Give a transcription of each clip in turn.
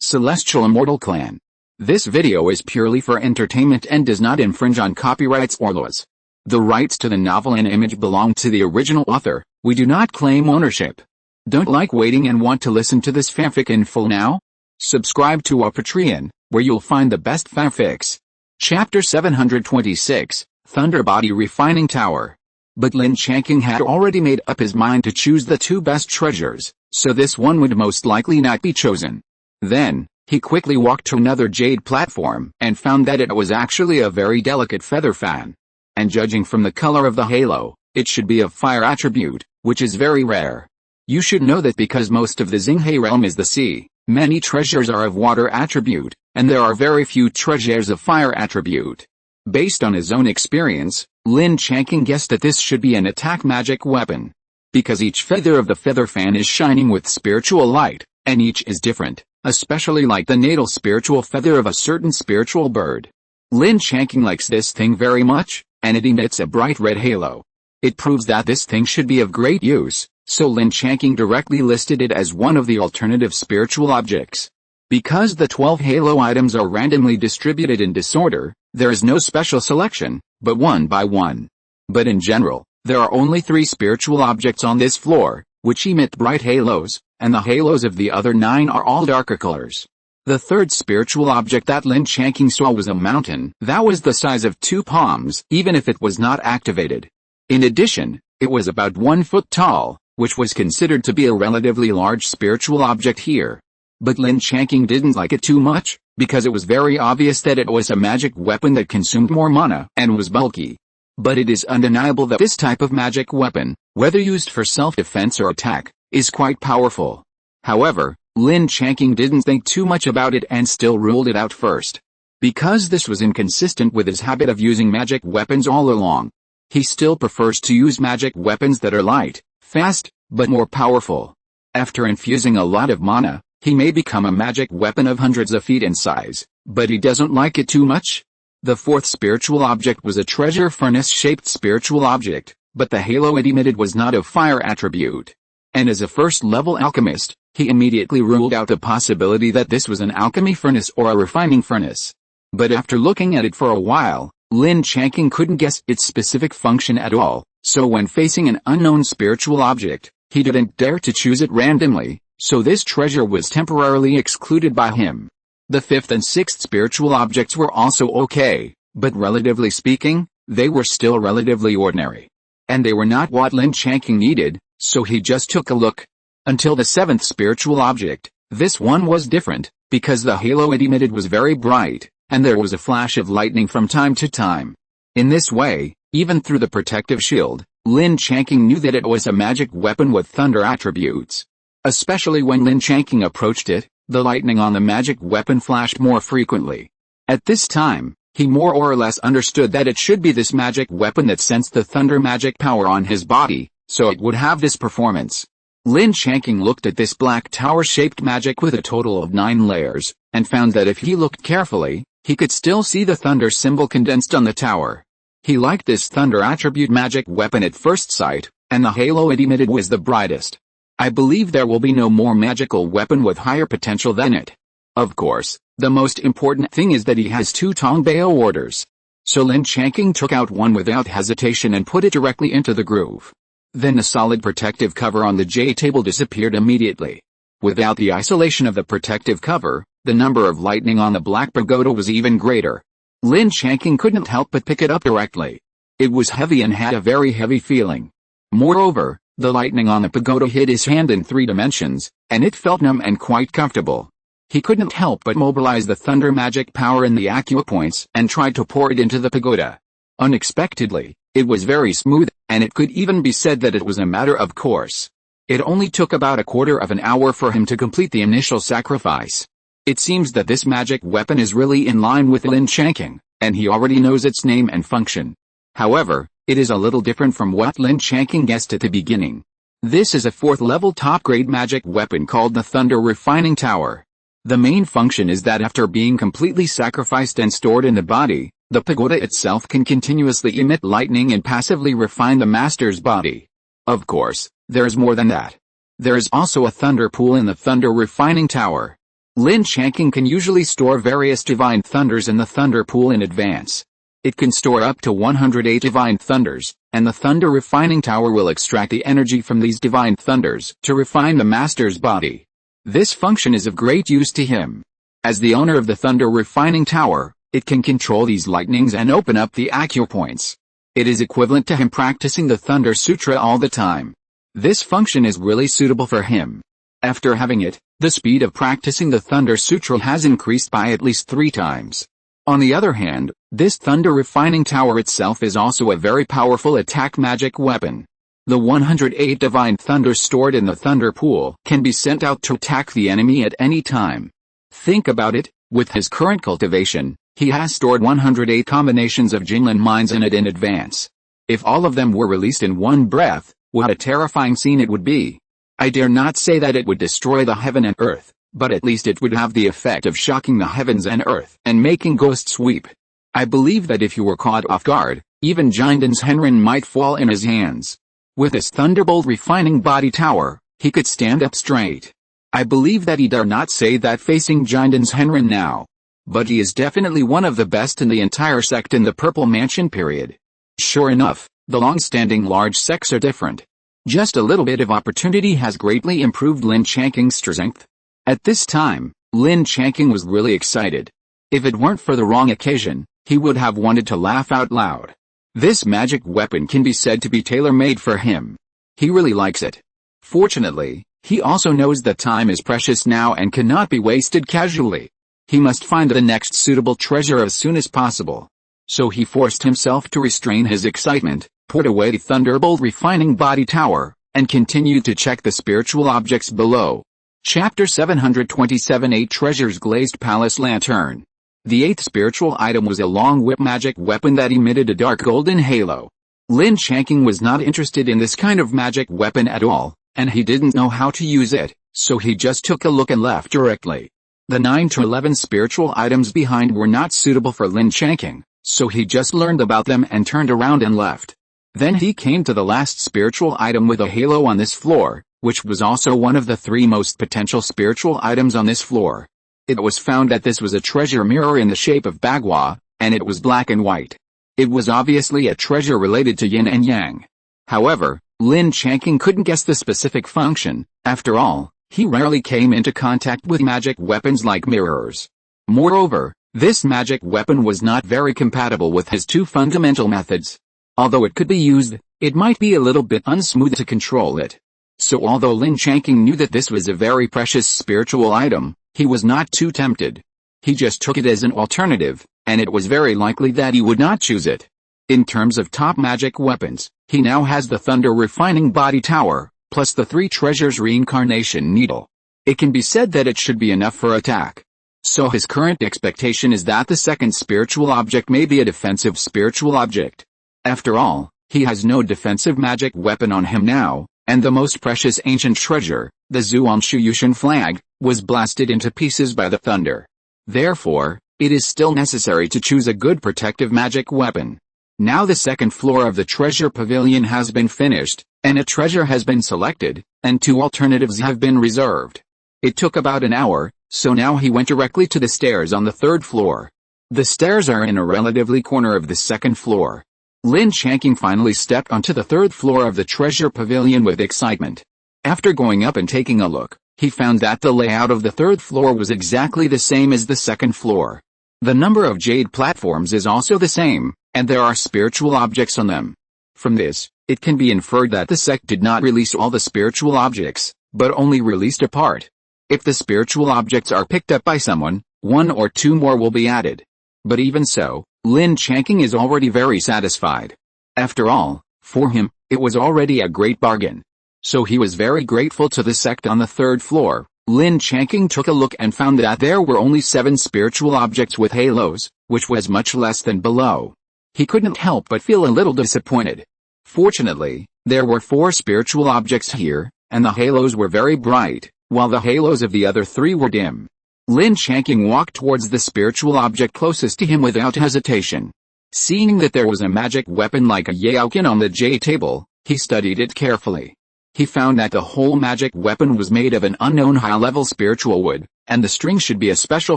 Celestial Immortal Clan. This video is purely for entertainment and does not infringe on copyrights or laws. The rights to the novel and image belong to the original author. We do not claim ownership. Don't like waiting and want to listen to this fanfic in full now? Subscribe to our Patreon, where you'll find the best fanfics. Chapter 726, Thunder Body Refining Tower. But Lin Changqing had already made up his mind to choose the two best treasures, so this one would most likely not be chosen. Then, he quickly walked to another jade platform and found that it was actually a very delicate feather fan. And judging from the color of the halo, it should be of fire attribute, which is very rare. You should know that because most of the Xinghe realm is the sea, many treasures are of water attribute, and there are very few treasures of fire attribute. Based on his own experience, Lin Changqing guessed that this should be an attack magic weapon. Because each feather of the feather fan is shining with spiritual light, and each is different, especially like the natal spiritual feather of a certain spiritual bird. Lin Changqing likes this thing very much, and it emits a bright red halo. It proves that this thing should be of great use, so Lin Changqing directly listed it as one of the alternative spiritual objects. Because the 12 halo items are randomly distributed in disorder, there is no special selection, but one by one. But in general, there are only 3 spiritual objects on this floor, which emit bright halos, and the halos of the other 9 are all darker colors. The third spiritual object that Lin Changqing saw was a mountain that was the size of 2 palms, even if it was not activated. In addition, it was about 1 foot tall, which was considered to be a relatively large spiritual object here. But Lin Changqing didn't like it too much, because it was very obvious that it was a magic weapon that consumed more mana and was bulky. But it is undeniable that this type of magic weapon, whether used for self-defense or attack, is quite powerful. However, Lin Changqing didn't think too much about it and still ruled it out first. Because this was inconsistent with his habit of using magic weapons all along. He still prefers to use magic weapons that are light, fast, but more powerful. After infusing a lot of mana, he may become a magic weapon of hundreds of feet in size, but he doesn't like it too much. The fourth spiritual object was a treasure furnace-shaped spiritual object, but the halo it emitted was not of fire attribute. And as a first-level alchemist, he immediately ruled out the possibility that this was an alchemy furnace or a refining furnace. But after looking at it for a while, Lin Changqing couldn't guess its specific function at all, so when facing an unknown spiritual object, he didn't dare to choose it randomly, so this treasure was temporarily excluded by him. The fifth and sixth spiritual objects were also okay, but relatively speaking, they were still relatively ordinary. And they were not what Lin Changqing needed, so he just took a look. Until the seventh spiritual object, this one was different, because the halo it emitted was very bright, and there was a flash of lightning from time to time. In this way, even through the protective shield, Lin Changqing knew that it was a magic weapon with thunder attributes. Especially when Lin Changqing approached it, the lightning on the magic weapon flashed more frequently. At this time, he more or less understood that it should be this magic weapon that sensed the thunder magic power on his body, so it would have this performance. Lin Changqing looked at this black tower-shaped magic with a total of 9 layers, and found that if he looked carefully, he could still see the thunder symbol condensed on the tower. He liked this thunder attribute magic weapon at first sight, and the halo it emitted was the brightest. I believe there will be no more magical weapon with higher potential than it. Of course, the most important thing is that he has 2 Tongbao orders. So Lin Changqing took out one without hesitation and put it directly into the groove. Then the solid protective cover on the J table disappeared immediately. Without the isolation of the protective cover, the number of lightning on the black pagoda was even greater. Lin Changqing couldn't help but pick it up directly. It was heavy and had a very heavy feeling. Moreover, the lightning on the pagoda hit his hand in 3 dimensions, and it felt numb and quite comfortable. He couldn't help but mobilize the thunder magic power in the acupoints and tried to pour it into the pagoda. Unexpectedly, it was very smooth, and it could even be said that it was a matter of course. It only took about a quarter of an hour for him to complete the initial sacrifice. It seems that this magic weapon is really in line with Lin Changqing, and he already knows its name and function. However, it is a little different from what Lin Changqing guessed at the beginning. This is a 4th-level top-grade magic weapon called the Thunder Refining Tower. The main function is that after being completely sacrificed and stored in the body, the pagoda itself can continuously emit lightning and passively refine the master's body. Of course, there is more than that. There is also a thunder pool in the Thunder Refining Tower. Lin Changqing can usually store various divine thunders in the thunder pool in advance. It can store up to 108 divine thunders, and the thunder refining tower will extract the energy from these divine thunders to refine the master's body. This function is of great use to him. As the owner of the thunder refining tower, it can control these lightnings and open up the acupoints. It is equivalent to him practicing the Thunder Sutra all the time. This function is really suitable for him. After having it, the speed of practicing the Thunder Sutra has increased by at least 3 times. On the other hand, this thunder refining tower itself is also a very powerful attack magic weapon. The 108 divine thunders stored in the thunder pool can be sent out to attack the enemy at any time. Think about it, with his current cultivation, he has stored 108 combinations of Jinlin mines in it in advance. If all of them were released in one breath, what a terrifying scene it would be. I dare not say that it would destroy the heaven and earth, but at least it would have the effect of shocking the heavens and earth and making ghosts weep. I believe that if you were caught off guard, even Jinden's Henrin might fall in his hands. With his thunderbolt refining body tower, he could stand up straight. I believe that he dare not say that facing Jinden's Henrin now. But he is definitely one of the best in the entire sect in the Purple Mansion period. Sure enough, the long-standing large sects are different. Just a little bit of opportunity has greatly improved Lin Changqing's strength. At this time, Lin Changqing was really excited. If it weren't for the wrong occasion, he would have wanted to laugh out loud. This magic weapon can be said to be tailor-made for him. He really likes it. Fortunately, he also knows that time is precious now and cannot be wasted casually. He must find the next suitable treasure as soon as possible. So he forced himself to restrain his excitement, put away the Thunderbolt refining body tower, and continued to check the spiritual objects below. Chapter 727 8 Treasures Glazed Palace Lantern. The 8th spiritual item was a long whip magic weapon that emitted a dark golden halo. Lin Changqing was not interested in this kind of magic weapon at all, and he didn't know how to use it, so he just took a look and left directly. The 9 to 11 spiritual items behind were not suitable for Lin Changqing, so he just learned about them and turned around and left. Then he came to the last spiritual item with a halo on this floor, which was also one of the 3 most potential spiritual items on this floor. It was found that this was a treasure mirror in the shape of Bagua, and it was black and white. It was obviously a treasure related to yin and yang. However, Lin Changqing couldn't guess the specific function. After all, he rarely came into contact with magic weapons like mirrors. Moreover, this magic weapon was not very compatible with his 2 fundamental methods. Although it could be used, it might be a little bit unsmooth to control it. So although Lin Changqing knew that this was a very precious spiritual item, he was not too tempted. He just took it as an alternative, and it was very likely that he would not choose it. In terms of top magic weapons, he now has the Thunder Refining Body Tower, plus the 3 treasures Reincarnation Needle. It can be said that it should be enough for attack. So his current expectation is that the 2nd spiritual object may be a defensive spiritual object. After all, he has no defensive magic weapon on him now, and the most precious ancient treasure, the Zhuangshu Yushan flag, was blasted into pieces by the thunder. Therefore, it is still necessary to choose a good protective magic weapon. Now the 2nd floor of the treasure pavilion has been finished, and a treasure has been selected, and 2 alternatives have been reserved. It took about an hour, so now he went directly to the stairs on the 3rd floor. The stairs are in a relatively corner of the 2nd floor. Lin Changqing finally stepped onto the 3rd floor of the treasure pavilion with excitement. After going up and taking a look, he found that the layout of the 3rd floor was exactly the same as the 2nd floor. The number of jade platforms is also the same, and there are spiritual objects on them. From this, it can be inferred that the sect did not release all the spiritual objects, but only released a part. If the spiritual objects are picked up by someone, 1 or 2 more will be added. But even so, Lin Changqing is already very satisfied. After all, for him, it was already a great bargain. So he was very grateful to the sect on the 3rd floor. Lin Changqing took a look and found that there were only 7 spiritual objects with halos, which was much less than below. He couldn't help but feel a little disappointed. Fortunately, there were 4 spiritual objects here, and the halos were very bright, while the halos of the other 3 were dim. Lin Changqing walked towards the spiritual object closest to him without hesitation. Seeing that there was a magic weapon like a Yaokin on the J table, he studied it carefully. He found that the whole magic weapon was made of an unknown high-level spiritual wood, and the string should be a special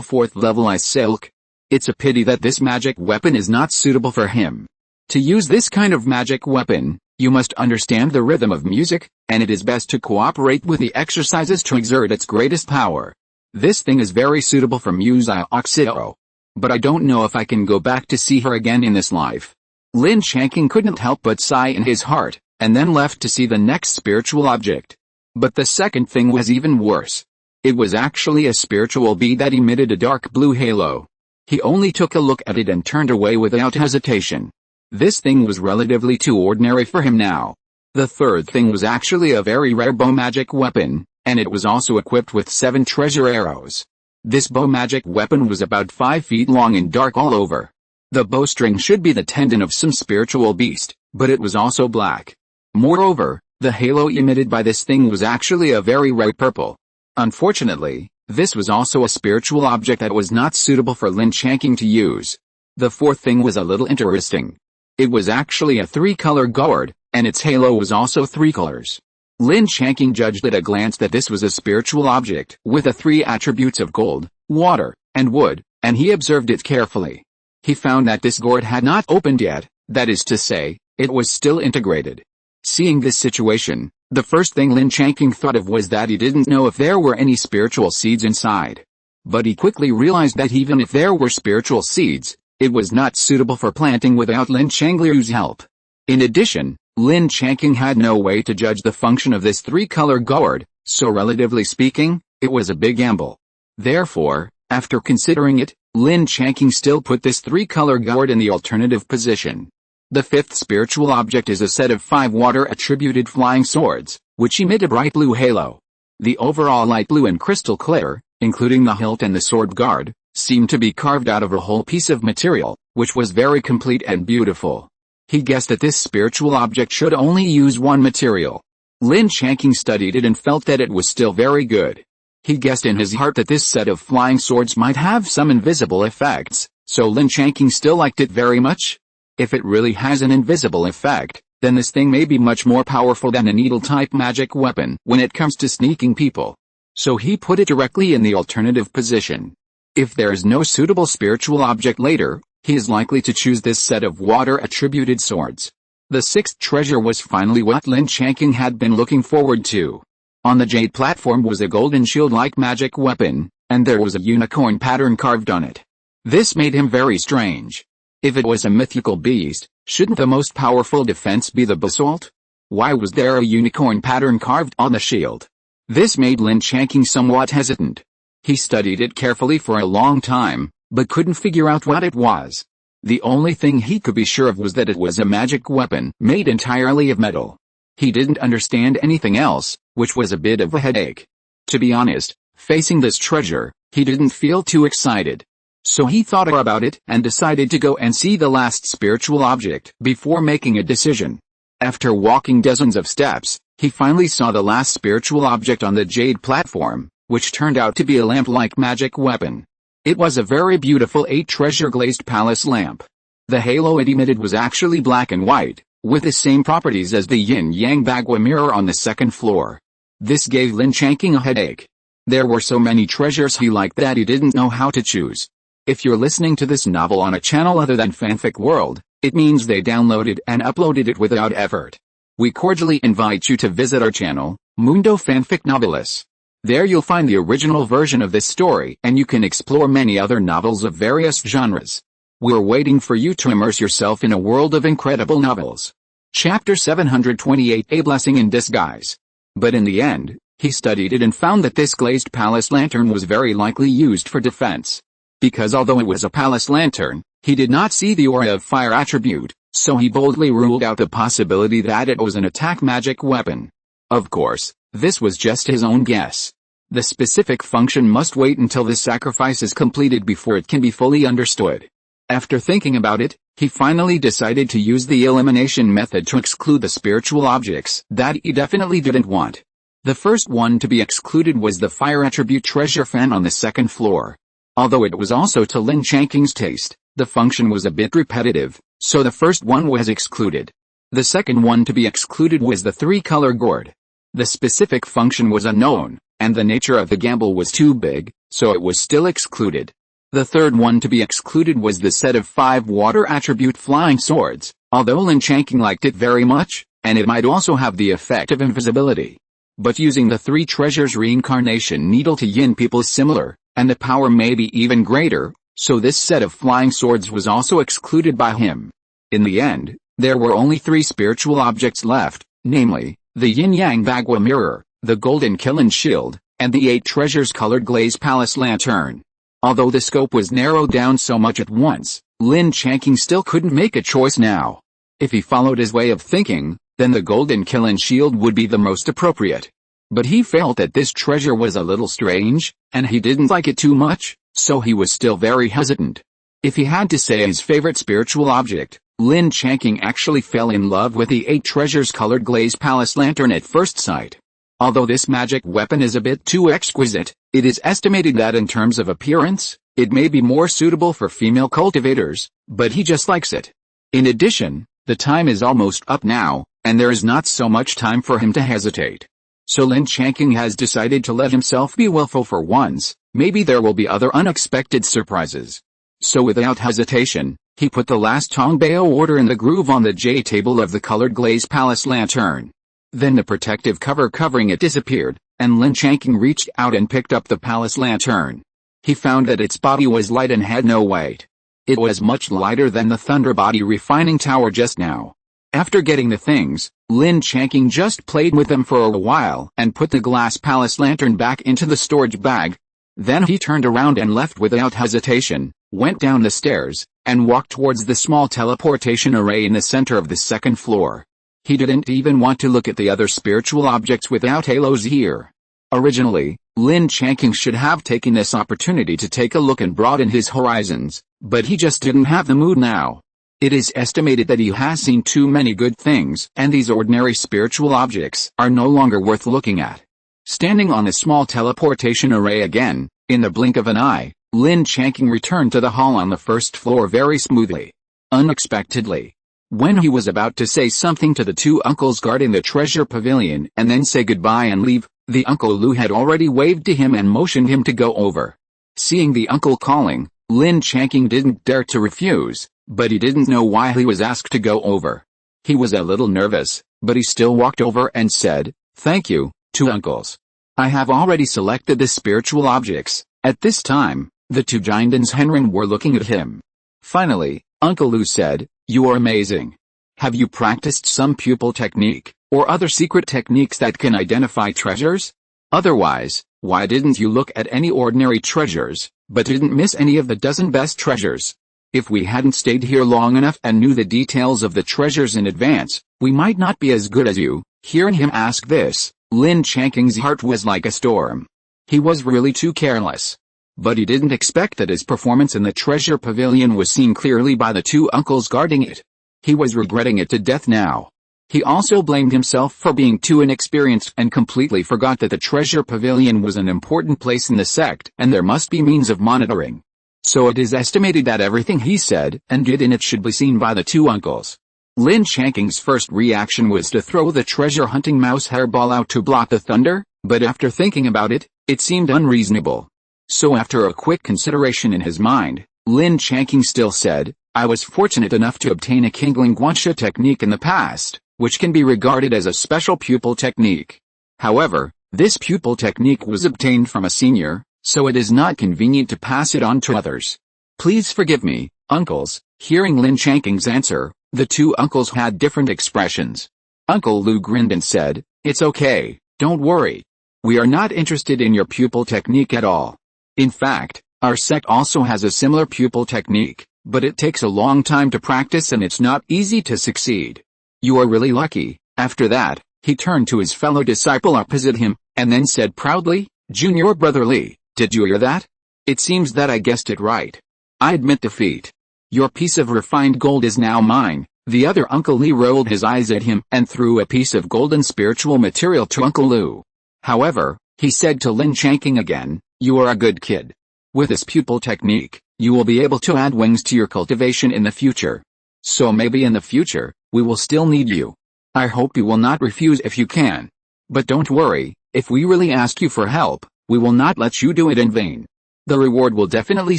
4th-level ice silk. It's a pity that this magic weapon is not suitable for him. To use this kind of magic weapon, you must understand the rhythm of music, and it is best to cooperate with the exercises to exert its greatest power. This thing is very suitable for Muse Oxio. But I don't know if I can go back to see her again in this life. Lin Changqing couldn't help but sigh in his heart, and then left to see the next spiritual object. But the second thing was even worse. It was actually a spiritual bead that emitted a dark blue halo. He only took a look at it and turned away without hesitation. This thing was relatively too ordinary for him now. The third thing was actually a very rare bow magic weapon, and it was also equipped with 7 treasure arrows. This bow magic weapon was about 5 feet long and dark all over. The bowstring should be the tendon of some spiritual beast, but it was also black. Moreover, the halo emitted by this thing was actually a very rare purple. Unfortunately, this was also a spiritual object that was not suitable for Lin Changqing to use. The fourth thing was a little interesting. It was actually a 3-color gourd, and its halo was also 3 colors. Lin Changqing judged at a glance that this was a spiritual object with the 3 attributes of gold, water, and wood, and he observed it carefully. He found that this gourd had not opened yet, that is to say, it was still integrated. Seeing this situation, the first thing Lin Changqing thought of was that he didn't know if there were any spiritual seeds inside. But he quickly realized that even if there were spiritual seeds, it was not suitable for planting without Lin Changliu's help. In addition, Lin Changqing had no way to judge the function of this 3-color gourd, so relatively speaking, it was a big gamble. Therefore, after considering it, Lin Changqing still put this 3-color gourd in the alternative position. The fifth spiritual object is a set of 5 water-attributed flying swords, which emit a bright blue halo. The overall light blue and crystal clear, including the hilt and the sword guard, seemed to be carved out of a whole piece of material, which was very complete and beautiful. He guessed that this spiritual object should only use one material. Lin Changqing studied it and felt that it was still very good. He guessed in his heart that this set of flying swords might have some invisible effects, so Lin Changqing still liked it very much. If it really has an invisible effect, then this thing may be much more powerful than a needle-type magic weapon when it comes to sneaking people. So he put it directly in the alternative position. If there is no suitable spiritual object later, he is likely to choose this set of water-attributed swords. The sixth treasure was finally what Lin Changqing had been looking forward to. On the jade platform was a golden shield-like magic weapon, and there was a unicorn pattern carved on it. This made him very strange. If it was a mythical beast, shouldn't the most powerful defense be the basalt? Why was there a unicorn pattern carved on the shield? This made Lin Changqing somewhat hesitant. He studied it carefully for a long time, but couldn't figure out what it was. The only thing he could be sure of was that it was a magic weapon made entirely of metal. He didn't understand anything else, which was a bit of a headache. To be honest, facing this treasure, he didn't feel too excited. So he thought about it and decided to go and see the last spiritual object before making a decision. After walking dozens of steps, he finally saw the last spiritual object on the jade platform, which turned out to be a lamp-like magic weapon. It was a very beautiful 8-treasure glazed palace lamp. The halo it emitted was actually black and white, with the same properties as the yin-yang bagua mirror on the second floor. This gave Lin Changqing a headache. There were so many treasures he liked that he didn't know how to choose. If you're listening to this novel on a channel other than Fanfic World, it means they downloaded and uploaded it without effort. We cordially invite you to visit our channel, Mundo Fanfic Novelis. There you'll find the original version of this story and you can explore many other novels of various genres. We're waiting for you to immerse yourself in a world of incredible novels. Chapter 728, A Blessing in Disguise. But in the end, he studied it and found that this glazed palace lantern was very likely used for defense. Because although it was a palace lantern, he did not see the aura of fire attribute, so he boldly ruled out the possibility that it was an attack magic weapon. Of course, this was just his own guess. The specific function must wait until the sacrifice is completed before it can be fully understood. After thinking about it, he finally decided to use the elimination method to exclude the spiritual objects that he definitely didn't want. The first one to be excluded was the fire attribute treasure fan on the second floor. Although it was also to Lin Changqing's taste, the function was a bit repetitive, so the first one was excluded. The second one to be excluded was the 3-color gourd. The specific function was unknown, and the nature of the gamble was too big, so it was still excluded. The third one to be excluded was the set of 5 water attribute flying swords, although Lin Changqing liked it very much, and it might also have the effect of invisibility. But using the 3 treasures reincarnation needle to yin people is similar, and the power may be even greater, so this set of flying swords was also excluded by him. In the end, there were only 3 spiritual objects left, namely, the yin-yang bagua mirror, the golden kiln shield, and the 8 treasures colored glaze palace lantern. Although the scope was narrowed down so much at once, Lin Changqing still couldn't make a choice now. If he followed his way of thinking, then the golden kiln shield would be the most appropriate. But he felt that this treasure was a little strange, and he didn't like it too much, so he was still very hesitant. If he had to say his favorite spiritual object, Lin Changqing actually fell in love with the 8 treasures colored glaze palace lantern at first sight. Although this magic weapon is a bit too exquisite, it is estimated that in terms of appearance, it may be more suitable for female cultivators, but he just likes it. In addition, the time is almost up now, and there is not so much time for him to hesitate. So Lin Changqing has decided to let himself be willful for once. Maybe there will be other unexpected surprises. So without hesitation, he put the last Tongbao order in the groove on the J table of the colored glaze palace lantern. Then the protective cover covering it disappeared, and Lin Changqing reached out and picked up the palace lantern. He found that its body was light and had no weight. It was much lighter than the thunder body refining tower just now. After getting the things, Lin Changqing just played with them for a while and put the glass palace lantern back into the storage bag. Then he turned around and left without hesitation, went down the stairs, and walked towards the small teleportation array in the center of the second floor. He didn't even want to look at the other spiritual objects without halos here. Originally, Lin Changqing should have taken this opportunity to take a look and broaden his horizons, but he just didn't have the mood now. It is estimated that he has seen too many good things, and these ordinary spiritual objects are no longer worth looking at. Standing on the small teleportation array again, in the blink of an eye, Lin Changqing returned to the hall on the first floor very smoothly. Unexpectedly. When he was about to say something to the 2 uncles guarding the treasure pavilion and then say goodbye and leave, the Uncle Lu had already waved to him and motioned him to go over. Seeing the uncle calling, Lin Changqing didn't dare to refuse, but he didn't know why he was asked to go over. He was a little nervous, but he still walked over and said, "Thank you, 2 uncles. I have already selected the spiritual objects." At this time, the 2 Jindans Henren were looking at him. Finally, Uncle Lu said, "You are amazing. Have you practiced some pupil technique, or other secret techniques that can identify treasures? Otherwise, why didn't you look at any ordinary treasures, but didn't miss any of the dozen best treasures? If we hadn't stayed here long enough and knew the details of the treasures in advance, we might not be as good as you." Hearing him ask this, Lin Changqing's heart was like a storm. He was really too careless. But he didn't expect that his performance in the treasure pavilion was seen clearly by the 2 uncles guarding it. He was regretting it to death now. He also blamed himself for being too inexperienced and completely forgot that the treasure pavilion was an important place in the sect and there must be means of monitoring. So it is estimated that everything he said and did in it should be seen by the 2 uncles. Lin Changqing's first reaction was to throw the treasure hunting mouse hairball out to block the thunder, but after thinking about it, it seemed unreasonable. So after a quick consideration in his mind, Lin Changqing still said, "I was fortunate enough to obtain a Kingling Guanxia technique in the past, which can be regarded as a special pupil technique. However, this pupil technique was obtained from a senior, so it is not convenient to pass it on to others. Please forgive me, uncles." Hearing Lin Changqing's answer, the 2 uncles had different expressions. Uncle Lu grinned and said, "It's okay, don't worry. We are not interested in your pupil technique at all. In fact, our sect also has a similar pupil technique, but it takes a long time to practice and it's not easy to succeed. You are really lucky." After that, he turned to his fellow disciple opposite him, and then said proudly, "Junior brother Li, did you hear that? It seems that I guessed it right. I admit defeat. Your piece of refined gold is now mine." The other Uncle Li rolled his eyes at him and threw a piece of golden spiritual material to Uncle Lu. However, he said to Lin Changqing again, "You are a good kid. With this pupil technique, you will be able to add wings to your cultivation in the future. So maybe in the future, we will still need you. I hope you will not refuse if you can." But don't worry, if we really ask you for help, we will not let you do it in vain. The reward will definitely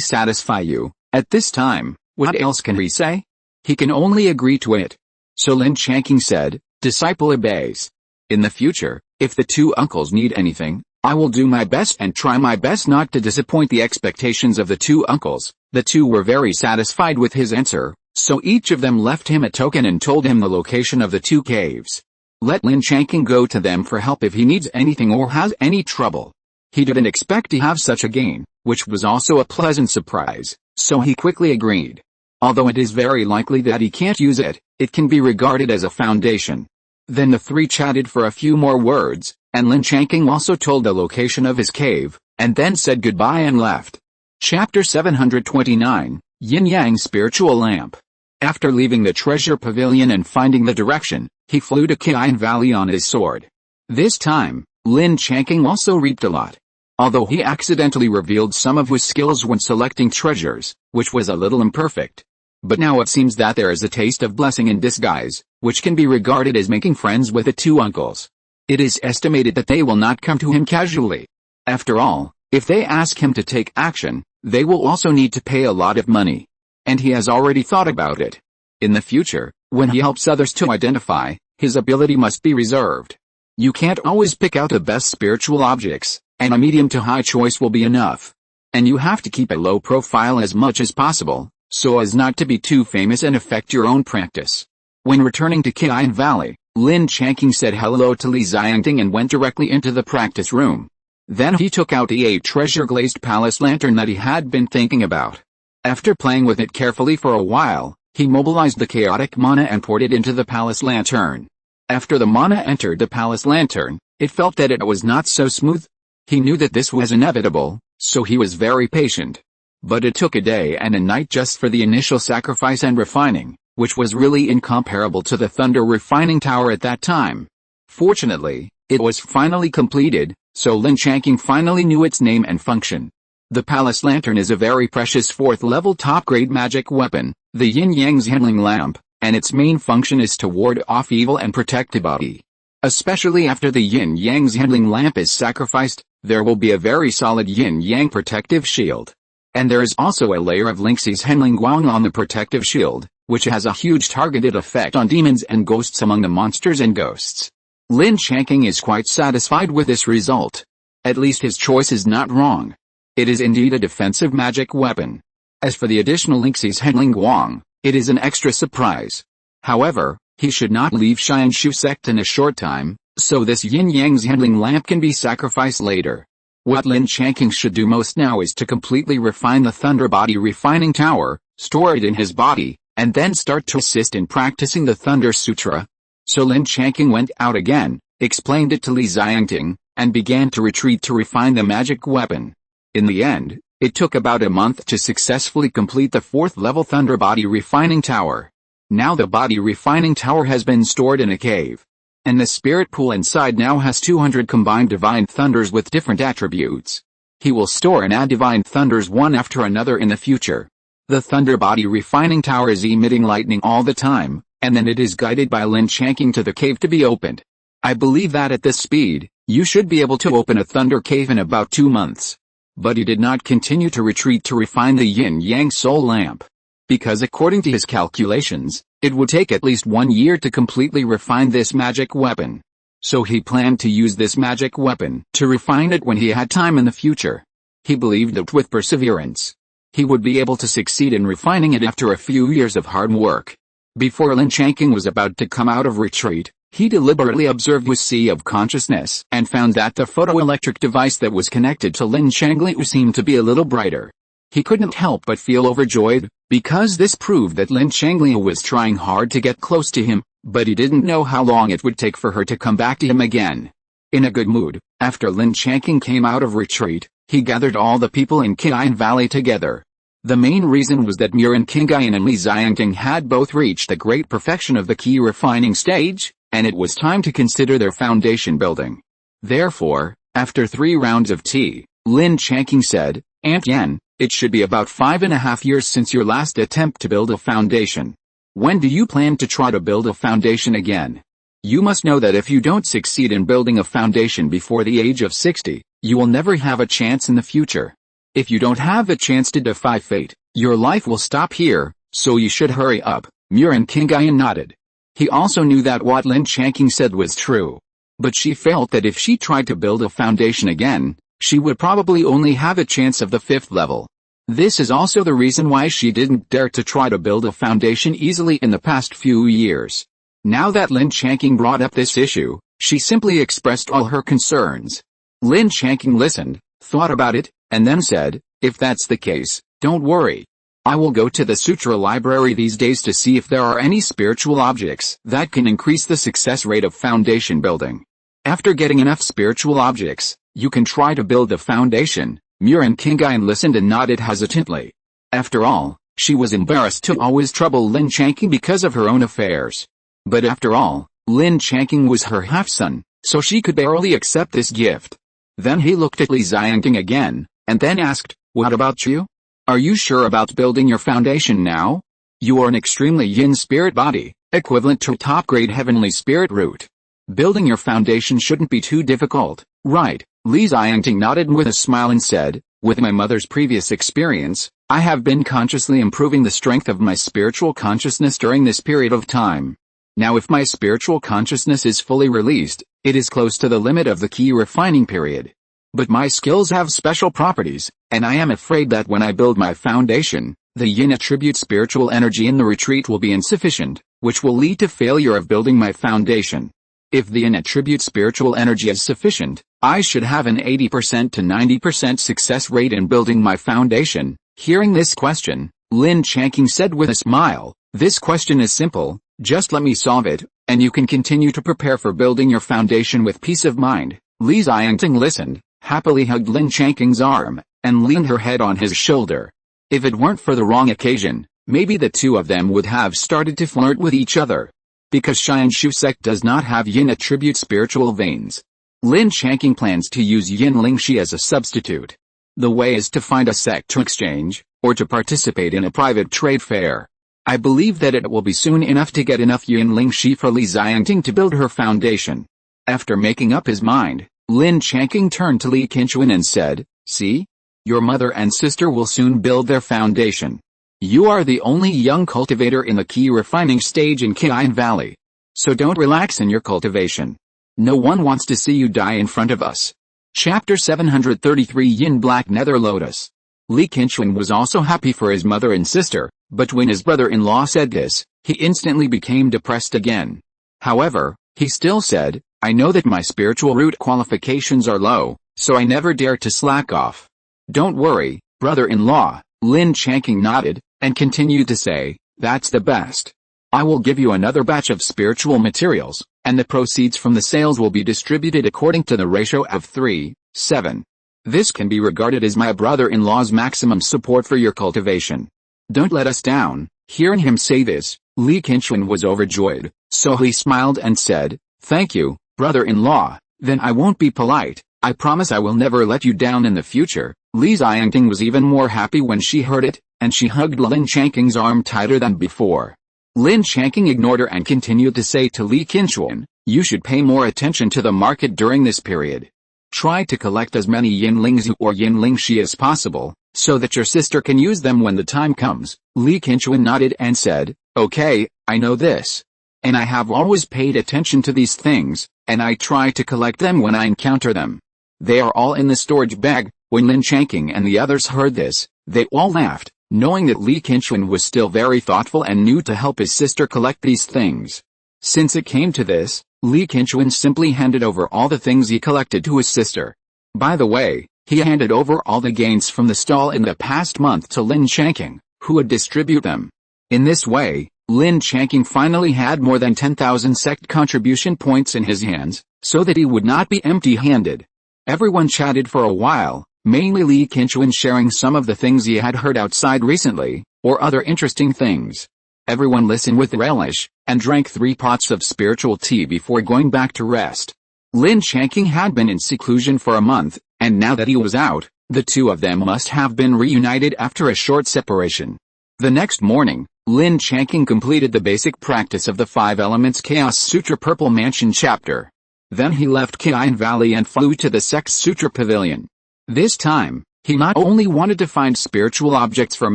satisfy you." At this time, what else can he say? He can only agree to it. So Lin Changqing said, "Disciple obeys. In the future, if the two uncles need anything, I will do my best and try my best not to disappoint the expectations of the two uncles." The two were very satisfied with his answer, so each of them left him a token and told him the location of the two caves. Let Lin Changqing go to them for help if he needs anything or has any trouble. He didn't expect to have such a gain, which was also a pleasant surprise, so he quickly agreed. Although it is very likely that he can't use it, it can be regarded as a foundation. Then the three chatted for a few more words, and Lin Changqing also told the location of his cave, and then said goodbye and left. Chapter 729, Yin Yang Spiritual Lamp. After leaving the treasure pavilion and finding the direction, he flew to Qian Valley on his sword. This time, Lin Changqing also reaped a lot. Although he accidentally revealed some of his skills when selecting treasures, which was a little imperfect. But now it seems that there is a taste of blessing in disguise, which can be regarded as making friends with the two uncles. It is estimated that they will not come to him casually. After all, if they ask him to take action, they will also need to pay a lot of money. And he has already thought about it. In the future, when he helps others to identify, his ability must be reserved. You can't always pick out the best spiritual objects, and a medium to high choice will be enough. And you have to keep a low profile as much as possible, so as not to be too famous and affect your own practice. When returning to Qian Valley, Lin Changqing said hello to Li Xiangting and went directly into the practice room. Then he took out the treasure-glazed palace lantern that he had been thinking about. After playing with it carefully for a while, he mobilized the chaotic mana and poured it into the palace lantern. After the mana entered the palace lantern, it felt that it was not so smooth. He knew that this was inevitable, so he was very patient. But it took a day and a night just for the initial sacrifice and refining, which was really incomparable to the Thunder Refining Tower at that time. Fortunately, it was finally completed, so Lin Changqing finally knew its name and function. The Palace Lantern is a very precious 4th-level top-grade magic weapon, the Yin Yang's Handling Lamp, and its main function is to ward off evil and protect the body. Especially after the Yin Yang's Handling Lamp is sacrificed, there will be a very solid Yin Yang protective shield. And there is also a layer of Lingxi's Handling Guang on the protective shield, which has a huge targeted effect on demons and ghosts among the monsters and ghosts. Lin Changqing is quite satisfied with this result. At least his choice is not wrong. It is indeed a defensive magic weapon. As for the additional Lingxi's Handling Guang, it is an extra surprise. However, he should not leave Xianshu sect in a short time, so this Yin Yang's Handling Lamp can be sacrificed later. What Lin Changqing should do most now is to completely refine the Thunder Body Refining Tower, store it in his body, and then start to assist in practicing the Thunder Sutra. So Lin Changqing went out again, explained it to Li Xiangting, and began to retreat to refine the magic weapon. In the end, it took about a month to successfully complete the 4th-level Thunder Body Refining Tower. Now the Body Refining Tower has been stored in a cave. And the spirit pool inside now has 200 combined divine thunders with different attributes. He will store and add divine thunders one after another in the future. The Thunder Body Refining Tower is emitting lightning all the time, and then it is guided by Lin Changqing to the cave to be opened. I believe that at this speed, you should be able to open a thunder cave in about 2 months. But he did not continue to retreat to refine the Yin Yang Soul Lamp. Because according to his calculations, it would take at least 1 year to completely refine this magic weapon. So he planned to use this magic weapon to refine it when he had time in the future. He believed that with perseverance, he would be able to succeed in refining it after a few years of hard work. Before Lin Changqing was about to come out of retreat, he deliberately observed his sea of consciousness and found that the photoelectric device that was connected to Lin Changqing seemed to be a little brighter. He couldn't help but feel overjoyed, because this proved that Lin Changqing was trying hard to get close to him, but he didn't know how long it would take for her to come back to him again. In a good mood, after Lin Changqing came out of retreat, he gathered all the people in Qian Valley together. The main reason was that Murin Qingyan and Li Xiangting had both reached the great perfection of the key refining stage, and it was time to consider their foundation building. Therefore, after 3 rounds of tea, Lin Changqing said, "Aunt Yan, it should be about 5.5 years since your last attempt to build a foundation. When do you plan to try to build a foundation again?" You must know that if you don't succeed in building a foundation before the age of 60, you will never have a chance in the future. If you don't have the chance to defy fate, your life will stop here, so you should hurry up." Reincarnated nodded. He also knew that what Lin Changqing said was true. But she felt that if she tried to build a foundation again, she would probably only have a chance of the 5th level. This is also the reason why she didn't dare to try to build a foundation easily in the past few years. Now that Lin Changqing brought up this issue, she simply expressed all her concerns. Lin Changqing listened, thought about it, and then said, "If that's the case, don't worry. I will go to the sutra library these days to see if there are any spiritual objects that can increase the success rate of foundation building. After getting enough spiritual objects, you can try to build the foundation." Reincarnated listened and nodded hesitantly. After all, she was embarrassed to always trouble Lin Changqing because of her own affairs. But after all, Lin Changqing was her half-son, so she could barely accept this gift. Then he looked at Li Changqing again, and then asked, "What about you? Are you sure about building your foundation now? You are an extremely yin spirit body, equivalent to top-grade heavenly spirit root. Building your foundation shouldn't be too difficult, right?" Li Changqing nodded with a smile and said, "With my mother's previous experience, I have been consciously improving the strength of my spiritual consciousness during this period of time. Now if my spiritual consciousness is fully released, it is close to the limit of the key refining period. But my skills have special properties, and I am afraid that when I build my foundation, the yin attribute spiritual energy in the retreat will be insufficient, which will lead to failure of building my foundation. If the yin attribute spiritual energy is sufficient, I should have an 80% to 90% success rate in building my foundation." Hearing this question, Lin Changqing said with a smile, "This question is simple, just let me solve it, and you can continue to prepare for building your foundation with peace of mind." Li Changqing listened, happily hugged Lin Changqing's arm, and leaned her head on his shoulder. If it weren't for the wrong occasion, maybe the two of them would have started to flirt with each other. Because Xianshu sect does not have yin attribute spiritual veins, Lin Changqing plans to use yin lingxi as a substitute. The way is to find a sect to exchange, or to participate in a private trade fair. I believe that it will be soon enough to get enough yin lingxi for Li Changqing to build her foundation. After making up his mind, Lin Changqing turned to Li Changqing and said, "See? Your mother and sister will soon build their foundation. You are the only young cultivator in the key refining stage in Qian Valley. So don't relax in your cultivation. No one wants to see you die in front of us." Chapter 733 Yin Black Nether Lotus. Li Changqing was also happy for his mother and sister, but when his brother-in-law said this, he instantly became depressed again. However, he still said, "I know that my spiritual root qualifications are low, so I never dare to slack off." "Don't worry, brother-in-law," Lin Changqing nodded, and continued to say, "That's the best. I will give you another batch of spiritual materials, and the proceeds from the sales will be distributed according to the ratio of 3:7. This can be regarded as my brother-in-law's maximum support for your cultivation. Don't let us down." Hearing him say this, Li Changqing was overjoyed, so he smiled and said, "Thank you, brother-in-law, then I won't be polite. I promise I will never let you down in the future." Li Changqing was even more happy when she heard it, and she hugged Lin Changqing's arm tighter than before. Lin Changqing ignored her and continued to say to Li Changqing, "You should pay more attention to the market during this period. Try to collect as many yin lingzi or yin lingxi as possible, so that your sister can use them when the time comes." Li Changqing nodded and said, "Okay, I know this. And I have always paid attention to these things, and I try to collect them when I encounter them. They are all in the storage bag." When Lin Changqing and the others heard this, they all laughed, knowing that Li Changqing was still very thoughtful and knew to help his sister collect these things. Since it came to this, Li Changqing simply handed over all the things he collected to his sister. By the way, he handed over all the gains from the stall in the past month to Lin Changqing, who would distribute them. In this way, Lin Changqing finally had more than 10,000 sect contribution points in his hands, so that he would not be empty-handed. Everyone chatted for a while, mainly Li Changqing sharing some of the things he had heard outside recently, or other interesting things. Everyone listened with relish, and drank 3 pots of spiritual tea before going back to rest. Lin Changqing had been in seclusion for a month, and now that he was out, the two of them must have been reunited after a short separation. The next morning, Lin Changqing completed the basic practice of the 5 Elements Chaos Sutra Purple Mansion chapter. Then he left Qian Valley and flew to the Sex Sutra Pavilion. This time, he not only wanted to find spiritual objects from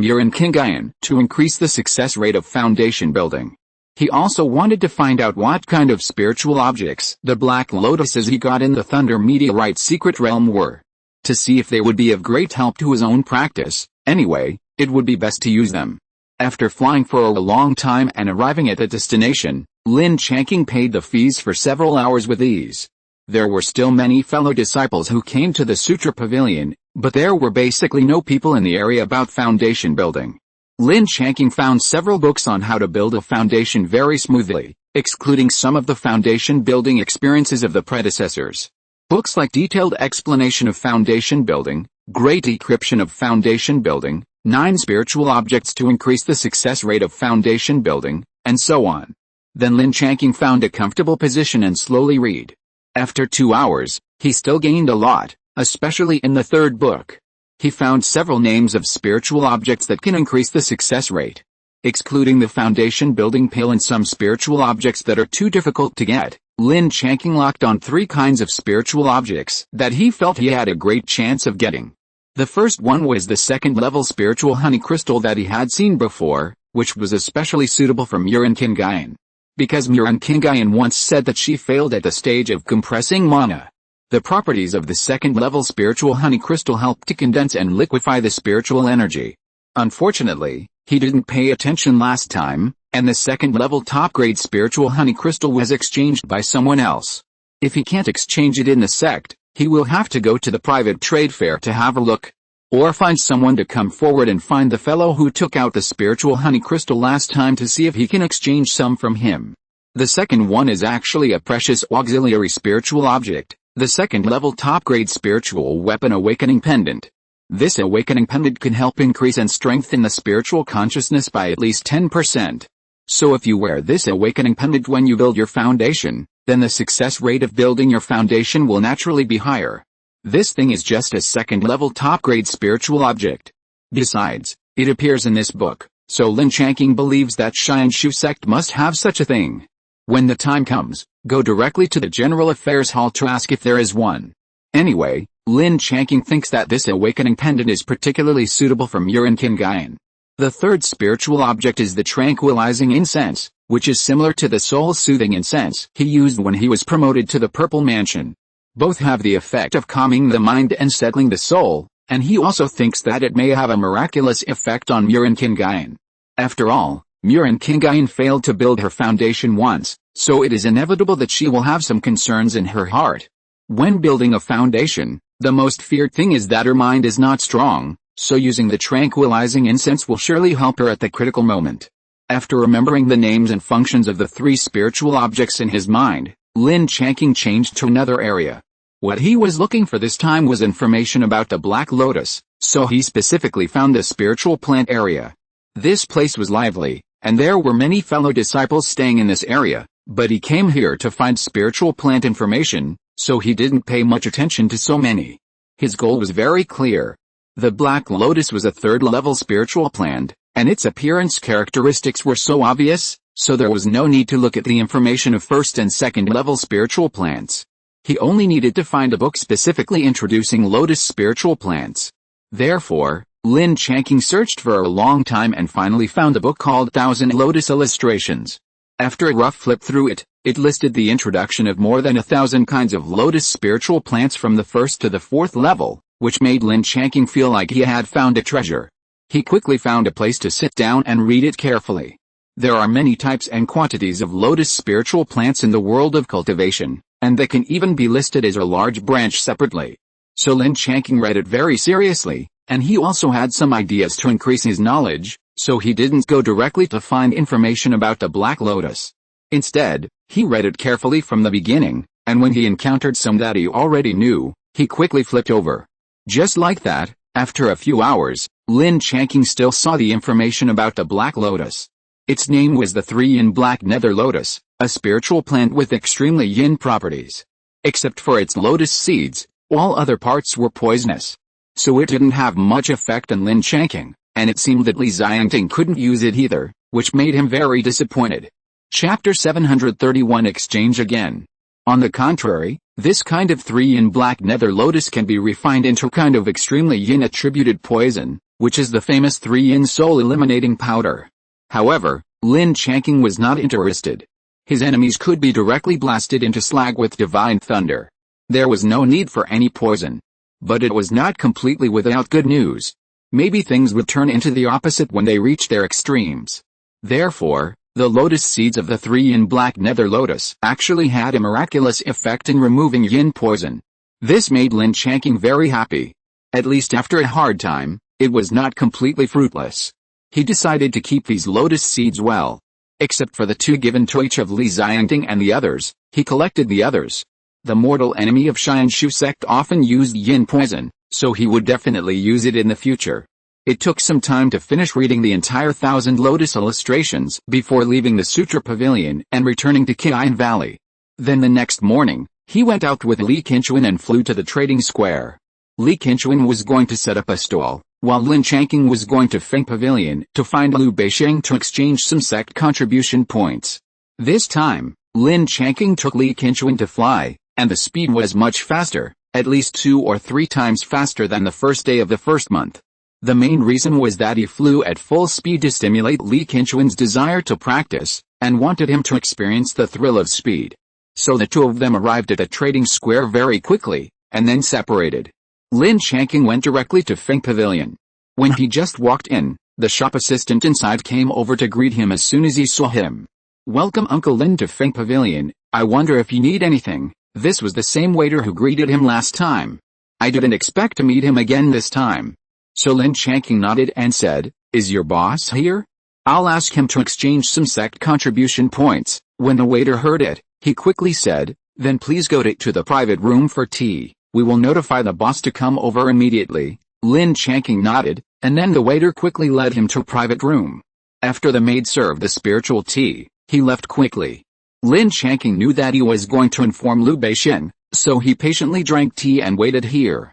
Reincarnated to increase the success rate of foundation building. He also wanted to find out what kind of spiritual objects the black lotuses he got in the Thunder Meteorite secret realm were. To see if they would be of great help to his own practice, anyway, it would be best to use them. After flying for a long time and arriving at the destination, Lin Changqing paid the fees for several hours with ease. There were still many fellow disciples who came to the Sutra Pavilion, but there were basically no people in the area about foundation building. Lin Changqing found several books on how to build a foundation very smoothly, excluding some of the foundation building experiences of the predecessors. Books like Detailed Explanation of Foundation Building, Great Decryption of Foundation Building, 9 Spiritual Objects to Increase the Success Rate of Foundation Building, and so on. Then Lin Changqing found a comfortable position and slowly read. After 2 hours, he still gained a lot, especially in the 3rd book. He found several names of spiritual objects that can increase the success rate. Excluding the foundation building pale and some spiritual objects that are too difficult to get, Lin Changqing locked on 3 kinds of spiritual objects that he felt he had a great chance of getting. The first one was the 2nd-level spiritual honey crystal that he had seen before, which was especially suitable for Reincarnated. Because Reincarnated once said that she failed at the stage of compressing mana. The properties of the 2nd-level spiritual honey crystal help to condense and liquefy the spiritual energy. Unfortunately, he didn't pay attention last time, and the 2nd-level top-grade spiritual honey crystal was exchanged by someone else. If he can't exchange it in the sect, he will have to go to the private trade fair to have a look. Or find someone to come forward and find the fellow who took out the spiritual honey crystal last time to see if he can exchange some from him. The second one is actually a precious auxiliary spiritual object. The 2nd-level top-grade spiritual weapon awakening pendant. This awakening pendant can help increase and strengthen the spiritual consciousness by at least 10%. So if you wear this awakening pendant when you build your foundation, then the success rate of building your foundation will naturally be higher. This thing is just a 2nd-level top-grade spiritual object. Besides, it appears in this book, so Lin Changqing believes that Xianshu sect must have such a thing. When the time comes, go directly to the General Affairs Hall to ask if there is one. Anyway, Lin Changqing thinks that this awakening pendant is particularly suitable for Reincarnated. The 3rd spiritual object is the tranquilizing incense, which is similar to the soul-soothing incense he used when he was promoted to the Purple Mansion. Both have the effect of calming the mind and settling the soul, and he also thinks that it may have a miraculous effect on Reincarnated. After all, Reincarnated failed to build her foundation once, so it is inevitable that she will have some concerns in her heart. When building a foundation, the most feared thing is that her mind is not strong, so using the tranquilizing incense will surely help her at the critical moment. After remembering the names and functions of the 3 spiritual objects in his mind, Lin Changqing changed to another area. What he was looking for this time was information about the Black Lotus, so he specifically found the spiritual plant area. This place was lively, and there were many fellow disciples staying in this area, but he came here to find spiritual plant information, so he didn't pay much attention to so many. His goal was very clear. The Black Lotus was a 3rd-level spiritual plant, and its appearance characteristics were so obvious, so there was no need to look at the information of 1st and 2nd-level spiritual plants. He only needed to find a book specifically introducing lotus spiritual plants. Therefore, Lin Changqing searched for a long time and finally found a book called 1000 Lotus Illustrations. After a rough flip through it, it listed the introduction of more than 1,000 kinds of lotus spiritual plants from the 1st to the 4th level, which made Lin Changqing feel like he had found a treasure. He quickly found a place to sit down and read it carefully. There are many types and quantities of lotus spiritual plants in the world of cultivation, and they can even be listed as a large branch separately. So Lin Changqing read it very seriously, and he also had some ideas to increase his knowledge, so he didn't go directly to find information about the Black Lotus. Instead, he read it carefully from the beginning, and when he encountered some that he already knew, he quickly flipped over. Just like that, after a few hours, Lin Changqing still saw the information about the Black Lotus. Its name was the 3-yin Black Nether Lotus, a spiritual plant with extremely yin properties. Except for its lotus seeds, all other parts were poisonous. So it didn't have much effect on Lin Changqing, and it seemed that Li Changqing couldn't use it either, which made him very disappointed. Chapter 731 Exchange again. On the contrary, this kind of 3-yin black nether lotus can be refined into a kind of extremely yin attributed poison, which is the famous 3-yin soul eliminating powder. However, Lin Changqing was not interested. His enemies could be directly blasted into slag with divine thunder. There was no need for any poison. But it was not completely without good news. Maybe things would turn into the opposite when they reach their extremes. Therefore, the lotus seeds of the 3-yin black nether lotus actually had a miraculous effect in removing yin poison. This made Lin Changqing very happy. At least after a hard time, it was not completely fruitless. He decided to keep these lotus seeds well. Except for the 2 given to each of Li Changqing and the others, he collected the others. The mortal enemy of Xianshu sect often used yin poison, so he would definitely use it in the future. It took some time to finish reading the entire 1,000 lotus illustrations before leaving the Sutra Pavilion and returning to Qian Valley. Then the next morning, he went out with Li Changqing and flew to the trading square. Li Changqing was going to set up a stall, while Lin Changqing was going to Feng Pavilion to find Liu Beisheng to exchange some sect contribution points. This time, Lin Changqing took Li Changqing to fly, and the speed was much faster, at least 2 or 3 times faster than the first day of the first month. The main reason was that he flew at full speed to stimulate Li Changqing's desire to practice, and wanted him to experience the thrill of speed. So the 2 of them arrived at the trading square very quickly, and then separated. Lin Changqing went directly to Feng Pavilion. When he just walked in, the shop assistant inside came over to greet him as soon as he saw him. "Welcome Uncle Lin to Feng Pavilion, I wonder if you need anything." This was the same waiter who greeted him last time. I didn't expect to meet him again this time. So Lin Changqing nodded and said, "Is your boss here? I'll ask him to exchange some sect contribution points." When the waiter heard it, he quickly said, "Then please go to the private room for tea. We will notify the boss to come over immediately." Lin Changqing nodded, and then the waiter quickly led him to a private room. After the maid served the spiritual tea, he left quickly. Lin Changqing knew that he was going to inform Liu Beisheng, so he patiently drank tea and waited here.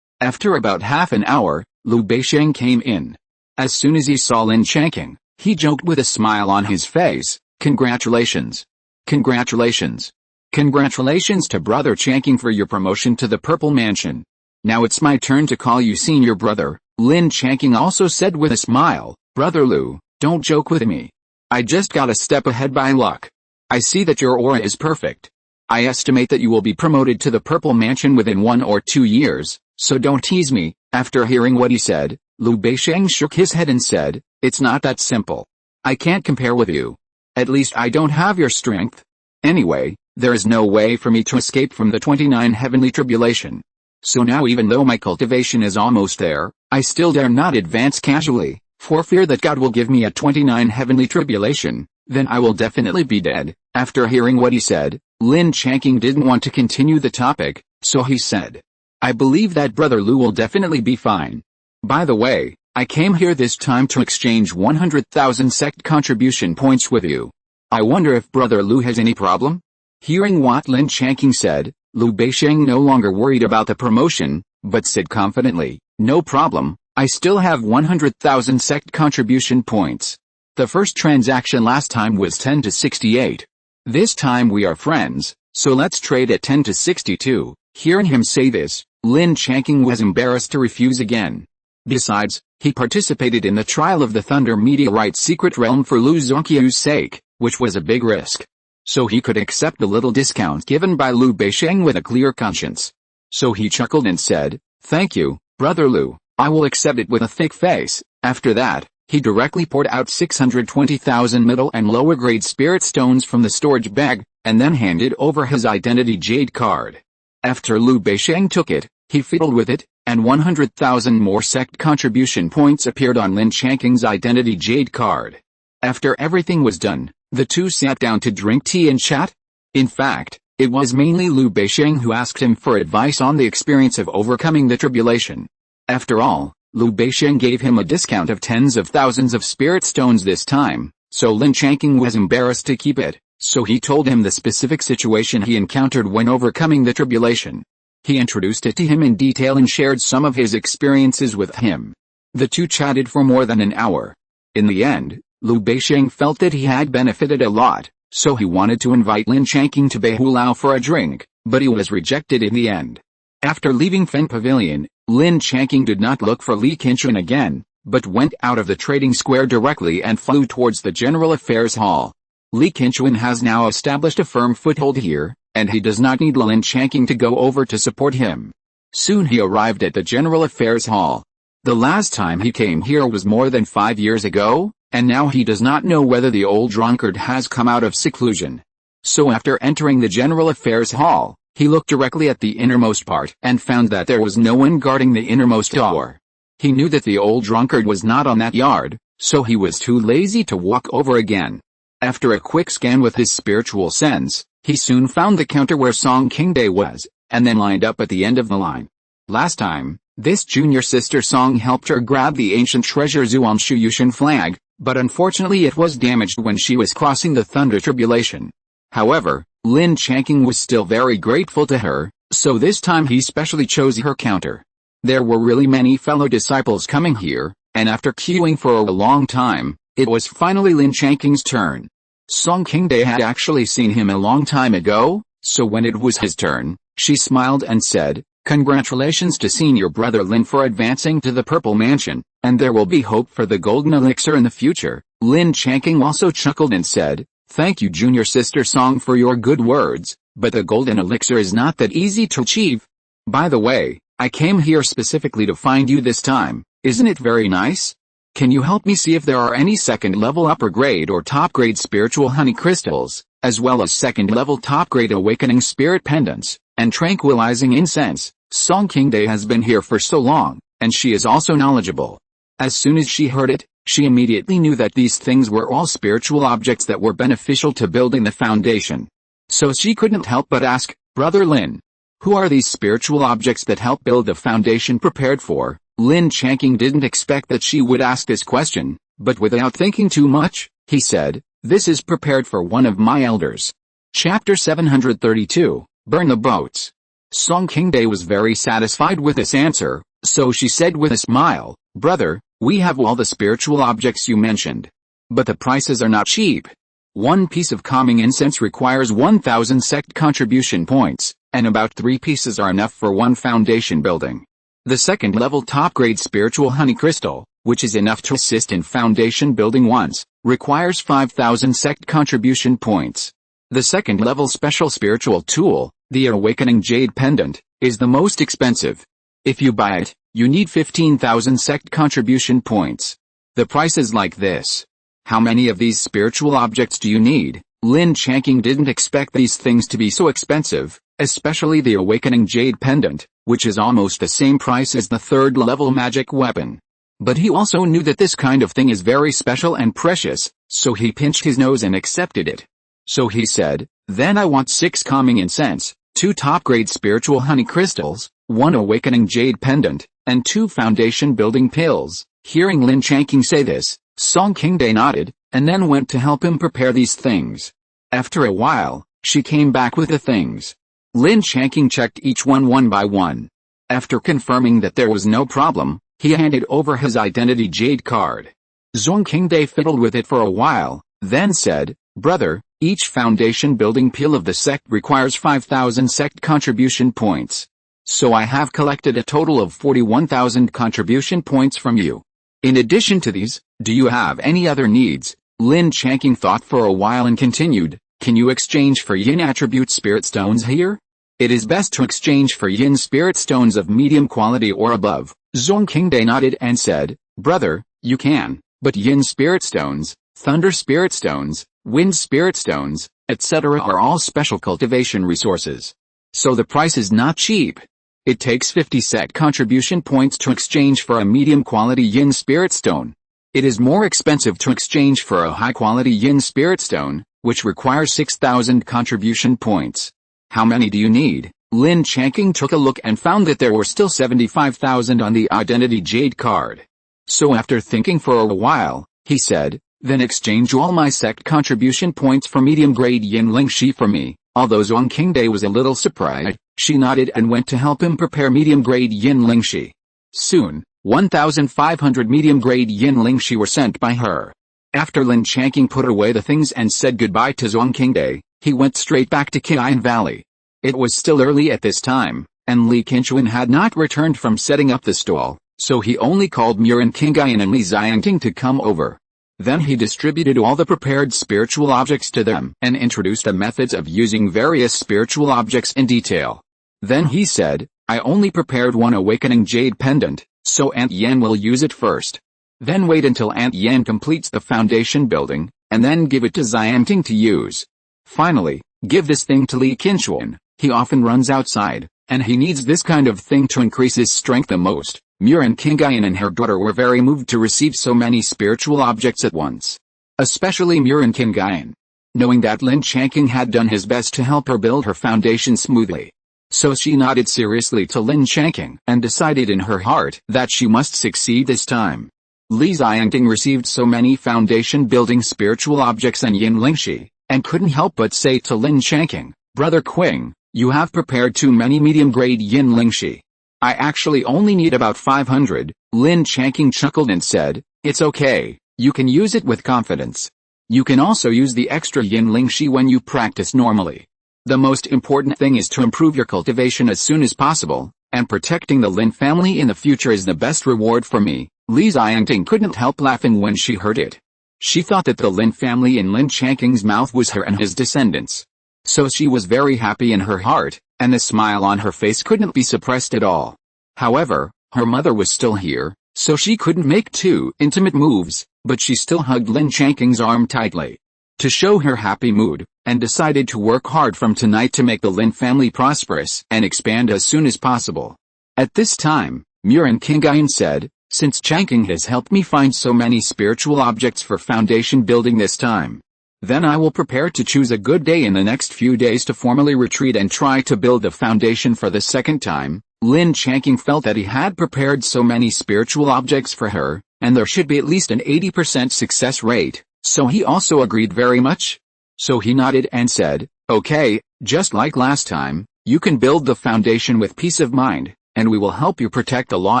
After about half an hour, Liu Beisheng came in. As soon as he saw Lin Changqing, he joked with a smile on his face, "Congratulations. Congratulations. Congratulations to Brother Changqing for your promotion to the Purple Mansion. Now it's my turn to call you senior brother." Lin Changqing also said with a smile, "Brother Liu, don't joke with me. I just got a step ahead by luck. I see that your aura is perfect. I estimate that you will be promoted to the Purple Mansion within 1 or 2 years, so don't tease me." After hearing what he said, Liu Beisheng shook his head and said, "It's not that simple. I can't compare with you. At least I don't have your strength. Anyway, there is no way for me to escape from the 29 heavenly tribulation. So now even though my cultivation is almost there, I still dare not advance casually, for fear that God will give me a 29 heavenly tribulation, then I will definitely be dead." After hearing what he said, Lin Changqing didn't want to continue the topic, so he said, "I believe that Brother Liu will definitely be fine. By the way, I came here this time to exchange 100,000 sect contribution points with you. I wonder if Brother Liu has any problem?" Hearing what Lin Changqing said, Liu Beisheng no longer worried about the promotion, but said confidently, "No problem, I still have 100,000 sect contribution points. The first transaction last time was 10 to 68. This time we are friends, so let's trade at 10 to 62. Hearing him say this, Lin Changqing was embarrassed to refuse again. Besides, he participated in the trial of the Thunder Meteorite Secret Realm for Liu Zongqiu's sake, which was a big risk. So he could accept the little discount given by Liu Beisheng with a clear conscience. So he chuckled and said, "Thank you, Brother Liu, I will accept it with a thick face." After that, he directly poured out 620,000 middle and lower grade spirit stones from the storage bag, and then handed over his identity jade card. After Liu Beisheng took it, he fiddled with it, and 100,000 more sect contribution points appeared on Lin Changqing's identity jade card. After everything was done, the two sat down to drink tea and chat. In fact, it was mainly Liu Beisheng who asked him for advice on the experience of overcoming the tribulation. After all, Liu Beisheng gave him a discount of tens of thousands of spirit stones this time, so Lin Changqing was embarrassed to keep it, so he told him the specific situation he encountered when overcoming the tribulation. He introduced it to him in detail and shared some of his experiences with him. The two chatted for more than an hour. In the end, Liu Beixiang felt that he had benefited a lot, so he wanted to invite Lin Changqing to Beihulao for a drink, but he was rejected in the end. After leaving Feng Pavilion, Lin Changqing did not look for Li Qinshan again, but went out of the trading square directly and flew towards the General Affairs Hall. Li Qinshan has now established a firm foothold here, and he does not need Lin Changqing to go over to support him. Soon he arrived at the General Affairs Hall. The last time he came here was more than 5 years ago, and now he does not know whether the old drunkard has come out of seclusion. So after entering the General Affairs Hall, he looked directly at the innermost part and found that there was no one guarding the innermost door. He knew that the old drunkard was not on that yard, so he was too lazy to walk over again. After a quick scan with his spiritual sense, he soon found the counter where Song Qingdai was, and then lined up at the end of the line. Last time, this junior sister Song helped her grab the ancient treasure Zhuanshu Yushan flag, but unfortunately it was damaged when she was crossing the Thunder Tribulation. However, Lin Changqing was still very grateful to her, so this time he specially chose her counter. There were really many fellow disciples coming here, and after queuing for a long time, it was finally Lin Changqing's turn. Song Qingdai had actually seen him a long time ago, so when it was his turn, she smiled and said, "Congratulations to senior brother Lin for advancing to the Purple Mansion, and there will be hope for the golden elixir in the future." Lin Changqing also chuckled and said, "Thank you junior sister Song for your good words, but the golden elixir is not that easy to achieve. By the way, I came here specifically to find you this time, isn't it very nice? Can you help me see if there are any second level upper grade or top grade spiritual honey crystals, as well as second level top grade awakening spirit pendants, and tranquilizing incense?" Song Qingdai has been here for so long, and she is also knowledgeable. As soon as she heard it, she immediately knew that these things were all spiritual objects that were beneficial to building the foundation. So she couldn't help but ask, "Brother Lin, who are these spiritual objects that help build the foundation prepared for?" Lin Changqing didn't expect that she would ask this question, but without thinking too much, he said, "This is prepared for one of my elders." Chapter 732, Burn the Boats. Song Qingdai was very satisfied with this answer, so she said with a smile, "Brother, we have all the spiritual objects you mentioned. But the prices are not cheap. One piece of calming incense requires 1,000 sect contribution points, and about 3 pieces are enough for one foundation building. The second level top grade spiritual honey crystal, which is enough to assist in foundation building once, requires 5,000 sect contribution points. The second level special spiritual tool, the awakening jade pendant, is the most expensive. If you buy it, you need 15,000 sect contribution points. The price is like this. How many of these spiritual objects do you need?" Lin Changqing didn't expect these things to be so expensive, especially the awakening jade pendant, which is almost the same price as the third level magic weapon. But he also knew that this kind of thing is very special and precious, so he pinched his nose and accepted it. So he said, "Then I want 6 calming incense, 2 top-grade spiritual honey crystals, 1 awakening jade pendant, and 2 foundation building pills." Hearing Lin Changqing say this, Song Qingdai nodded, and then went to help him prepare these things. After a while, she came back with the things. Lin Changqing checked each one by one. After confirming that there was no problem, he handed over his identity jade card. Song Qingdai fiddled with it for a while, then said, "Brother, each foundation building pill of the sect requires 5,000 sect contribution points. So I have collected a total of 41,000 contribution points from you. In addition to these, do you have any other needs?" Lin Changqing thought for a while and continued, "Can you exchange for yin attribute spirit stones here? It is best to exchange for yin spirit stones of medium quality or above." Song Qingdai nodded and said, "Brother, you can, but yin spirit stones, thunder spirit stones, wind spirit stones, etc. are all special cultivation resources. So the price is not cheap. It takes 50 sect contribution points to exchange for a medium quality yin spirit stone. It is more expensive to exchange for a high quality yin spirit stone, which requires 6,000 contribution points. How many do you need?" Lin Changqing took a look and found that there were still 75,000 on the identity jade card. So after thinking for a while, he said, "Then exchange all my sect contribution points for medium grade yin lingxi for me." Although Song Qingdai was a little surprised, she nodded and went to help him prepare medium grade yin lingxi. Soon, 1,500 medium-grade yin lingxi were sent by her. After Lin Changqing put away the things and said goodbye to Zhuangqingde, he went straight back to Qian Valley. It was still early at this time, and Li Qinchuan had not returned from setting up the stall, so he only called Muren Qingayan and Li Xiangting to come over. Then he distributed all the prepared spiritual objects to them and introduced the methods of using various spiritual objects in detail. Then he said, I only prepared one awakening jade pendant, so Aunt Yan will use it first. Then wait until Aunt Yan completes the foundation building, and then give it to Xiangting to use. Finally, give this thing to Li Qinchuan. He often runs outside, and he needs this kind of thing to increase his strength the most. Muren Qingayan and her daughter were very moved to receive so many spiritual objects at once. Especially Muren Qingayan. Knowing that Lin Changqing had done his best to help her build her foundation smoothly. So she nodded seriously to Lin Changqing and decided in her heart that she must succeed this time. Li Xiangting received so many foundation building spiritual objects and yin lingxi, and couldn't help but say to Lin Changqing, Brother Qing, you have prepared too many medium-grade yin lingxi. I actually only need about 500, Lin Changqing chuckled and said, it's okay, you can use it with confidence. You can also use the extra yin lingxi when you practice normally. The most important thing is to improve your cultivation as soon as possible, and protecting the Lin family in the future is the best reward for me. Li Xiangting couldn't help laughing when she heard it. She thought that the Lin family in Lin Changqing's mouth was her and his descendants. So she was very happy in her heart, and the smile on her face couldn't be suppressed at all. However, her mother was still here, so she couldn't make too intimate moves, but she still hugged Lin Changqing's arm tightly. To show her happy mood, and decided to work hard from tonight to make the Lin family prosperous and expand as soon as possible. At this time, Muren Qingayan said, since Changqing has helped me find so many spiritual objects for foundation building this time, then I will prepare to choose a good day in the next few days to formally retreat and try to build the foundation for the second time. Lin Changqing felt that he had prepared so many spiritual objects for her, and there should be at least an 80% success rate, so he also agreed very much. So he nodded and said, okay, just like last time, you can build the foundation with peace of mind, and we will help you protect the law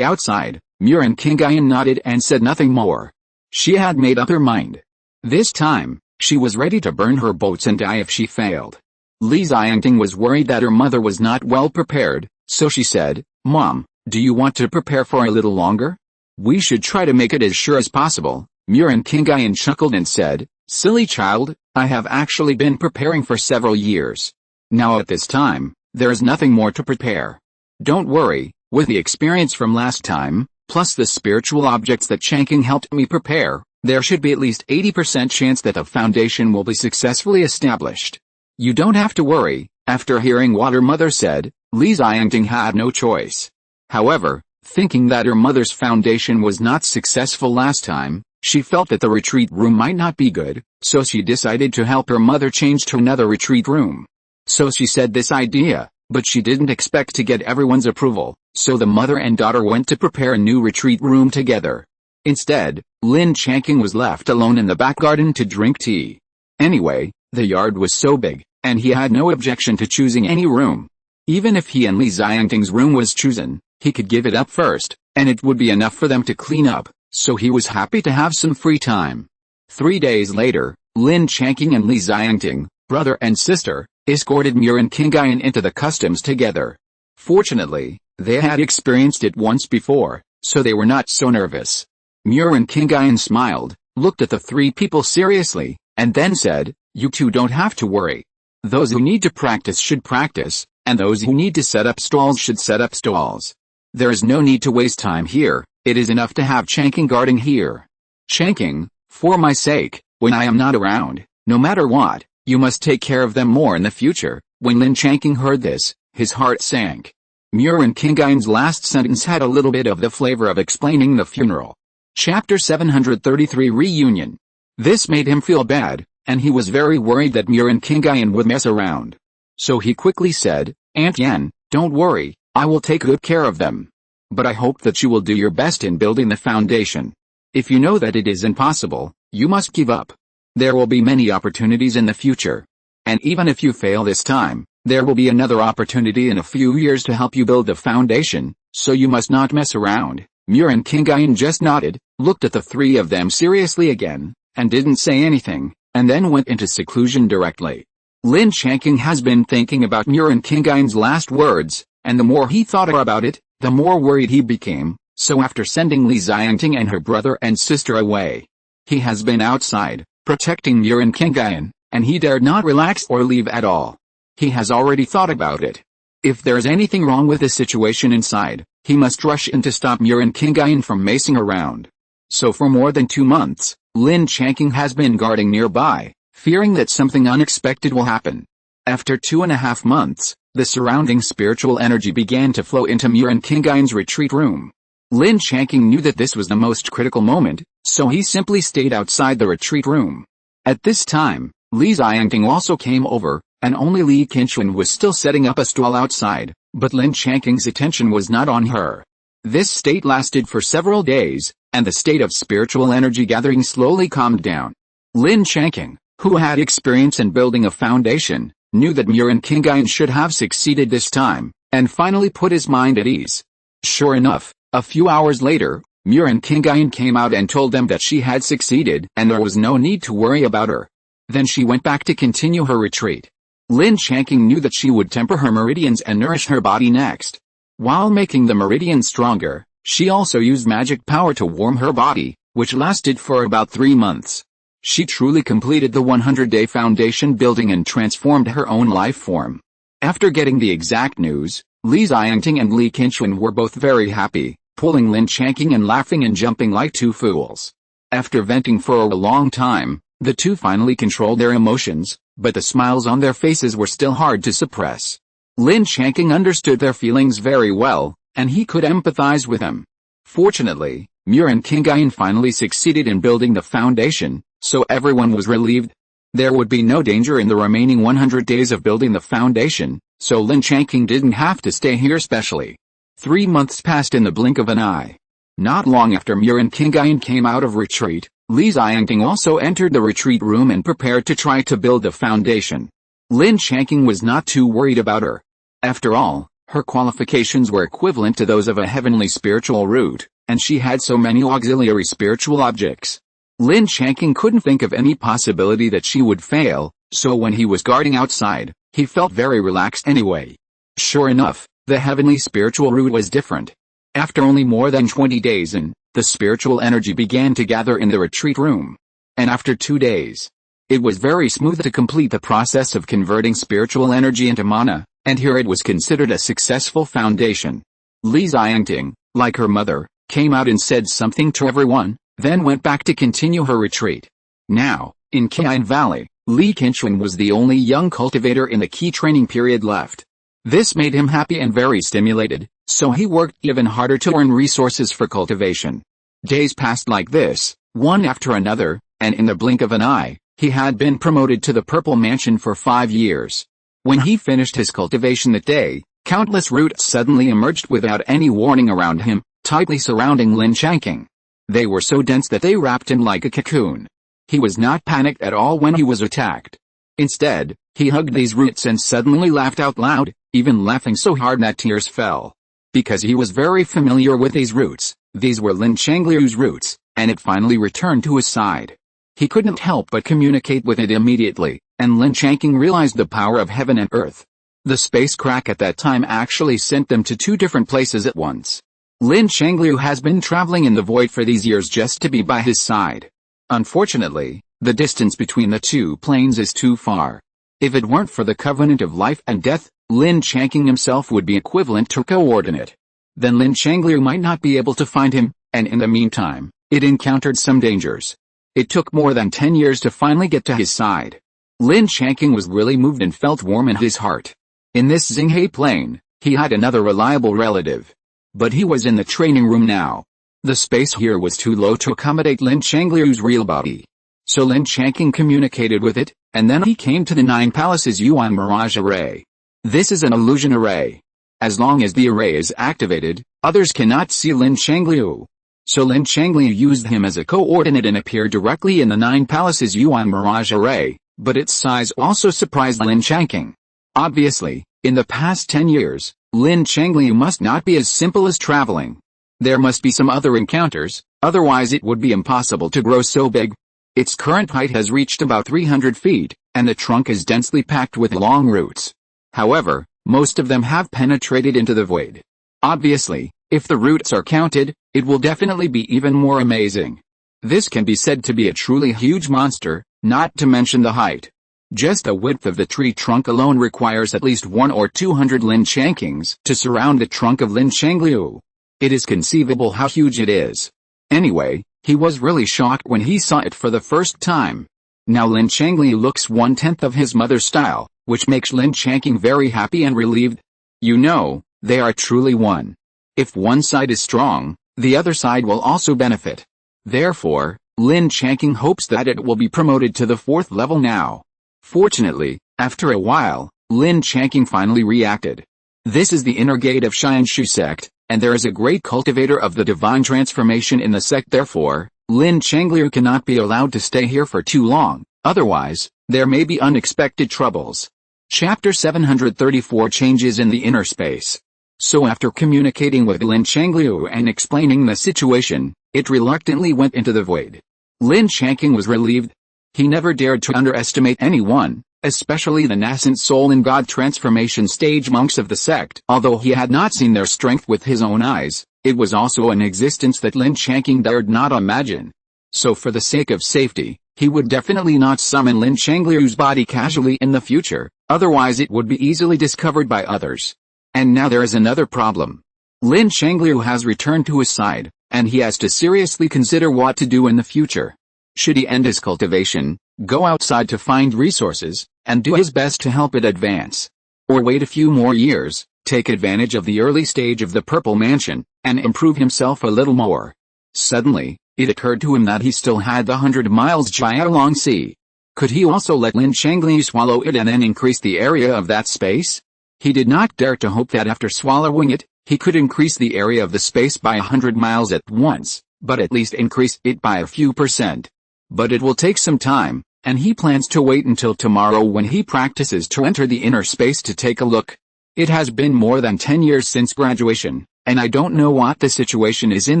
outside. Muren Qingayan nodded and said nothing more. She had made up her mind. This time, she was ready to burn her boats and die if she failed. Li Xiangting was worried that her mother was not well prepared, so she said, Mom, do you want to prepare for a little longer? We should try to make it as sure as possible. Muren Qingayan chuckled and said, silly child, I have actually been preparing for several years. Now at this time, there is nothing more to prepare. Don't worry, with the experience from last time, plus the spiritual objects that Changqing helped me prepare, there should be at least 80% chance that the foundation will be successfully established. You don't have to worry. After hearing what her mother said, Li Xiangting had no choice. However, thinking that her mother's foundation was not successful last time, she felt that the retreat room might not be good, so she decided to help her mother change to another retreat room. So she said this idea, but she didn't expect to get everyone's approval, so the mother and daughter went to prepare a new retreat room together. Instead, Lin Changqing was left alone in the back garden to drink tea. Anyway, the yard was so big, and he had no objection to choosing any room. Even if he and Li Xiangting's room was chosen, he could give it up first, and it would be enough for them to clean up, so he was happy to have some free time. 3 days later, Lin Changqing and Li Xiangting, brother and sister, escorted Muren Qingayan into the customs together. Fortunately, they had experienced it once before, so they were not so nervous. Muren Qingayan smiled, looked at the three people seriously, and then said, you two don't have to worry. Those who need to practice should practice, and those who need to set up stalls should set up stalls. There is no need to waste time here, it is enough to have Changqing guarding here. Changqing, for my sake, when I am not around, no matter what, you must take care of them more in the future. When Lin Changqing heard this, his heart sank. Muren Qingayan's last sentence had a little bit of the flavor of explaining the funeral. Chapter 733 Reunion. This made him feel bad, and he was very worried that Muren Qingayan would mess around. So he quickly said, Aunt Yan, don't worry, I will take good care of them. But I hope that you will do your best in building the foundation. If you know that it is impossible, you must give up. There will be many opportunities in the future. And even if you fail this time, there will be another opportunity in a few years to help you build the foundation, so you must not mess around. Reincarnated just nodded, looked at the three of them seriously again, and didn't say anything, and then went into seclusion directly. Lin Changqing has been thinking about Reincarnated's last words, and the more he thought about it, the more worried he became, so after sending Li Xiangting and her brother and sister away, he has been outside, protecting Reincarnated, and he dared not relax or leave at all. He has already thought about it. If there's anything wrong with the situation inside, he must rush in to stop Reincarnated from macing around. So for more than 2 months, Lin Changqing has been guarding nearby, fearing that something unexpected will happen. After 2.5 months, the surrounding spiritual energy began to flow into Reincarnated's retreat room. Lin Changqing knew that this was the most critical moment, so he simply stayed outside the retreat room. At this time, Li Xiangting also came over, and only Lin Changqing was still setting up a stall outside, but Lin Changqing's attention was not on her. This state lasted for several days, and the state of spiritual energy gathering slowly calmed down. Lin Changqing, who had experience in building a foundation, knew that Reincarnated should have succeeded this time, and finally put his mind at ease. Sure enough, a few hours later, Reincarnated came out and told them that she had succeeded and there was no need to worry about her. Then she went back to continue her retreat. Lin Changqing knew that she would temper her meridians and nourish her body next. While making the meridians stronger, she also used magic power to warm her body, which lasted for about 3 months. She truly completed the 100-day foundation building and transformed her own life form. After getting the exact news, Li Xiangting and Lin Changqing were both very happy, pulling Lin Changqing and laughing and jumping like two fools. After venting for a long time, the two finally controlled their emotions, but the smiles on their faces were still hard to suppress. Lin Changqing understood their feelings very well, and he could empathize with them. Fortunately, Reincarnated finally succeeded in building the foundation, so everyone was relieved. There would be no danger in the remaining 100 days of building the foundation, so Lin Changqing didn't have to stay here specially. 3 months passed in the blink of an eye. Not long after Reincarnated came out of retreat, Li Xiangting also entered the retreat room and prepared to try to build the foundation. Lin Changqing was not too worried about her. After all, her qualifications were equivalent to those of a heavenly spiritual root, and she had so many auxiliary spiritual objects. Lin Changqing couldn't think of any possibility that she would fail, so when he was guarding outside, he felt very relaxed anyway. Sure enough, the heavenly spiritual root was different. After only more than 20 days the spiritual energy began to gather in the retreat room. And after 2 days, it was very smooth to complete the process of converting spiritual energy into mana, and here it was considered a successful foundation. Li Xiangting, like her mother, came out and said something to everyone, then went back to continue her retreat. Now, in Qian Valley, Lin Changqing was the only young cultivator in the key training period left. This made him happy and very stimulated, so he worked even harder to earn resources for cultivation. Days passed like this, one after another, and in the blink of an eye, he had been promoted to the Purple Mansion for 5 years. When he finished his cultivation that day, countless roots suddenly emerged without any warning around him, tightly surrounding Lin Changqing. They were so dense that they wrapped him like a cocoon. He was not panicked at all when he was attacked. Instead, he hugged these roots and suddenly laughed out loud, even laughing so hard that tears fell. Because he was very familiar with these roots, these were Lin Changqiang's roots, and it finally returned to his side. He couldn't help but communicate with it immediately, and Lin Changqing realized the power of heaven and earth. The space crack at that time actually sent them to 2 different places at once. Lin Changqiang has been traveling in the void for these years just to be by his side. Unfortunately, the distance between the 2 planes is too far. If it weren't for the covenant of life and death, Lin Changqing himself would be equivalent to coordinate. Then Lin Changqiang might not be able to find him, and in the meantime, it encountered some dangers. It took more than 10 years to finally get to his side. Lin Changqing was really moved and felt warm in his heart. In this Xinghe plane, he had another reliable relative. But he was in the training room now. The space here was too low to accommodate Lin Changqiang's real body. So Lin Changqing communicated with it, and then he came to the 9 Palaces Yuan Mirage Array. This is an illusion array. As long as the array is activated, others cannot see Lin Changqiang. So Lin Changqiang used him as a coordinate and appeared directly in the 9 Palaces Yuan Mirage Array, but its size also surprised Lin Changqiang. Obviously, in the past 10 years, Lin Changqiang must not be as simple as traveling. There must be some other encounters, otherwise it would be impossible to grow so big. Its current height has reached about 300 feet, and the trunk is densely packed with long roots. However, most of them have penetrated into the void. Obviously, if the roots are counted, it will definitely be even more amazing. This can be said to be a truly huge monster, not to mention the height. Just the width of the tree trunk alone requires at least 100 or 200 Lin Changqings to surround the trunk of Lin Changqiu. It is conceivable how huge it is. Anyway, he was really shocked when he saw it for the first time. Now Lin Changqiu looks 1/10 of his mother's style, which makes Lin Changqing very happy and relieved. You know, they are truly one. If one side is strong, the other side will also benefit. Therefore, Lin Changqing hopes that it will be promoted to the 4th level now. Fortunately, after a while, Lin Changqing finally reacted. This is the inner gate of Xianshu sect, and there is a great cultivator of the divine transformation in the sect. Therefore, Lin Changqiu cannot be allowed to stay here for too long, otherwise, there may be unexpected troubles. Chapter 734 Changes in the Inner Space. So after communicating with Lin Changqiu and explaining the situation, it reluctantly went into the void. Lin Changqing was relieved. He never dared to underestimate anyone, especially the nascent soul and God transformation stage monks of the sect. Although he had not seen their strength with his own eyes, it was also an existence that Lin Changqing dared not imagine. So for the sake of safety, he would definitely not summon Lin Changqiu's body casually in the future, otherwise it would be easily discovered by others. And now there is another problem. Lin Changqiu has returned to his side, and he has to seriously consider what to do in the future. Should he end his cultivation, go outside to find resources, and do his best to help it advance? Or wait a few more years, take advantage of the early stage of the Purple Mansion, and improve himself a little more? Suddenly, it occurred to him that he still had the 100 miles Jialong Sea. Could he also let Lin Changqiu swallow it and then increase the area of that space? He did not dare to hope that after swallowing it, he could increase the area of the space by 100 miles at once, but at least increase it by a few %. But it will take some time, and he plans to wait until tomorrow when he practices to enter the inner space to take a look. It has been more than 10 years since graduation, and I don't know what the situation is in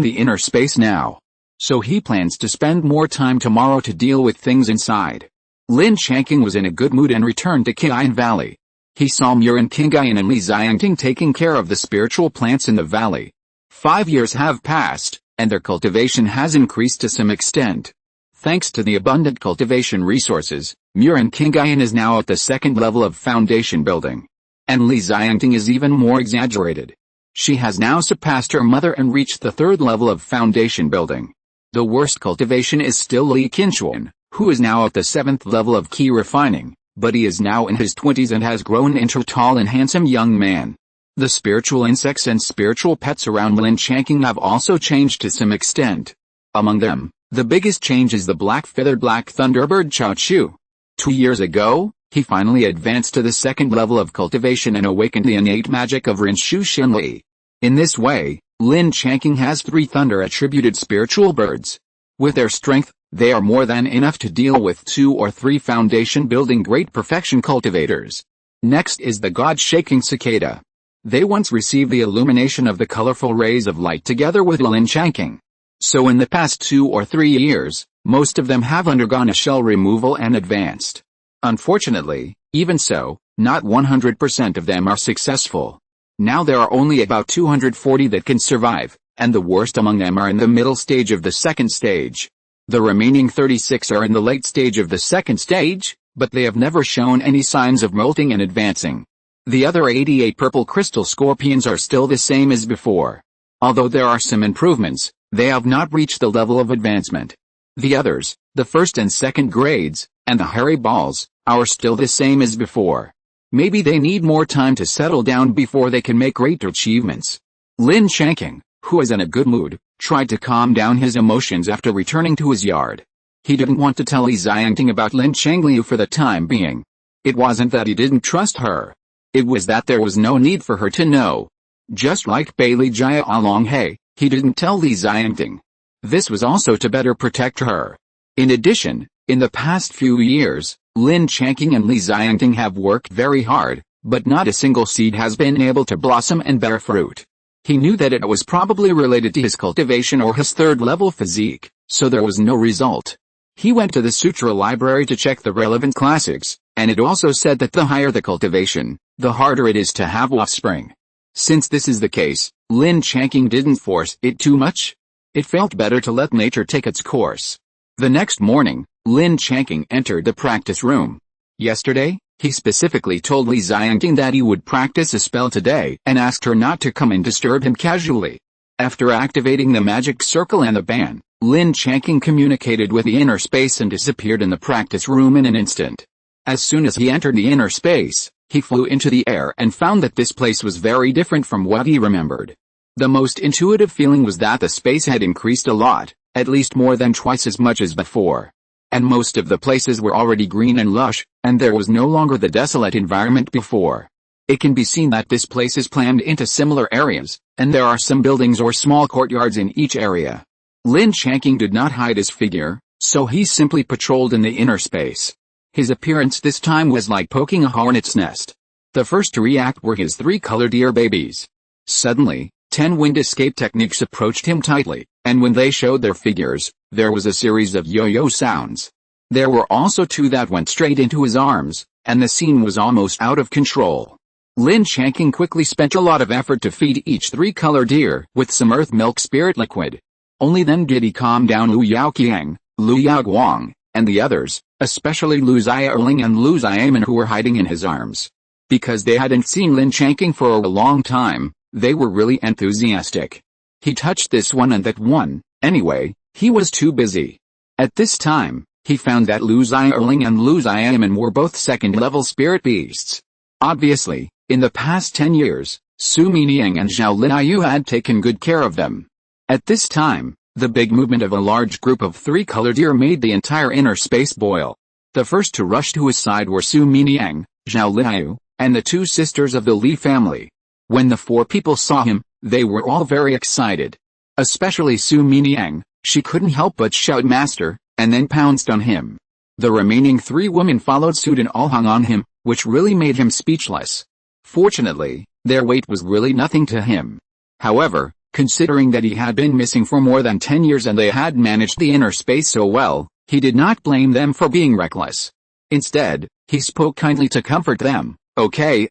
the inner space now. So he plans to spend more time tomorrow to deal with things inside. Lin Changqing was in a good mood and returned to Qian Valley. He saw Murin Qingyan and Li Xiangting taking care of the spiritual plants in the valley. 5 years have passed, and their cultivation has increased to some extent. Thanks to the abundant cultivation resources, Murin Qingyan is now at the 2nd level of foundation building. And Li Xiangting is even more exaggerated. She has now surpassed her mother and reached the 3rd level of foundation building. The worst cultivation is still Li Qinchuan, who is now at the 7th level of key refining, but he is now in his 20s and has grown into a tall and handsome young man. The spiritual insects and spiritual pets around Lin Changqing have also changed to some extent. Among them, the biggest change is the black-feathered black thunderbird Chao Chu. 2 years ago, he finally advanced to the 2nd level of cultivation and awakened the innate magic of Rinshu Xinli. In this way, Lin Changqing has 3 thunder-attributed spiritual birds. With their strength, they are more than enough to deal with 2 or 3 foundation-building great perfection cultivators. Next is the God-shaking cicada. They once received the illumination of the colorful rays of light together with Lin Changqing. So in the past 2 or 3 years, most of them have undergone a shell removal and advanced. Unfortunately, even so, not 100% of them are successful. Now there are only about 240 that can survive, and the worst among them are in the middle stage of the 2nd stage. The remaining 36 are in the late stage of the 2nd stage, but they have never shown any signs of molting and advancing. The other 88 purple crystal scorpions are still the same as before. Although there are some improvements, they have not reached the level of advancement. The others, the 1st and 2nd grades, and the hairy balls, are still the same as before. Maybe they need more time to settle down before they can make greater achievements. Lin Changqing, who is in a good mood, tried to calm down his emotions after returning to his yard. He didn't want to tell Li Xiangting about Lin Changqiu for the time being. It wasn't that he didn't trust her. It was that there was no need for her to know. Just like Bailey Jia Alonghe, he didn't tell Li Xiangting. This was also to better protect her. In addition, in the past few years, Lin Changqing and Li Xiangting have worked very hard, but not a single seed has been able to blossom and bear fruit. He knew that it was probably related to his cultivation or his third-level physique, so there was no result. He went to the sutra library to check the relevant classics, and it also said that the higher the cultivation, the harder it is to have offspring. Since this is the case, Lin Changqing didn't force it too much. It felt better to let nature take its course. The next morning, Lin Changqing entered the practice room. Yesterday, he specifically told Li Xiangting that he would practice a spell today and asked her not to come and disturb him casually. After activating the magic circle and the ban, Lin Changqing communicated with the inner space and disappeared in the practice room in an instant. As soon as he entered the inner space, he flew into the air and found that this place was very different from what he remembered. The most intuitive feeling was that the space had increased a lot, at least more than twice as much as before. And most of the places were already green and lush, and there was no longer the desolate environment before. It can be seen that this place is planned into similar areas, and there are some buildings or small courtyards in each area. Lin Changqing did not hide his figure, so he simply patrolled in the inner space. His appearance this time was like poking a hornet's nest. The first to react were his 3 colored ear babies. Suddenly, 10 wind escape techniques approached him tightly, and when they showed their figures, there was a series of yo-yo sounds. There were also 2 that went straight into his arms, and the scene was almost out of control. Lin Changqing quickly spent a lot of effort to feed each 3-colored ear with some earth milk spirit liquid. Only then did he calm down Lu Yaoqiang, Lu Yaoguang, and the others, especially Lu Xiaoling and Lu Xiamen, who were hiding in his arms. Because they hadn't seen Lin Changqing for a long time, they were really enthusiastic. He touched this one and that one. Anyway, he was too busy. At this time, he found that Lu Xiaoling and Lu Xiamen were both second-level spirit beasts. Obviously, in the past 10 years, Su Miniang and Zhao Linyu had taken good care of them. At this time, the big movement of a large group of 3-colored deer made the entire inner space boil. The first to rush to his side were Su Miniang, Zhao Linyu, and the 2 sisters of the Li family. When the 4 people saw him, they were all very excited. Especially Su Miniang, she couldn't help but shout "Master," and then pounced on him. The remaining 3 women followed suit and all hung on him, which really made him speechless. Fortunately, their weight was really nothing to him. However, considering that he had been missing for more than 10 years and they had managed the inner space so well, he did not blame them for being reckless. Instead, he spoke kindly to comfort them. Okay.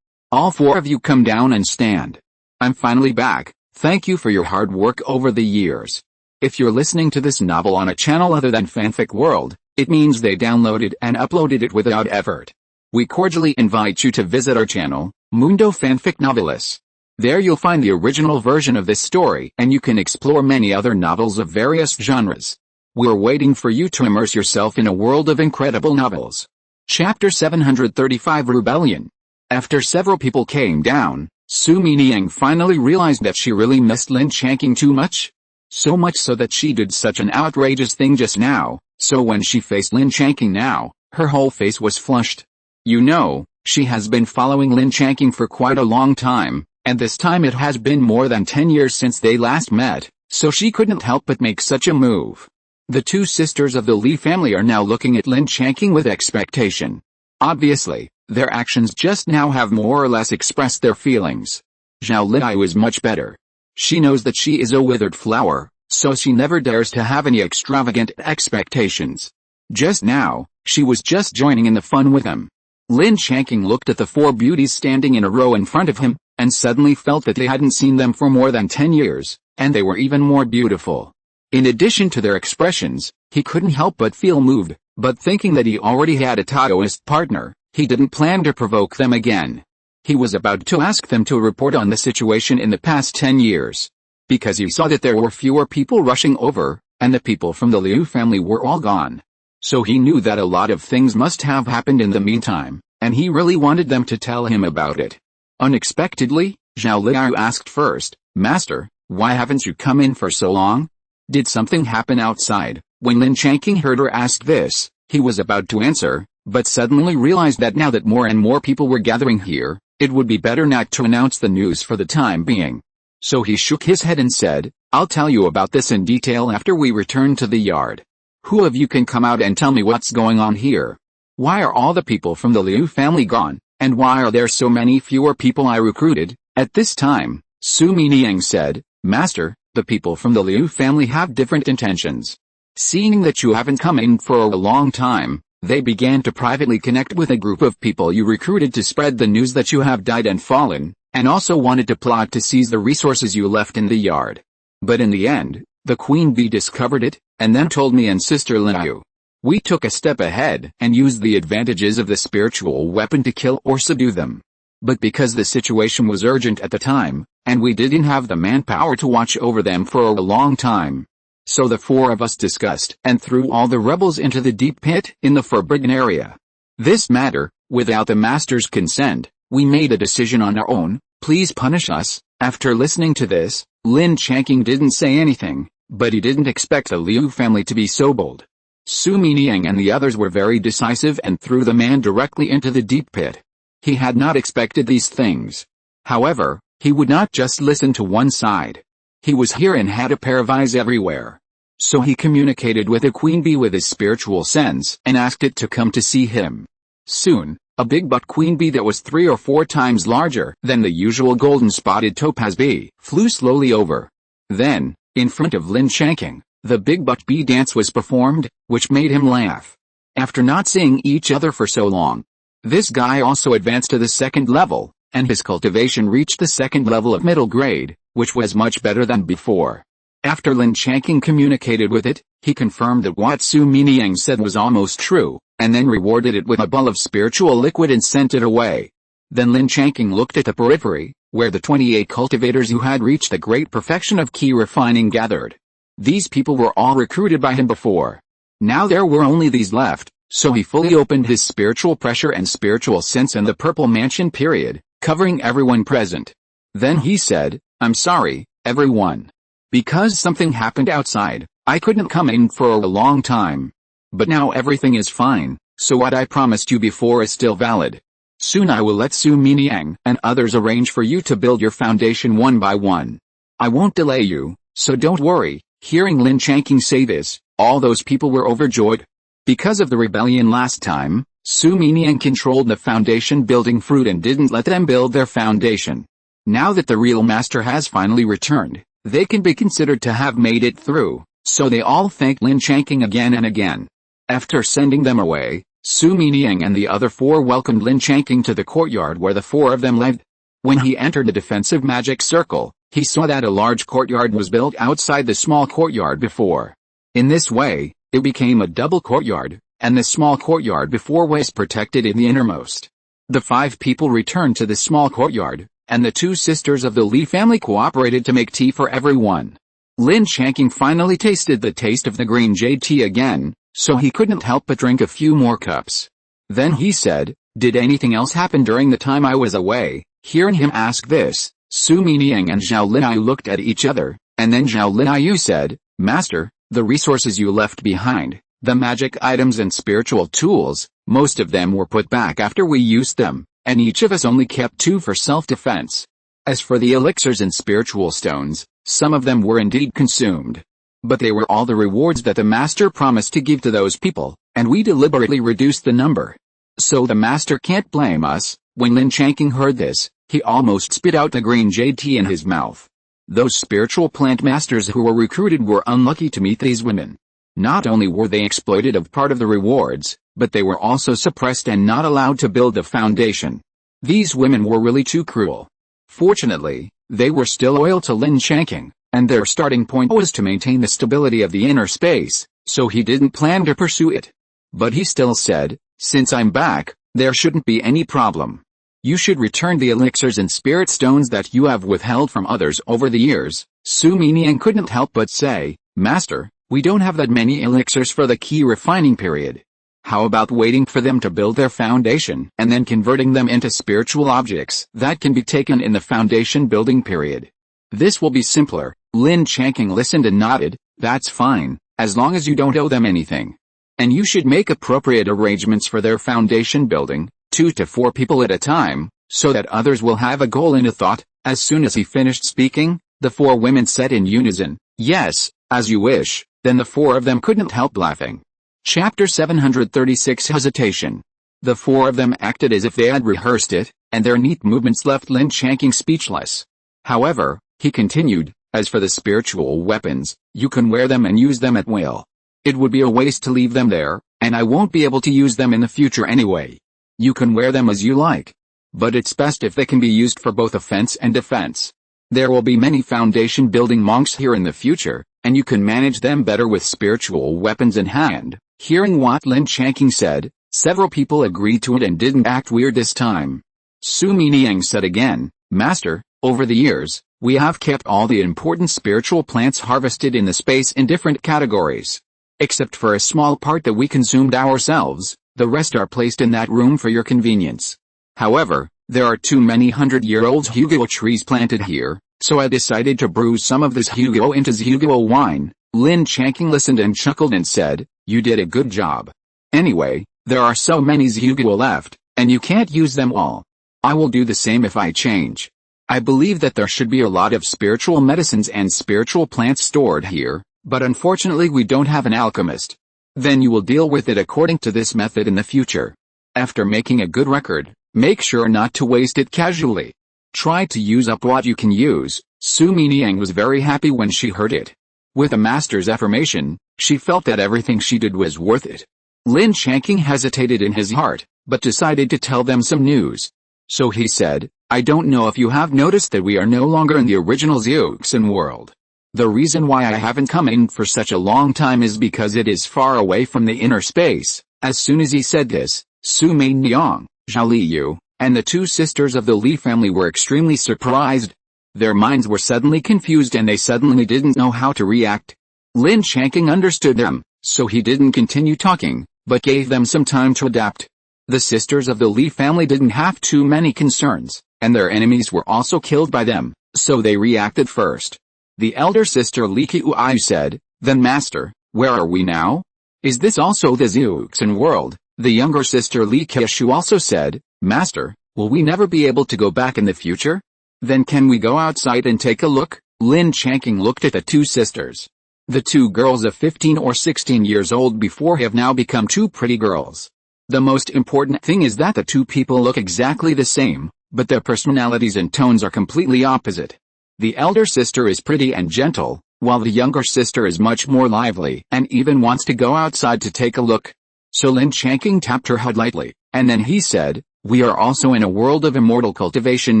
All 4 of you come down and stand. I'm finally back. Thank you for your hard work over the years. If you're listening to this novel on a channel other than Fanfic World, it means they downloaded and uploaded it without effort. We cordially invite you to visit our channel, Mundo Fanfic Novelis. There you'll find the original version of this story and you can explore many other novels of various genres. We're waiting for you to immerse yourself in a world of incredible novels. Chapter 735 Rebellion. After several people came down, Su Miniang finally realized that she really missed Lin Changqing too much. So much so that she did such an outrageous thing just now, so when she faced Lin Changqing now, her whole face was flushed. You know, she has been following Lin Changqing for quite a long time, and this time it has been more than 10 years since they last met, so she couldn't help but make such a move. The 2 sisters of the Li family are now looking at Lin Changqing with expectation. Obviously, their actions just now have more or less expressed their feelings. Zhao Linyu is much better. She knows that she is a withered flower, so she never dares to have any extravagant expectations. Just now, she was just joining in the fun with him. Lin Changqing looked at the 4 beauties standing in a row in front of him, and suddenly felt that they hadn't seen them for more than 10 years, and they were even more beautiful. In addition to their expressions, he couldn't help but feel moved, but thinking that he already had a Taoist partner, he didn't plan to provoke them again. He was about to ask them to report on the situation in the past 10 years. Because he saw that there were fewer people rushing over, and the people from the Liu family were all gone. So he knew that a lot of things must have happened in the meantime, and he really wanted them to tell him about it. Unexpectedly, Zhao Liu asked first, "Master, why haven't you come in for so long? Did something happen outside?" When Lin Changqing heard her ask this, he was about to answer, but suddenly realized that now that more and more people were gathering here, it would be better not to announce the news for the time being. So he shook his head and said, "I'll tell you about this in detail after we return to the yard. Who of you can come out and tell me what's going on here? Why are all the people from the Liu family gone, and why are there so many fewer people I recruited?" At this time, Su Miniang said, Master, the people from the Liu family have different intentions. Seeing that you haven't come in for a long time, they began to privately connect with a group of people you recruited to spread the news that you have died and fallen, and also wanted to plot to seize the resources you left in the yard. But in the end, the queen bee discovered it, and then told me and Sister Lin. We took a step ahead and used the advantages of the spiritual weapon to kill or subdue them. But because the situation was urgent at the time, and we didn't have the manpower to watch over them for a long time. So the four of us discussed and threw all the rebels into the deep pit in the forbidden area. This matter, without the master's consent, we made a decision on our own. Please punish us. After listening to this, Lin Changqing didn't say anything, but he didn't expect the Liu family to be so bold. Su Miniang and the others were very decisive and threw the man directly into the deep pit. He had not expected these things. However, he would not just listen to one side. He was here and had a pair of eyes everywhere. So he communicated with the queen bee with his spiritual sense and asked it to come to see him. Soon, a big butt queen bee that was 3 or 4 times larger than the usual golden spotted topaz bee flew slowly over. Then, in front of Lin Changqing, the big butt bee dance was performed, which made him laugh. After not seeing each other for so long, this guy also advanced to the 2nd level, and his cultivation reached the 2nd level of middle grade, which was much better than before. After Lin Changqing communicated with it, he confirmed that what Su Miniang said was almost true, and then rewarded it with a bowl of spiritual liquid and sent it away. Then Lin Changqing looked at the periphery, where the 28 cultivators who had reached the great perfection of key refining gathered. These people were all recruited by him before. Now there were only these left, so he fully opened his spiritual pressure and spiritual sense in the purple mansion period, covering everyone present. Then he said, I'm sorry, everyone. Because something happened outside, I couldn't come in for a long time. But now everything is fine, so what I promised you before is still valid. Soon I will let Su Miniang and others arrange for you to build your foundation one by one. I won't delay you, so don't worry. Hearing Lin Changqing say this, all those people were overjoyed. Because of the rebellion last time, Su Miniang controlled the foundation building fruit and didn't let them build their foundation. Now that the real master has finally returned, they can be considered to have made it through, so they all thanked Lin Changqing again and again. After sending them away, Su Miniang and the other 4 welcomed Lin Changqing to the courtyard where the 4 of them lived. When he entered the defensive magic circle, he saw that a large courtyard was built outside the small courtyard before. In this way, it became a double courtyard, and the small courtyard before was protected in the innermost. The 5 people returned to the small courtyard, and the 2 sisters of the Li family cooperated to make tea for everyone. Lin Changqing finally tasted the taste of the green jade tea again, so he couldn't help but drink a few more cups. Then he said, did anything else happen during the time I was away? Hearing him ask this, Su Miniang and Zhao Linyu looked at each other, and then Zhao Linyu said, Master, the resources you left behind, the magic items and spiritual tools, most of them were put back after we used them, and each of us only kept 2 for self-defense. As for the elixirs and spiritual stones, some of them were indeed consumed. But they were all the rewards that the master promised to give to those people, and we deliberately reduced the number. So the master can't blame us. When Lin Changqing heard this, he almost spit out the green jade tea in his mouth. Those spiritual plant masters who were recruited were unlucky to meet these women. Not only were they exploited of part of the rewards, but they were also suppressed and not allowed to build the foundation. These women were really too cruel. Fortunately, they were still loyal to Lin Changqing, and their starting point was to maintain the stability of the inner space, so he didn't plan to pursue it. But he still said, since I'm back, there shouldn't be any problem. You should return the elixirs and spirit stones that you have withheld from others over the years. Su Miniang couldn't help but say, Master, we don't have that many elixirs for the key refining period. How about waiting for them to build their foundation and then converting them into spiritual objects that can be taken in the foundation building period? This will be simpler. Lin Changqing listened and nodded, that's fine, as long as you don't owe them anything. And you should make appropriate arrangements for their foundation building, 2 to 4 people at a time, so that others will have a goal and a thought. As soon as he finished speaking, the 4 women said in unison, yes, as you wish. Then the 4 of them couldn't help laughing. Chapter 736 Hesitation. The 4 of them acted as if they had rehearsed it, and their neat movements left Lin Changqing speechless. However, he continued, as for the spiritual weapons, you can wear them and use them at will. It would be a waste to leave them there, and I won't be able to use them in the future anyway. You can wear them as you like. But it's best if they can be used for both offense and defense. There will be many foundation building monks here in the future, and you can manage them better with spiritual weapons in hand. Hearing what Lin Changqing said, several people agreed to it and didn't act weird this time. Su Miniang said again, Master, over the years, we have kept all the important spiritual plants harvested in the space in different categories. Except for a small part that we consumed ourselves, the rest are placed in that room for your convenience. However, there are too many 100-year-old Huguo trees planted here, so I decided to brew some of this Huguo into Huguo wine. Lin Changqing listened and chuckled and said, you did a good job. Anyway, there are so many Huguo left, and you can't use them all. I will do the same if I change. I believe that there should be a lot of spiritual medicines and spiritual plants stored here, but unfortunately we don't have an alchemist. Then you will deal with it according to this method in the future. After making a good record, make sure not to waste it casually. Try to use up what you can use. Su Miniang was very happy when she heard it. With a master's affirmation, she felt that everything she did was worth it. Lin Changqing hesitated in his heart, but decided to tell them some news. So he said, I don't know if you have noticed that we are no longer in the original Jiufeng world. The reason why I haven't come in for such a long time is because it is far away from the inner space. As soon as he said this, Su Miniang, Zhao Liyu, and the two sisters of the Li family were extremely surprised. Their minds were suddenly confused and they suddenly didn't know how to react. Lin Changqing understood them, so he didn't continue talking, but gave them some time to adapt. The sisters of the Li family didn't have too many concerns, and their enemies were also killed by them, so they reacted first. The elder sister Li Qiuai said, Then Master, where are we now? Is this also the Jiufeng world? The younger sister Li Keishu also said, Master, will we never be able to go back in the future? Then can we go outside and take a look? Lin Changqing looked at the two sisters. The two girls of 15 or 16 years old before have now become two pretty girls. The most important thing is that the two people look exactly the same, but their personalities and tones are completely opposite. The elder sister is pretty and gentle, while the younger sister is much more lively and even wants to go outside to take a look. So Lin Changqing tapped her head lightly, and then he said, We are also in a world of immortal cultivation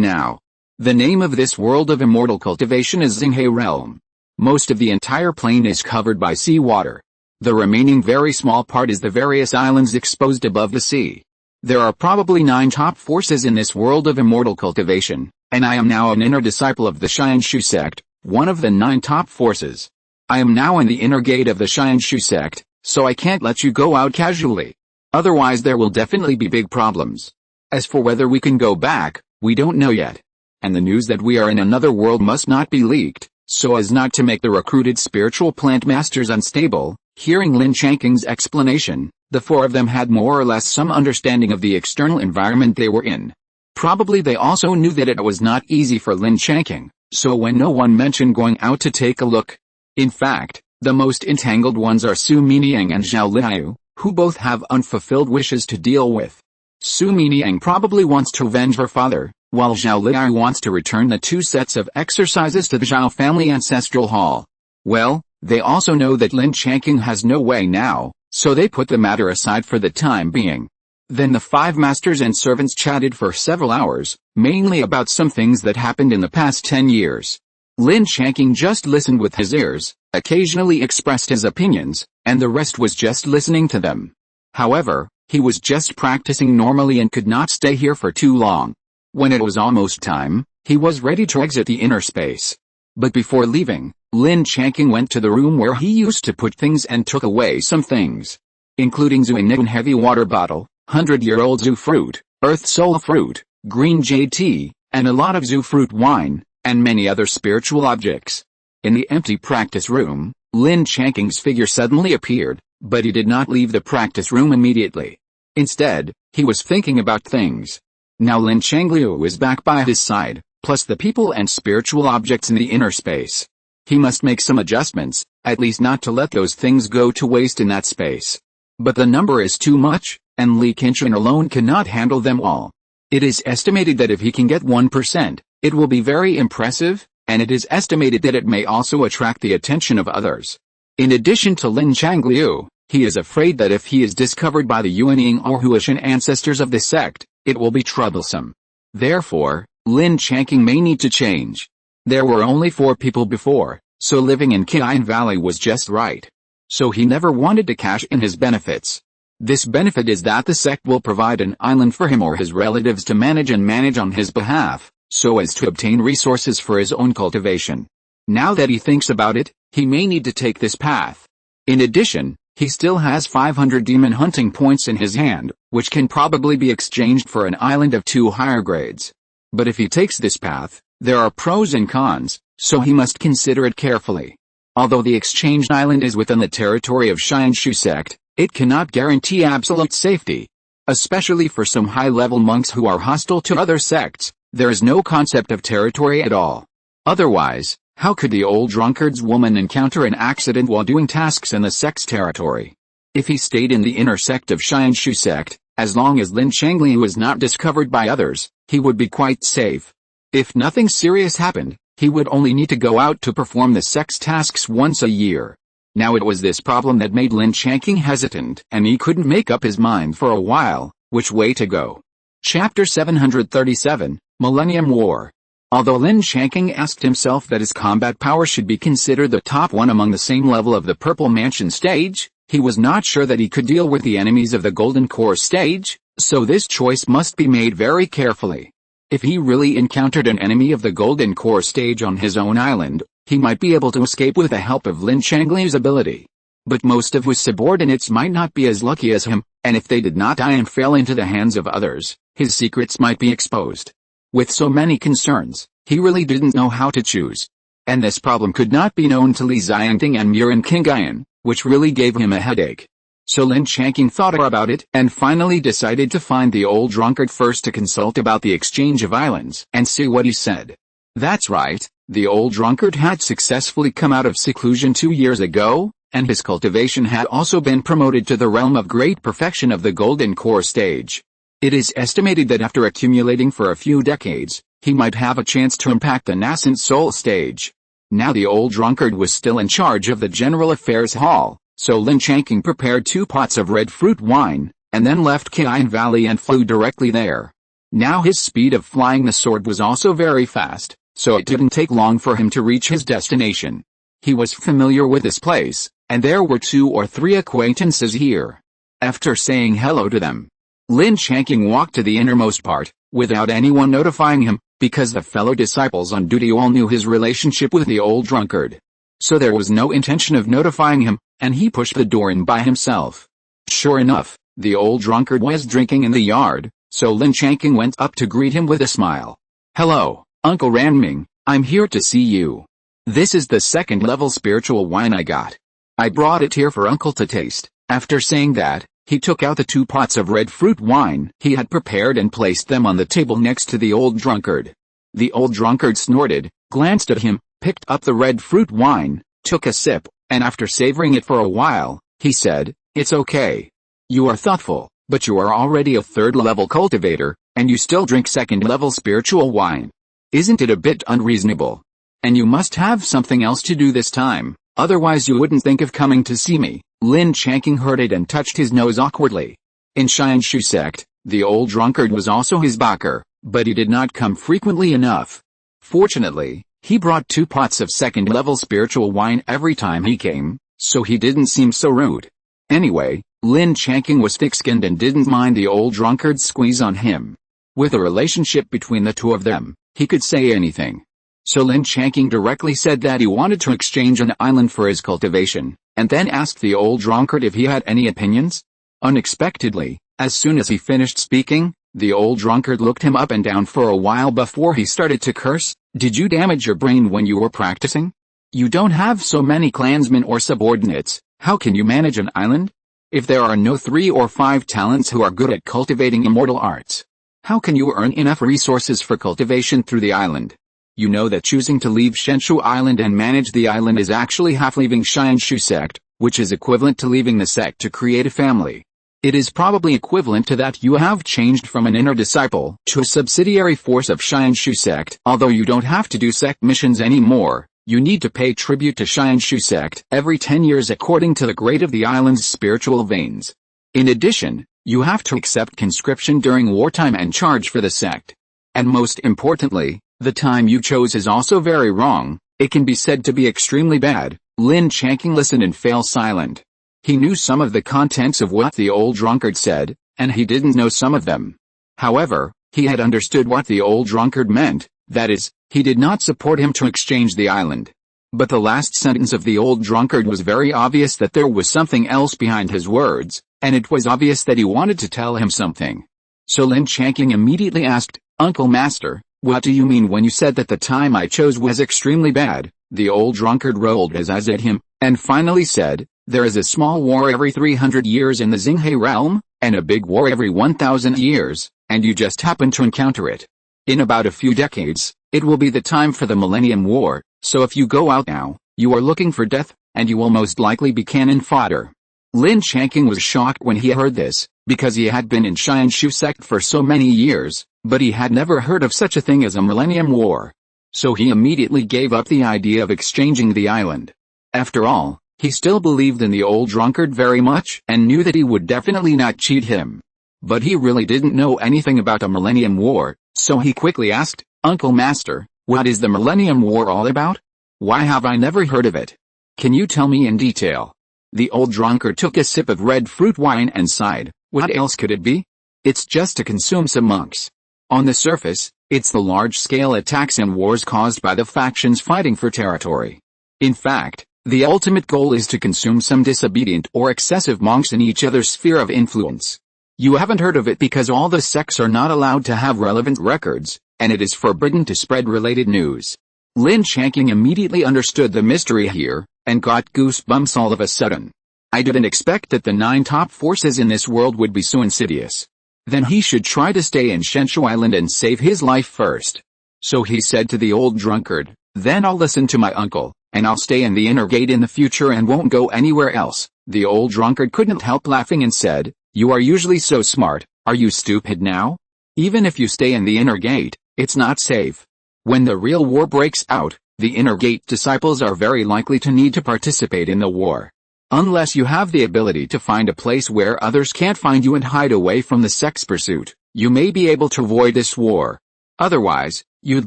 now. The name of this world of immortal cultivation is Xinghe Realm. Most of the entire plain is covered by seawater. The remaining very small part is the various islands exposed above the sea. There are probably 9 top forces in this world of immortal cultivation, and I am now an inner disciple of the Xianshu sect, one of the 9 top forces. I am now in the inner gate of the Xianshu sect, so I can't let you go out casually. Otherwise there will definitely be big problems. As for whether we can go back, we don't know yet. And the news that we are in another world must not be leaked, so as not to make the recruited spiritual plant masters unstable. Hearing Lin Changqing's explanation, the 4 of them had more or less some understanding of the external environment they were in. Probably they also knew that it was not easy for Lin Changqing, so when no one mentioned going out to take a look. In fact, the most entangled ones are Su Miniang and Zhao Liyu, who both have unfulfilled wishes to deal with. Su Miniang probably wants to avenge her father, while Zhao Liyu wants to return the 2 sets of exercises to the Zhao family ancestral hall. Well, they also know that Lin Changqing has no way now, so they put the matter aside for the time being. Then the 5 masters and servants chatted for several hours, mainly about some things that happened in the past 10 years. Lin Changqing just listened with his ears, occasionally expressed his opinions, and the rest was just listening to them. However, he was just practicing normally and could not stay here for too long. When it was almost time, he was ready to exit the inner space. But before leaving, Lin Changqing went to the room where he used to put things and took away some things, including Zhuang heavy water bottle, 100-year-old Zhu fruit, earth soul fruit, green jade tea, and a lot of Zhu fruit wine, and many other spiritual objects. In the empty practice room, Lin Changqing's figure suddenly appeared, but he did not leave the practice room immediately. Instead, he was thinking about things. Now Lin Changliu was back by his side, plus the people and spiritual objects in the inner space. He must make some adjustments, at least not to let those things go to waste in that space. But the number is too much, and Li Changqing alone cannot handle them all. It is estimated that if he can get 1%, It will be very impressive, and it is estimated that it may also attract the attention of others. In addition to Lin Changqing, he is afraid that if he is discovered by the Yuanying or Huishan ancestors of the sect, it will be troublesome. Therefore, Lin Changqing may need to change. There were only 4 people before, so living in Qian Valley was just right. So he never wanted to cash in his benefits. This benefit is that the sect will provide an island for him or his relatives to manage on his behalf, so as to obtain resources for his own cultivation. Now that he thinks about it, he may need to take this path. In addition, he still has 500 demon hunting points in his hand, which can probably be exchanged for an island of 2 higher grades. But if he takes this path, there are pros and cons, so he must consider it carefully. Although the exchanged island is within the territory of Xianshu sect, it cannot guarantee absolute safety. Especially for some high-level monks who are hostile to other sects, there is no concept of territory at all. Otherwise, how could the old drunkard's woman encounter an accident while doing tasks in the sect's territory? If he stayed in the inner sect of Xianshu sect, as long as Lin Changqing was not discovered by others, he would be quite safe. If nothing serious happened, he would only need to go out to perform the sect's tasks once a year. Now it was this problem that made Lin Changqing hesitant, and he couldn't make up his mind for a while, which way to go. Chapter 737, Millennium War. Although Lin Changqing asked himself that his combat power should be considered the top one among the same level of the Purple Mansion stage, he was not sure that he could deal with the enemies of the Golden Core stage, so this choice must be made very carefully. If he really encountered an enemy of the Golden Core stage on his own island, he might be able to escape with the help of Lin Changqing's ability. But most of his subordinates might not be as lucky as him, and if they did not die and fell into the hands of others, his secrets might be exposed. With so many concerns, he really didn't know how to choose. And this problem could not be known to Li Xiangting and Murin Qingyan, which really gave him a headache. So Lin Changqing thought about it and finally decided to find the old drunkard first to consult about the exchange of islands and see what he said. That's right, the old drunkard had successfully come out of seclusion 2 years ago, and his cultivation had also been promoted to the realm of great perfection of the Golden Core stage. It is estimated that after accumulating for a few decades, he might have a chance to impact the nascent soul stage. Now the old drunkard was still in charge of the General Affairs Hall, so Lin Changqing prepared 2 pots of red fruit wine, and then left Qian Valley and flew directly there. Now his speed of flying the sword was also very fast, so it didn't take long for him to reach his destination. He was familiar with this place, and there were 2 or 3 acquaintances here. After saying hello to them, Lin Changqing walked to the innermost part, without anyone notifying him, because the fellow disciples on duty all knew his relationship with the old drunkard. So there was no intention of notifying him, and he pushed the door in by himself. Sure enough, the old drunkard was drinking in the yard, so Lin Changqing went up to greet him with a smile. "Hello, Uncle Ranming, I'm here to see you. This is the 2nd level spiritual wine I got. I brought it here for Uncle to taste." After saying that, he took out the 2 pots of red fruit wine he had prepared and placed them on the table next to the old drunkard. The old drunkard snorted, glanced at him, picked up the red fruit wine, took a sip, and after savoring it for a while, he said, "It's okay. You are thoughtful, but you are already a 3rd level cultivator, and you still drink 2nd level spiritual wine. Isn't it a bit unreasonable? And you must have something else to do this time, otherwise you wouldn't think of coming to see me." Lin Changqing heard it and touched his nose awkwardly. In Xianshu sect, the old drunkard was also his backer, but he did not come frequently enough. Fortunately, he brought 2 pots of 2nd level spiritual wine every time he came, so he didn't seem so rude. Anyway, Lin Changqing was thick-skinned and didn't mind the old drunkard's squeeze on him. With a relationship between the 2 of them, he could say anything. So Lin Changqing directly said that he wanted to exchange an island for his cultivation, and then asked the old drunkard if he had any opinions. Unexpectedly, as soon as he finished speaking, the old drunkard looked him up and down for a while before he started to curse. "Did you damage your brain when you were practicing? You don't have so many clansmen or subordinates, how can you manage an island? If there are no 3 or 5 talents who are good at cultivating immortal arts, how can you earn enough resources for cultivation through the island? You know that choosing to leave Shenshu Island and manage the island is actually half leaving Xianshu sect, which is equivalent to leaving the sect to create a family. It is probably equivalent to that you have changed from an inner disciple to a subsidiary force of Xianshu sect. Although you don't have to do sect missions anymore, you need to pay tribute to Xianshu sect every 10 years according to the grade of the island's spiritual veins. In addition, you have to accept conscription during wartime and charge for the sect. And most importantly, the time you chose is also very wrong. It can be said to be extremely bad. Lin Changqing listened and fell silent. He knew some of the contents of what the old drunkard said, and he didn't know some of them. However, he had understood what the old drunkard meant, that is, he did not support him to exchange the island. But the last sentence of the old drunkard was very obvious that there was something else behind his words, and it was obvious that he wanted to tell him something. So Lin Changqing immediately asked, "Uncle Master, what do you mean when you said that the time I chose was extremely bad?" The old drunkard rolled his eyes at him, and finally said, "There is a small war every 300 years in the Xinghe realm, and a big war every 1,000 years, and you just happen to encounter it. In about a few decades, it will be the time for the Millennium War, so if you go out now, you are looking for death, and you will most likely be cannon fodder." Lin Changqing was shocked when he heard this, because he had been in Xianshu sect for so many years, but he had never heard of such a thing as a Millennium War. So he immediately gave up the idea of exchanging the island. After all, he still believed in the old drunkard very much and knew that he would definitely not cheat him. But he really didn't know anything about a Millennium War, so he quickly asked, "Uncle Master, what is the Millennium War all about? Why have I never heard of it? Can you tell me in detail?" The old drunkard took a sip of red fruit wine and sighed. "What else could it be? It's just to consume some monks. On the surface, it's the large-scale attacks and wars caused by the factions fighting for territory. In fact, the ultimate goal is to consume some disobedient or excessive monks in each other's sphere of influence. You haven't heard of it because all the sects are not allowed to have relevant records, and it is forbidden to spread related news." Lin Changqing immediately understood the mystery here, and got goosebumps all of a sudden. "I didn't expect that the 9 top forces in this world would be so insidious. Then he should try to stay in Shenshu Island and save his life first." So he said to the old drunkard, "Then I'll listen to my uncle, and I'll stay in the inner gate in the future and won't go anywhere else." The old drunkard couldn't help laughing and said, "You are usually so smart, are you stupid now? Even if you stay in the inner gate, it's not safe. When the real war breaks out, the inner gate disciples are very likely to need to participate in the war. Unless you have the ability to find a place where others can't find you and hide away from the sect's pursuit, you may be able to avoid this war. Otherwise, you'd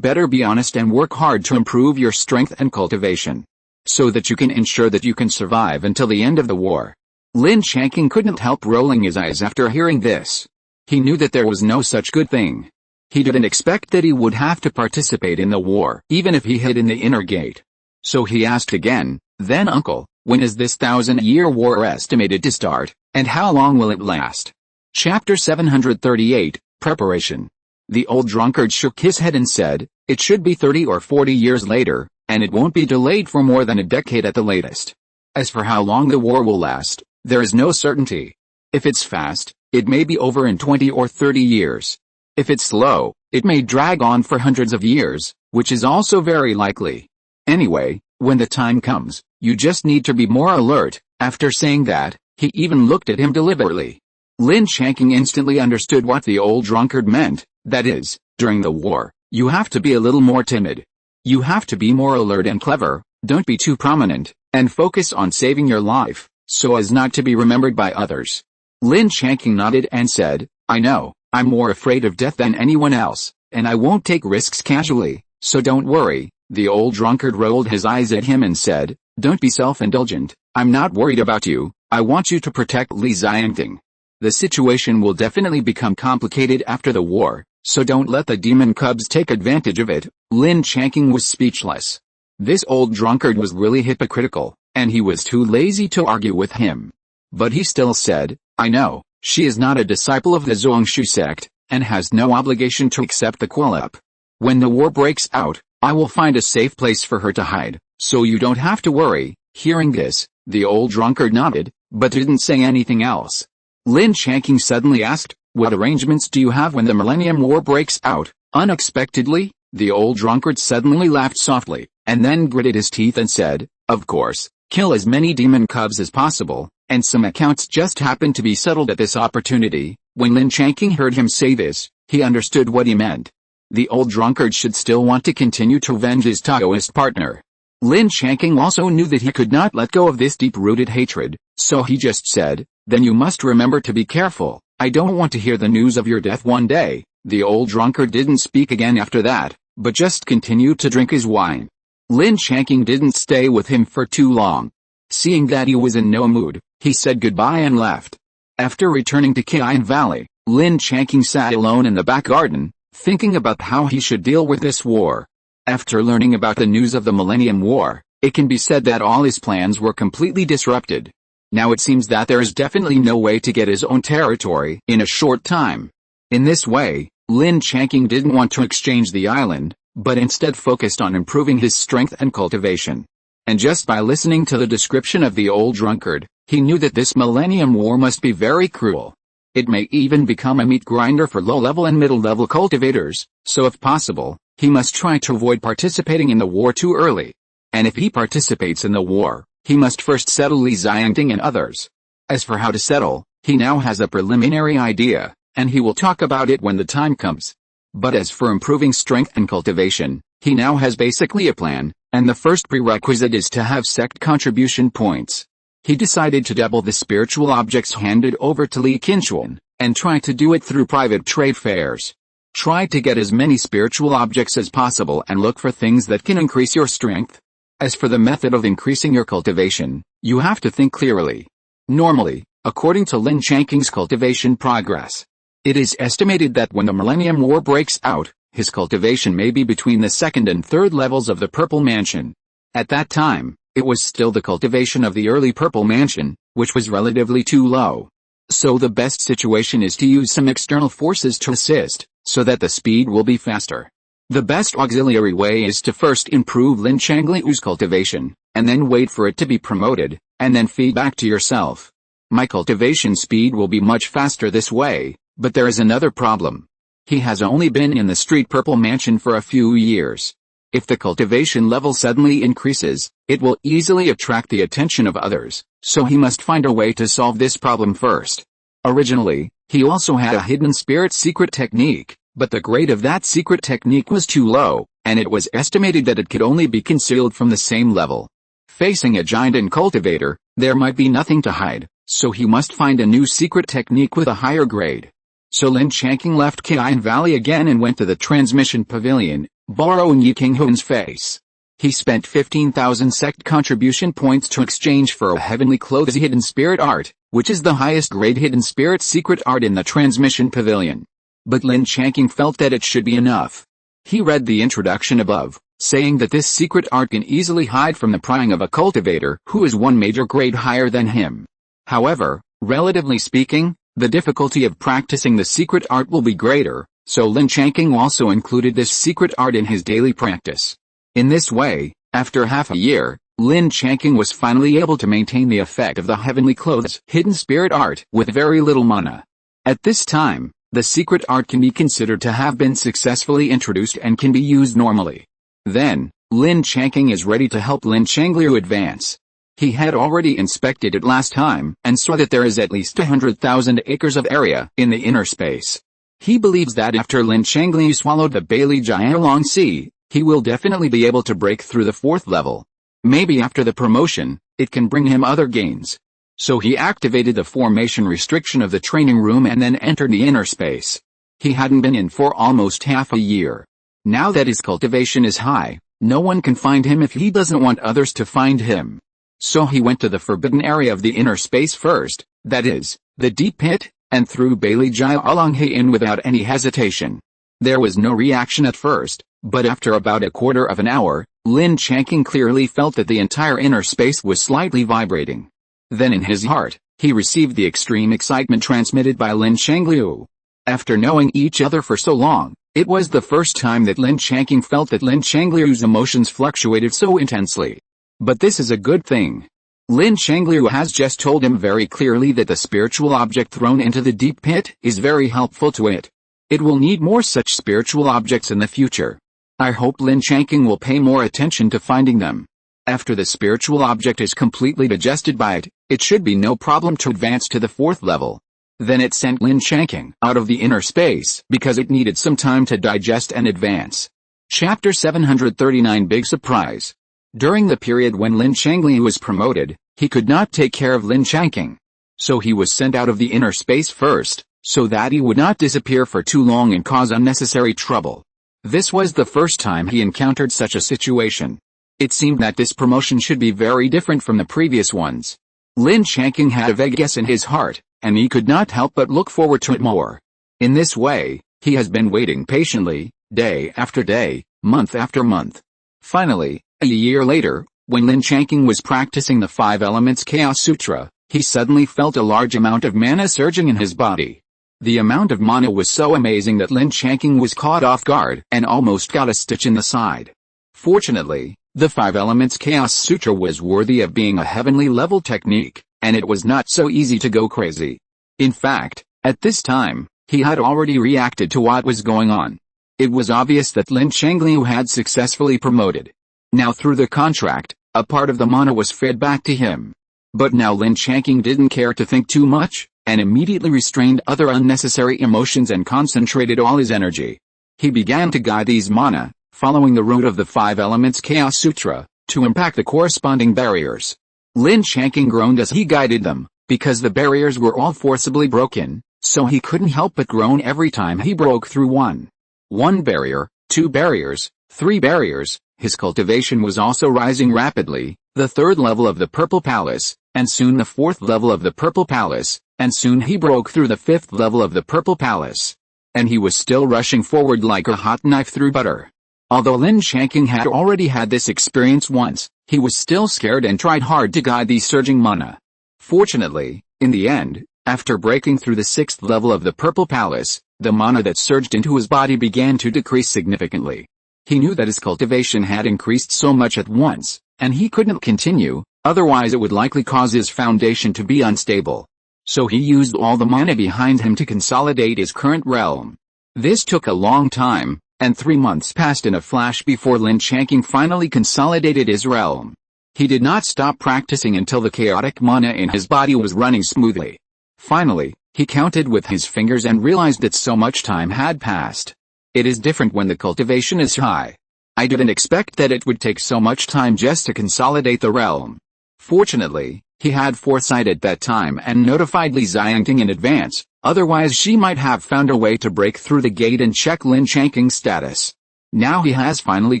better be honest and work hard to improve your strength and cultivation, so that you can ensure that you can survive until the end of the war." Lin Changqing couldn't help rolling his eyes after hearing this. He knew that there was no such good thing. He didn't expect that he would have to participate in the war, even if he hid in the inner gate. So he asked again, "Then uncle, when is this 1,000-year war estimated to start, and how long will it last?" Chapter 738, Preparation. The old drunkard shook his head and said, "It should be 30 or 40 years later, and it won't be delayed for more than a decade at the latest. As for how long the war will last, there is no certainty. If it's fast, it may be over in 20 or 30 years. If it's slow, it may drag on for hundreds of years, which is also very likely. Anyway, when the time comes, you just need to be more alert." After saying that, he even looked at him deliberately. Lin Changqing instantly understood what the old drunkard meant, that is, during the war, you have to be a little more timid. You have to be more alert and clever, don't be too prominent, and focus on saving your life, so as not to be remembered by others. Lin Changqing nodded and said, "I know, I'm more afraid of death than anyone else, and I won't take risks casually, so don't worry." The old drunkard rolled his eyes at him and said, "Don't be self-indulgent, I'm not worried about you, I want you to protect Li Xiangting. The situation will definitely become complicated after the war, so don't let the demon cubs take advantage of it." Lin Changqing was speechless. This old drunkard was really hypocritical, and he was too lazy to argue with him. But he still said, "I know, she is not a disciple of the Zhongshu sect, and has no obligation to accept the Qualup. When the war breaks out, I will find a safe place for her to hide, so you don't have to worry." Hearing this, the old drunkard nodded, but didn't say anything else. Lin Changqing suddenly asked, "What arrangements do you have when the Millennium War breaks out?" Unexpectedly, the old drunkard suddenly laughed softly, and then gritted his teeth and said, "Of course, kill as many demon cubs as possible, And some accounts just happened to be settled at this opportunity. When Lin Changqing heard him say this, he understood what he meant. The old drunkard should still want to continue to avenge his Taoist partner. Lin Changqing also knew that he could not let go of this deep-rooted hatred, so he just said, "Then you must remember to be careful. I don't want to hear the news of your death one day." The old drunkard didn't speak again after that, but just continued to drink his wine. Lin Changqing didn't stay with him for too long. Seeing that he was in no mood, he said goodbye and left. After returning to Qian Valley, Lin Changqing sat alone in the back garden, thinking about how he should deal with this war. After learning about the news of the Millennium War, it can be said that all his plans were completely disrupted. Now it seems that there is definitely no way to get his own territory in a short time. In this way, Lin Changqing didn't want to exchange the island, but instead focused on improving his strength and cultivation. And just by listening to the description of the old drunkard, he knew that this Millennium War must be very cruel. It may even become a meat grinder for low-level and middle-level cultivators, so if possible, he must try to avoid participating in the war too early. And if he participates in the war, he must first settle Li Xiangting and others. As for how to settle, he now has a preliminary idea, and he will talk about it when the time comes. But as for improving strength and cultivation, he now has basically a plan, and the first prerequisite is to have sect contribution points. He decided to double the spiritual objects handed over to Li Qinchuan, and try to do it through private trade fairs. Try to get as many spiritual objects as possible and look for things that can increase your strength. As for the method of increasing your cultivation, you have to think clearly. Normally, according to Lin Changqing's cultivation progress, it is estimated that when the Millennium War breaks out, his cultivation may be between the second and third levels of the Purple Mansion. At that time, it was still the cultivation of the early Purple Mansion, which was relatively too low. So the best situation is to use some external forces to assist, so that the speed will be faster. The best auxiliary way is to first improve Lin Changliu's cultivation, and then wait for it to be promoted, and then feed back to yourself. My cultivation speed will be much faster this way, but there is another problem. He has only been in the Street Purple Mansion for a few years. If the cultivation level suddenly increases, it will easily attract the attention of others, so he must find a way to solve this problem first. Originally, he also had a hidden spirit secret technique, but the grade of that secret technique was too low, and it was estimated that it could only be concealed from the same level. Facing a giant and cultivator, there might be nothing to hide, so he must find a new secret technique with a higher grade. So Lin Changqing left Qian Valley again and went to the transmission pavilion, borrowing Yi Qinghun's face. He spent 15,000 sect contribution points to exchange for a heavenly clothes hidden spirit art, which is the highest grade hidden spirit secret art in the transmission pavilion. But Lin Changqing felt that it should be enough. He read the introduction above, saying that this secret art can easily hide from the prying of a cultivator who is one major grade higher than him. However, relatively speaking, the difficulty of practicing the secret art will be greater, so Lin Changqing also included this secret art in his daily practice. In this way, after half a year, Lin Changqing was finally able to maintain the effect of the heavenly clothes hidden spirit art with very little mana. At this time, the secret art can be considered to have been successfully introduced and can be used normally. Then, Lin Changqing is ready to help Lin Changliu advance. He had already inspected it last time and saw that there is at least 100,000 acres of area in the inner space. He believes that after Lin Changliu swallowed the Bailey Jialong Sea, he will definitely be able to break through the 4th level. Maybe after the promotion, it can bring him other gains. So he activated the formation restriction of the training room and then entered the inner space. He hadn't been in for almost half a year. Now that his cultivation is high, no one can find him if he doesn't want others to find him. So he went to the forbidden area of the inner space first, that is, the deep pit, and threw Bailey Jialong in without any hesitation. There was no reaction at first, but after about a quarter of an hour, Lin Changqing clearly felt that the entire inner space was slightly vibrating. Then in his heart, he received the extreme excitement transmitted by Lin Changliu. After knowing each other for so long, it was the first time that Lin Changqing felt that Lin Changliu's emotions fluctuated so intensely. But this is a good thing. Lin Changliu has just told him very clearly that the spiritual object thrown into the deep pit is very helpful to it. It will need more such spiritual objects in the future. I hope Lin Changqing will pay more attention to finding them. After the spiritual object is completely digested by it, It should be no problem to advance to the 4th level. Then it sent Lin Changqing out of the inner space because it needed some time to digest and advance. Chapter 739 Big Surprise. During the period when Lin Changqing was promoted, he could not take care of Lin Changqing. So he was sent out of the inner space first, so that he would not disappear for too long and cause unnecessary trouble. This was the first time he encountered such a situation. It seemed that this promotion should be very different from the previous ones. Lin Changqing had a vague guess in his heart, and he could not help but look forward to it more. In this way, he has been waiting patiently, day after day, month after month. Finally, a year later, when Lin Changqing was practicing the 5 Elements Chaos Sutra, he suddenly felt a large amount of mana surging in his body. The amount of mana was so amazing that Lin Changqing was caught off guard and almost got a stitch in the side. Fortunately, the 5 Elements Chaos Sutra was worthy of being a heavenly level technique, and it was not so easy to go crazy. In fact, at this time, he had already reacted to what was going on. It was obvious that Lin Changqing had successfully promoted. Now through the contract, a part of the mana was fed back to him. But now Lin Changqing didn't care to think too much, and immediately restrained other unnecessary emotions and concentrated all his energy. He began to guide these mana, following the route of the 5 Elements Chaos Sutra, to impact the corresponding barriers. Lin Changqing groaned as he guided them, because the barriers were all forcibly broken, so he couldn't help but groan every time he broke through one. 1 barrier, 2 barriers, 3 barriers. His cultivation was also rising rapidly, the 3rd level of the Purple Palace, and soon the 4th level of the Purple Palace, and soon he broke through the 5th level of the Purple Palace. And he was still rushing forward like a hot knife through butter. Although Lin Changqing had already had this experience once, he was still scared and tried hard to guide the surging mana. Fortunately, in the end, after breaking through the 6th level of the Purple Palace, the mana that surged into his body began to decrease significantly. He knew that his cultivation had increased so much at once, and he couldn't continue, otherwise it would likely cause his foundation to be unstable. So he used all the mana behind him to consolidate his current realm. This took a long time, and 3 months passed in a flash before Lin Changqing finally consolidated his realm. He did not stop practicing until the chaotic mana in his body was running smoothly. Finally, he counted with his fingers and realized that so much time had passed. It is different when the cultivation is high. I didn't expect that it would take so much time just to consolidate the realm. Fortunately, he had foresight at that time and notified Li Xiangting in advance, otherwise she might have found a way to break through the gate and check Lin Changqing's status. Now he has finally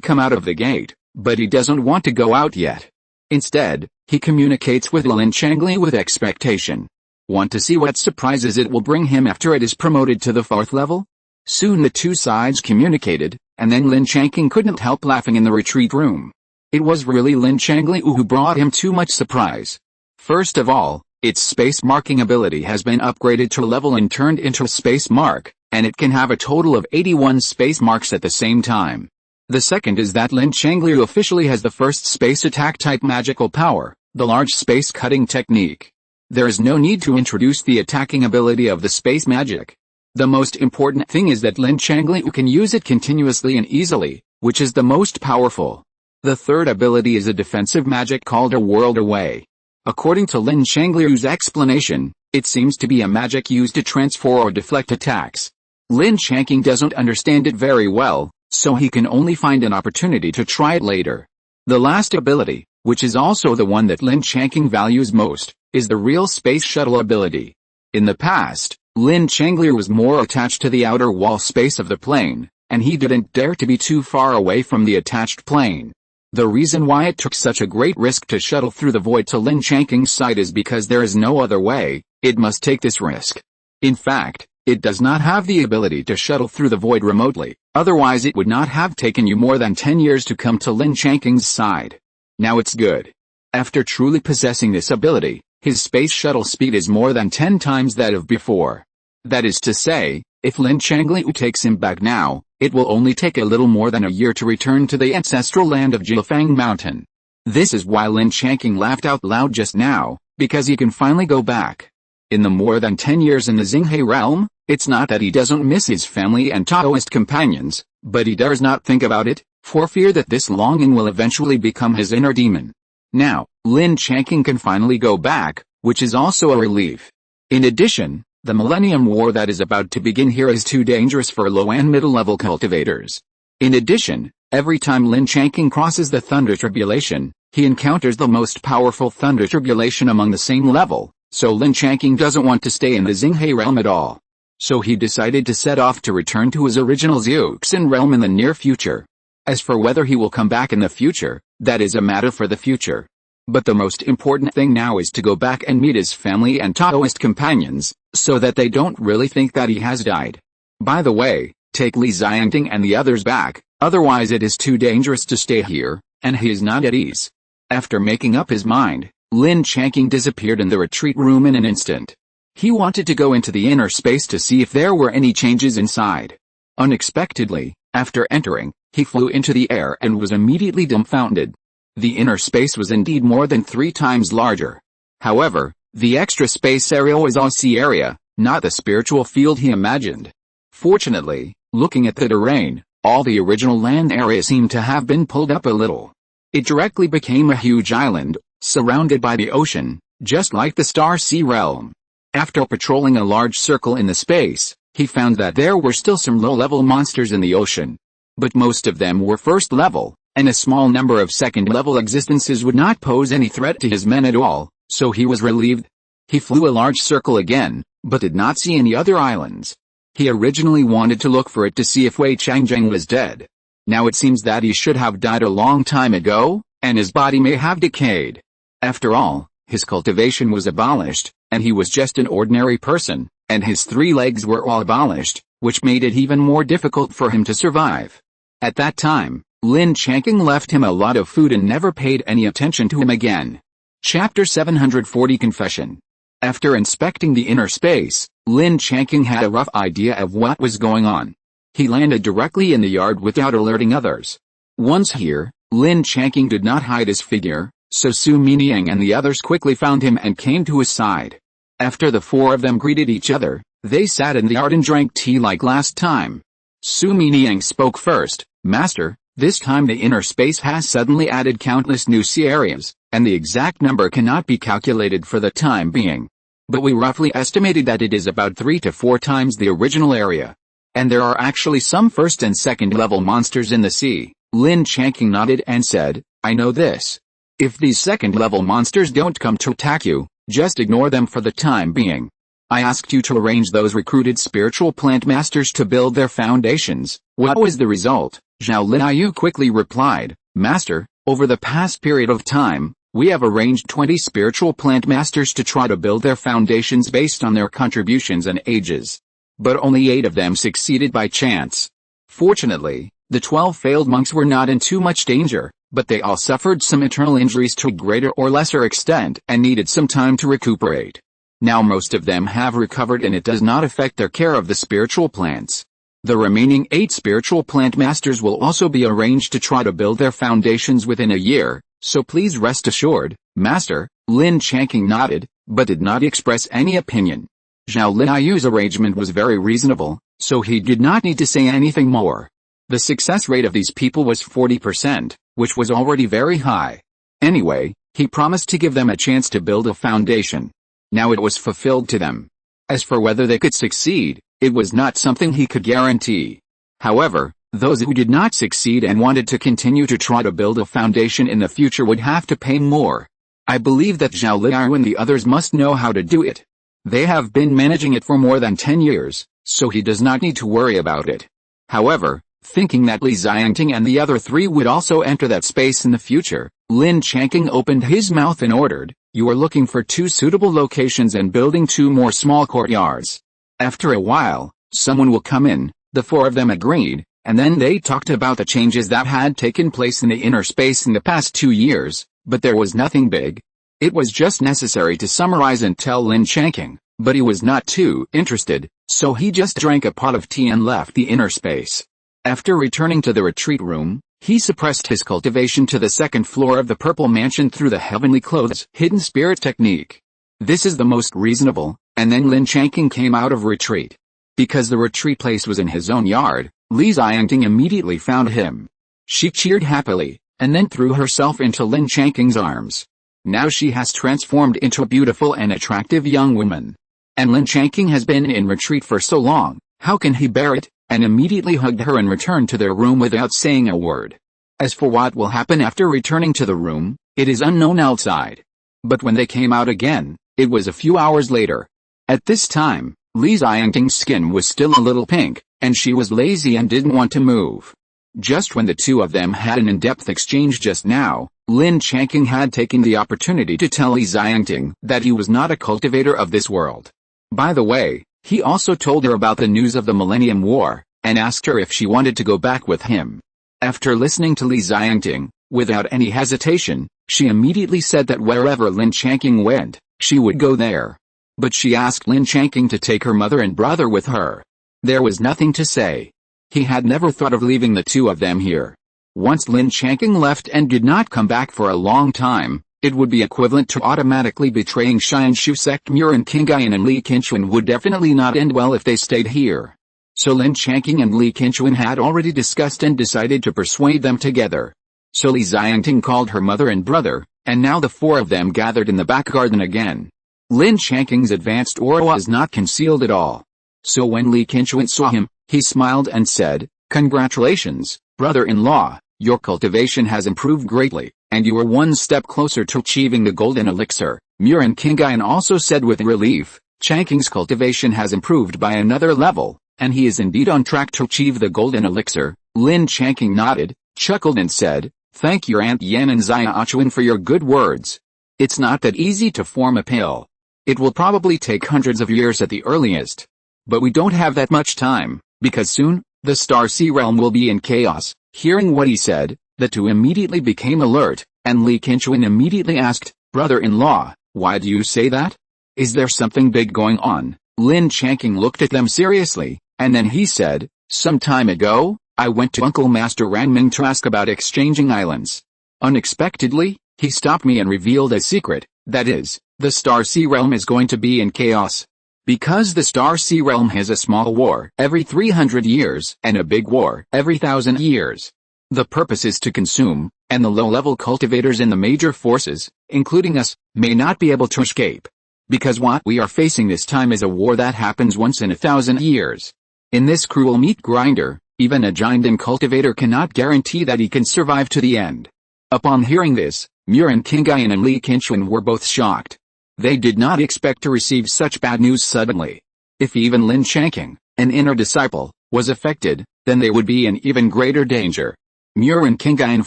come out of the gate, but he doesn't want to go out yet. Instead, he communicates with Lin Changqing with expectation. Want to see what surprises it will bring him after it is promoted to the 4th level? Soon the two sides communicated, and then Lin Changqing couldn't help laughing in the retreat room. It was really Lin Changqing who brought him too much surprise. First of all, its space marking ability has been upgraded to level and turned into a space mark, and it can have a total of 81 space marks at the same time. The second is that Lin Changqing officially has the first space attack type magical power, the large space cutting technique. There is no need to introduce the attacking ability of the space magic. The most important thing is that Lin Changqing can use it continuously and easily, which is the most powerful. The third ability is a defensive magic called a World Away. According to Lin Changqing's explanation, it seems to be a magic used to transfer or deflect attacks. Lin Changqing doesn't understand it very well, so he can only find an opportunity to try it later. The last ability, which is also the one that Lin Changqing values most, is the real space shuttle ability. In the past, Lin Changqing was more attached to the outer wall space of the plane, and he didn't dare to be too far away from the attached plane. The reason why it took such a great risk to shuttle through the void to Lin Changqing's side is because there is no other way, it must take this risk. In fact, it does not have the ability to shuttle through the void remotely, otherwise it would not have taken you more than 10 years to come to Lin Changqing's side. Now it's good. After truly possessing this ability, his space shuttle speed is more than 10 times that of before. That is to say, if Lin Changqing takes him back now, it will only take a little more than a year to return to the ancestral land of Jiufeng Mountain. This is why Lin Changqing laughed out loud just now, because he can finally go back. In the more than 10 years in the Xinghe realm, it's not that he doesn't miss his family and Taoist companions, but he dares not think about it, for fear that this longing will eventually become his inner demon. Now, Lin Changqing can finally go back, which is also a relief. In addition, the Millennium War that is about to begin here is too dangerous for low and middle-level cultivators. In addition, every time Lin Changqing crosses the Thunder Tribulation, he encounters the most powerful Thunder Tribulation among the same level, so Lin Changqing doesn't want to stay in the Xinghe realm at all. So he decided to set off to return to his original Xiuxin realm in the near future. As for whether he will come back in the future, that is a matter for the future. But the most important thing now is to go back and meet his family and Taoist companions, so that they don't really think that he has died. By the way, take Li Xiangting and the others back, otherwise it is too dangerous to stay here, and he is not at ease. After making up his mind, Lin Changqing disappeared in the retreat room in an instant. He wanted to go into the inner space to see if there were any changes inside. Unexpectedly, after entering, he flew into the air and was immediately dumbfounded. The inner space was indeed more than 3 times larger. However, the extra space area was all sea area, not the spiritual field he imagined. Fortunately, looking at the terrain, all the original land area seemed to have been pulled up a little. It directly became a huge island, surrounded by the ocean, just like the Star Sea realm. After patrolling a large circle in the space, he found that there were still some low-level monsters in the ocean. But most of them were first level, and a small number of second-level existences would not pose any threat to his men at all, so he was relieved. He flew a large circle again, but did not see any other islands. He originally wanted to look for it to see if Wei Changjing was dead. Now it seems that he should have died a long time ago, and his body may have decayed. After all, his cultivation was abolished, and he was just an ordinary person, and his 3 legs were all abolished, which made it even more difficult for him to survive. At that time, Lin Changqing left him a lot of food and never paid any attention to him again. Chapter 740 Confession. After inspecting the inner space, Lin Changqing had a rough idea of what was going on. He landed directly in the yard without alerting others. Once here, Lin Changqing did not hide his figure, so Su Miniang and the others quickly found him and came to his side. After the 4 of them greeted each other, they sat in the yard and drank tea like last time. Su Miniang spoke first. Master, this time the inner space has suddenly added countless new sea areas, and the exact number cannot be calculated for the time being. But we roughly estimated that it is about 3 to 4 times the original area. And there are actually some first and second level monsters in the sea. Lin Changqing nodded and said, I know this. If these second level monsters don't come to attack you, just ignore them for the time being. I asked you to arrange those recruited spiritual plant masters to build their foundations. What was the result? Zhao Liaoyu quickly replied, Master, over the past period of time, we have arranged 20 spiritual plant masters to try to build their foundations based on their contributions and ages. But only 8 of them succeeded by chance. Fortunately, the 12 failed monks were not in too much danger, but they all suffered some internal injuries to a greater or lesser extent and needed some time to recuperate. Now most of them have recovered and it does not affect their care of the spiritual plants. The remaining 8 spiritual plant masters will also be arranged to try to build their foundations within a year, so please rest assured, Master. Lin Changqing nodded, but did not express any opinion. Zhao Liaoyu's arrangement was very reasonable, so he did not need to say anything more. The success rate of these people was 40%, which was already very high. Anyway, he promised to give them a chance to build a foundation. Now it was fulfilled to them. As for whether they could succeed, it was not something he could guarantee. However, those who did not succeed and wanted to continue to try to build a foundation in the future would have to pay more. I believe that Zhao Liao and the others must know how to do it. They have been managing it for more than 10 years, so he does not need to worry about it. However, thinking that Li Xiangting and the other 3 would also enter that space in the future, Lin Changqing opened his mouth and ordered, You are looking for 2 suitable locations and building 2 more small courtyards. After a while, someone will come in. The 4 of them agreed, and then they talked about the changes that had taken place in the inner space in the past 2 years, but there was nothing big. It was just necessary to summarize and tell Lin Changqing, but he was not too interested, so he just drank a pot of tea and left the inner space. After returning to the retreat room, he suppressed his cultivation to the 2nd floor of the purple mansion through the heavenly clothes hidden spirit technique. This is the most reasonable, and then Lin Changqing came out of retreat. Because the retreat place was in his own yard, Li Xiangting immediately found him. She cheered happily, and then threw herself into Lin Changqing's arms. Now she has transformed into a beautiful and attractive young woman. And Lin Changqing has been in retreat for so long, how can he bear it?" and immediately hugged her and returned to their room without saying a word. As for what will happen after returning to the room, it is unknown outside. But when they came out again, it was a few hours later. At this time, Li Changqing's skin was still a little pink, and she was lazy and didn't want to move. Just when the two of them had an in-depth exchange just now, Lin Changqing had taken the opportunity to tell Li Changqing that he was not a cultivator of this world. By the way, he also told her about the news of the Millennium War, and asked her if she wanted to go back with him. After listening to Li Changqing, without any hesitation, she immediately said that wherever Lin Changqing went, she would go there. But she asked Lin Changqing to take her mother and brother with her. There was nothing to say. He had never thought of leaving the two of them here. Once Lin Changqing left and did not come back for a long time, it would be equivalent to automatically betraying Xianshu sect. Muren Qingyan and Li Qinchuan would definitely not end well if they stayed here. So Lin Changqing and Li Qinchuan had already discussed and decided to persuade them together. So Li Changqing called her mother and brother, and now the four of them gathered in the back garden again. Lin Changqing's advanced aura was not concealed at all. So when Li Qinchuan saw him, he smiled and said, "Congratulations, brother-in-law, your cultivation has improved greatly, and you are one step closer to achieving the golden elixir." Muren Qingyan also said with relief, "Changqing's cultivation has improved by another level, and he is indeed on track to achieve the golden elixir." Lin Changqing nodded, chuckled and said, "Thank your Aunt Yan and Xia Achuan for your good words. It's not that easy to form a pill. It will probably take hundreds of years at the earliest. But we don't have that much time, because soon, the Star Sea realm will be in chaos." Hearing what he said, the two immediately became alert, and Li Qinchuan immediately asked, "Brother-in-law, why do you say that? Is there something big going on?" Lin Changqing looked at them seriously, and then he said, "Some time ago, I went to Uncle Master Ranming to ask about exchanging islands. Unexpectedly, he stopped me and revealed a secret, that is, the Star Sea realm is going to be in chaos. Because the Star Sea realm has a small war every 300 years and a big war every 1,000 years. The purpose is to consume, and the low-level cultivators in the major forces, including us, may not be able to escape. Because what we are facing this time is a war that happens once in 1,000 years. In this cruel meat grinder, even a giant cultivator cannot guarantee that he can survive to the end." Upon hearing this, Muren Qingyan and Li Qinchuan were both shocked. They did not expect to receive such bad news suddenly. If even Lin Changqing, an inner disciple, was affected, then they would be in even greater danger. Muren Qingyan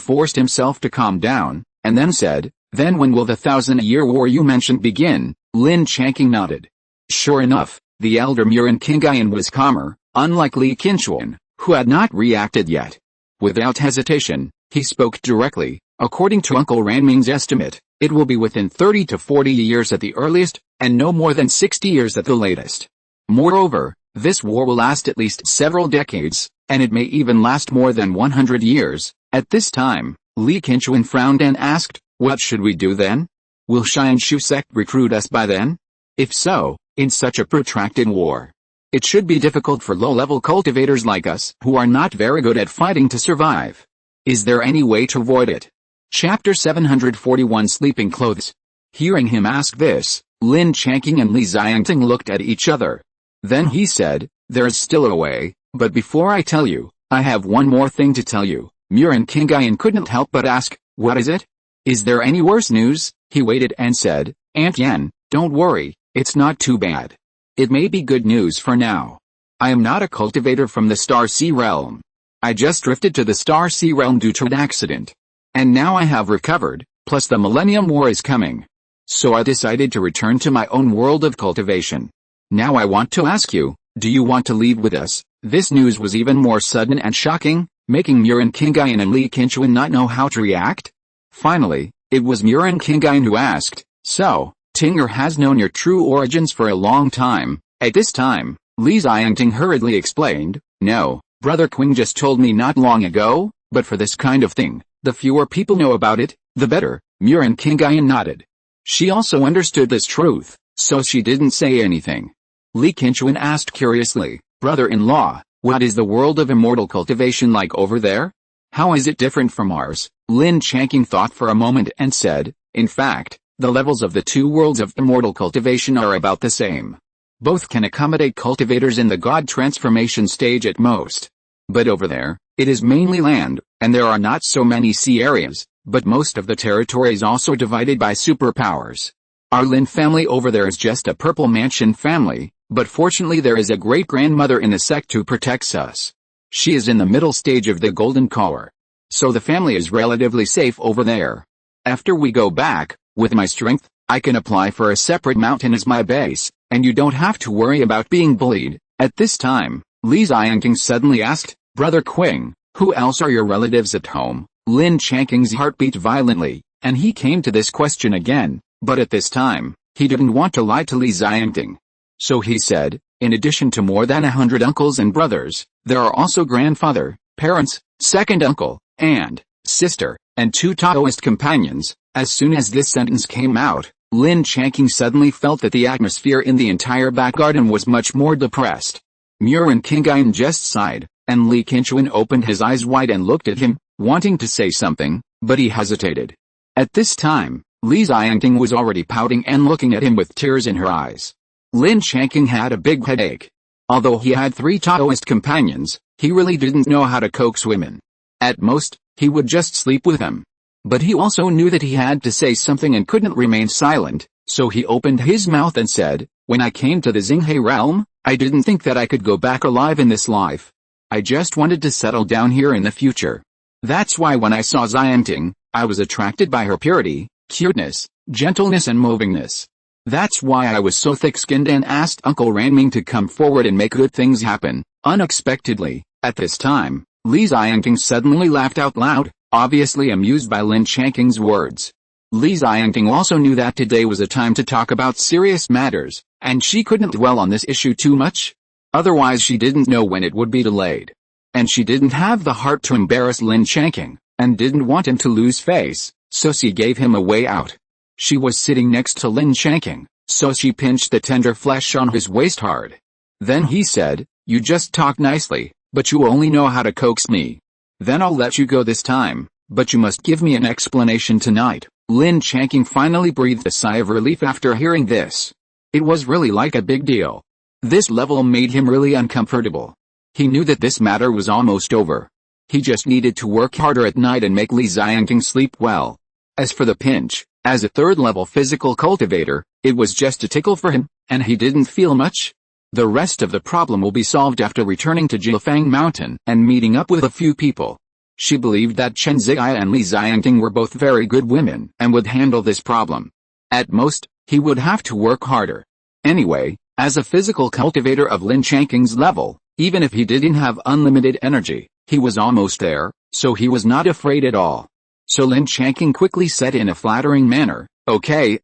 forced himself to calm down, and then said, "Then when will the 1,000-year war you mentioned begin?" Lin Changqing nodded. Sure enough, the elder Muren Qingyan was calmer, unlike Li Qinchuan, who had not reacted yet. Without hesitation, he spoke directly, "According to Uncle Ranming's estimate, it will be within 30 to 40 years at the earliest, and no more than 60 years at the latest. Moreover, this war will last at least several decades, and it may even last more than 100 years. At this time, Li Qinchuan frowned and asked, "What should we do then? Will Xianshu sect recruit us by then? If so, in such a protracted war, it should be difficult for low-level cultivators like us, who are not very good at fighting, to survive. Is there any way to avoid it?" Chapter 741 Sleeping Clothes. Hearing him ask this, Lin Changqing and Li Changqing looked at each other. Then he said, "There is still a way, but before I tell you, I have one more thing to tell you." Muren Qingyan couldn't help but ask, "What is it? Is there any worse news?" He waited and said, "Aunt Yan, don't worry, it's not too bad. It may be good news for now. I am not a cultivator from the Star Sea realm. I just drifted to the Star Sea realm due to an accident. And now I have recovered, plus the Millennium War is coming. So I decided to return to my own world of cultivation. Now I want to ask you, do you want to leave with us?" This news was even more sudden and shocking, making Muren Qingyan and Li Qinchuan not know how to react. Finally, it was Muren Qingyan who asked, "So, Tinger has known your true origins for a long time?" At this time, Li Changqing hurriedly explained, "No, Brother Qing just told me not long ago, but for this kind of thing, the fewer people know about it, the better." Muren Qingyan nodded. She also understood this truth, so she didn't say anything. Li Qinchuan asked curiously, "Brother-in-law, what is the world of immortal cultivation like over there? How is it different from ours?" Lin Changqing thought for a moment and said, "In fact, The levels of the two worlds of immortal cultivation are about the same. Both can accommodate cultivators in the god transformation stage at most. But over there, it is mainly land, and there are not so many sea areas, but most of the territory is also divided by superpowers. Our Lin family over there is just a purple mansion family, but fortunately there is a great-grandmother in the sect who protects us. She is in the middle stage of the golden collar. So the family is relatively safe over there. After we go back, with my strength, I can apply for a separate mountain as my base, and you don't have to worry about being bullied. At this time, Li Changqing suddenly asked, Brother Qing, who else are your relatives at home? Lin Changqing's heart beat violently, and he came to this question again, but at this time, he didn't want to lie to Li Changqing. So he said, in addition to more than 100 uncles and brothers, there are also grandfather, parents, second uncle, and sister, and 2 Taoist companions. As soon as this sentence came out, Lin Changqing suddenly felt that the atmosphere in the entire back garden was much more depressed. Reincarnated just sighed, and Lin Changqing opened his eyes wide and looked at him, wanting to say something, but he hesitated. At this time, Li Changqing was already pouting and looking at him with tears in her eyes. Lin Changqing had a big headache. Although he had 3 Taoist companions, he really didn't know how to coax women. At most, he would just sleep with them. But he also knew that he had to say something and couldn't remain silent, so he opened his mouth and said, When I came to the Xinghe realm, I didn't think that I could go back alive in this life. I just wanted to settle down here in the future. That's why when I saw Xiangting, I was attracted by her purity, cuteness, gentleness and movingness. That's why I was so thick-skinned and asked Uncle Ranming to come forward and make good things happen. Unexpectedly, at this time, Li Changqing suddenly laughed out loud, obviously amused by Lin Changqing's words. Li Changqing also knew that today was a time to talk about serious matters, and she couldn't dwell on this issue too much. Otherwise she didn't know when it would be delayed. And she didn't have the heart to embarrass Lin Changqing, and didn't want him to lose face, so she gave him a way out. She was sitting next to Lin Changqing, so she pinched the tender flesh on his waist hard. Then he said, You just talk nicely, but you only know how to coax me. Then I'll let you go this time, but you must give me an explanation tonight. Lin Changqing finally breathed a sigh of relief after hearing this. It was really like a big deal. This level made him really uncomfortable. He knew that this matter was almost over. He just needed to work harder at night and make Li Changqing sleep well. As for the pinch, as a 3rd-level physical cultivator, it was just a tickle for him, and he didn't feel much. The rest of the problem will be solved after returning to Jiufeng Mountain and meeting up with a few people. She believed that Chen Ziya and Li Changqing were both very good women and would handle this problem. At most, he would have to work harder. Anyway, as a physical cultivator of Lin Changqing's level, even if he didn't have unlimited energy, he was almost there, so he was not afraid at all. So Lin Changqing quickly said in a flattering manner, Okay,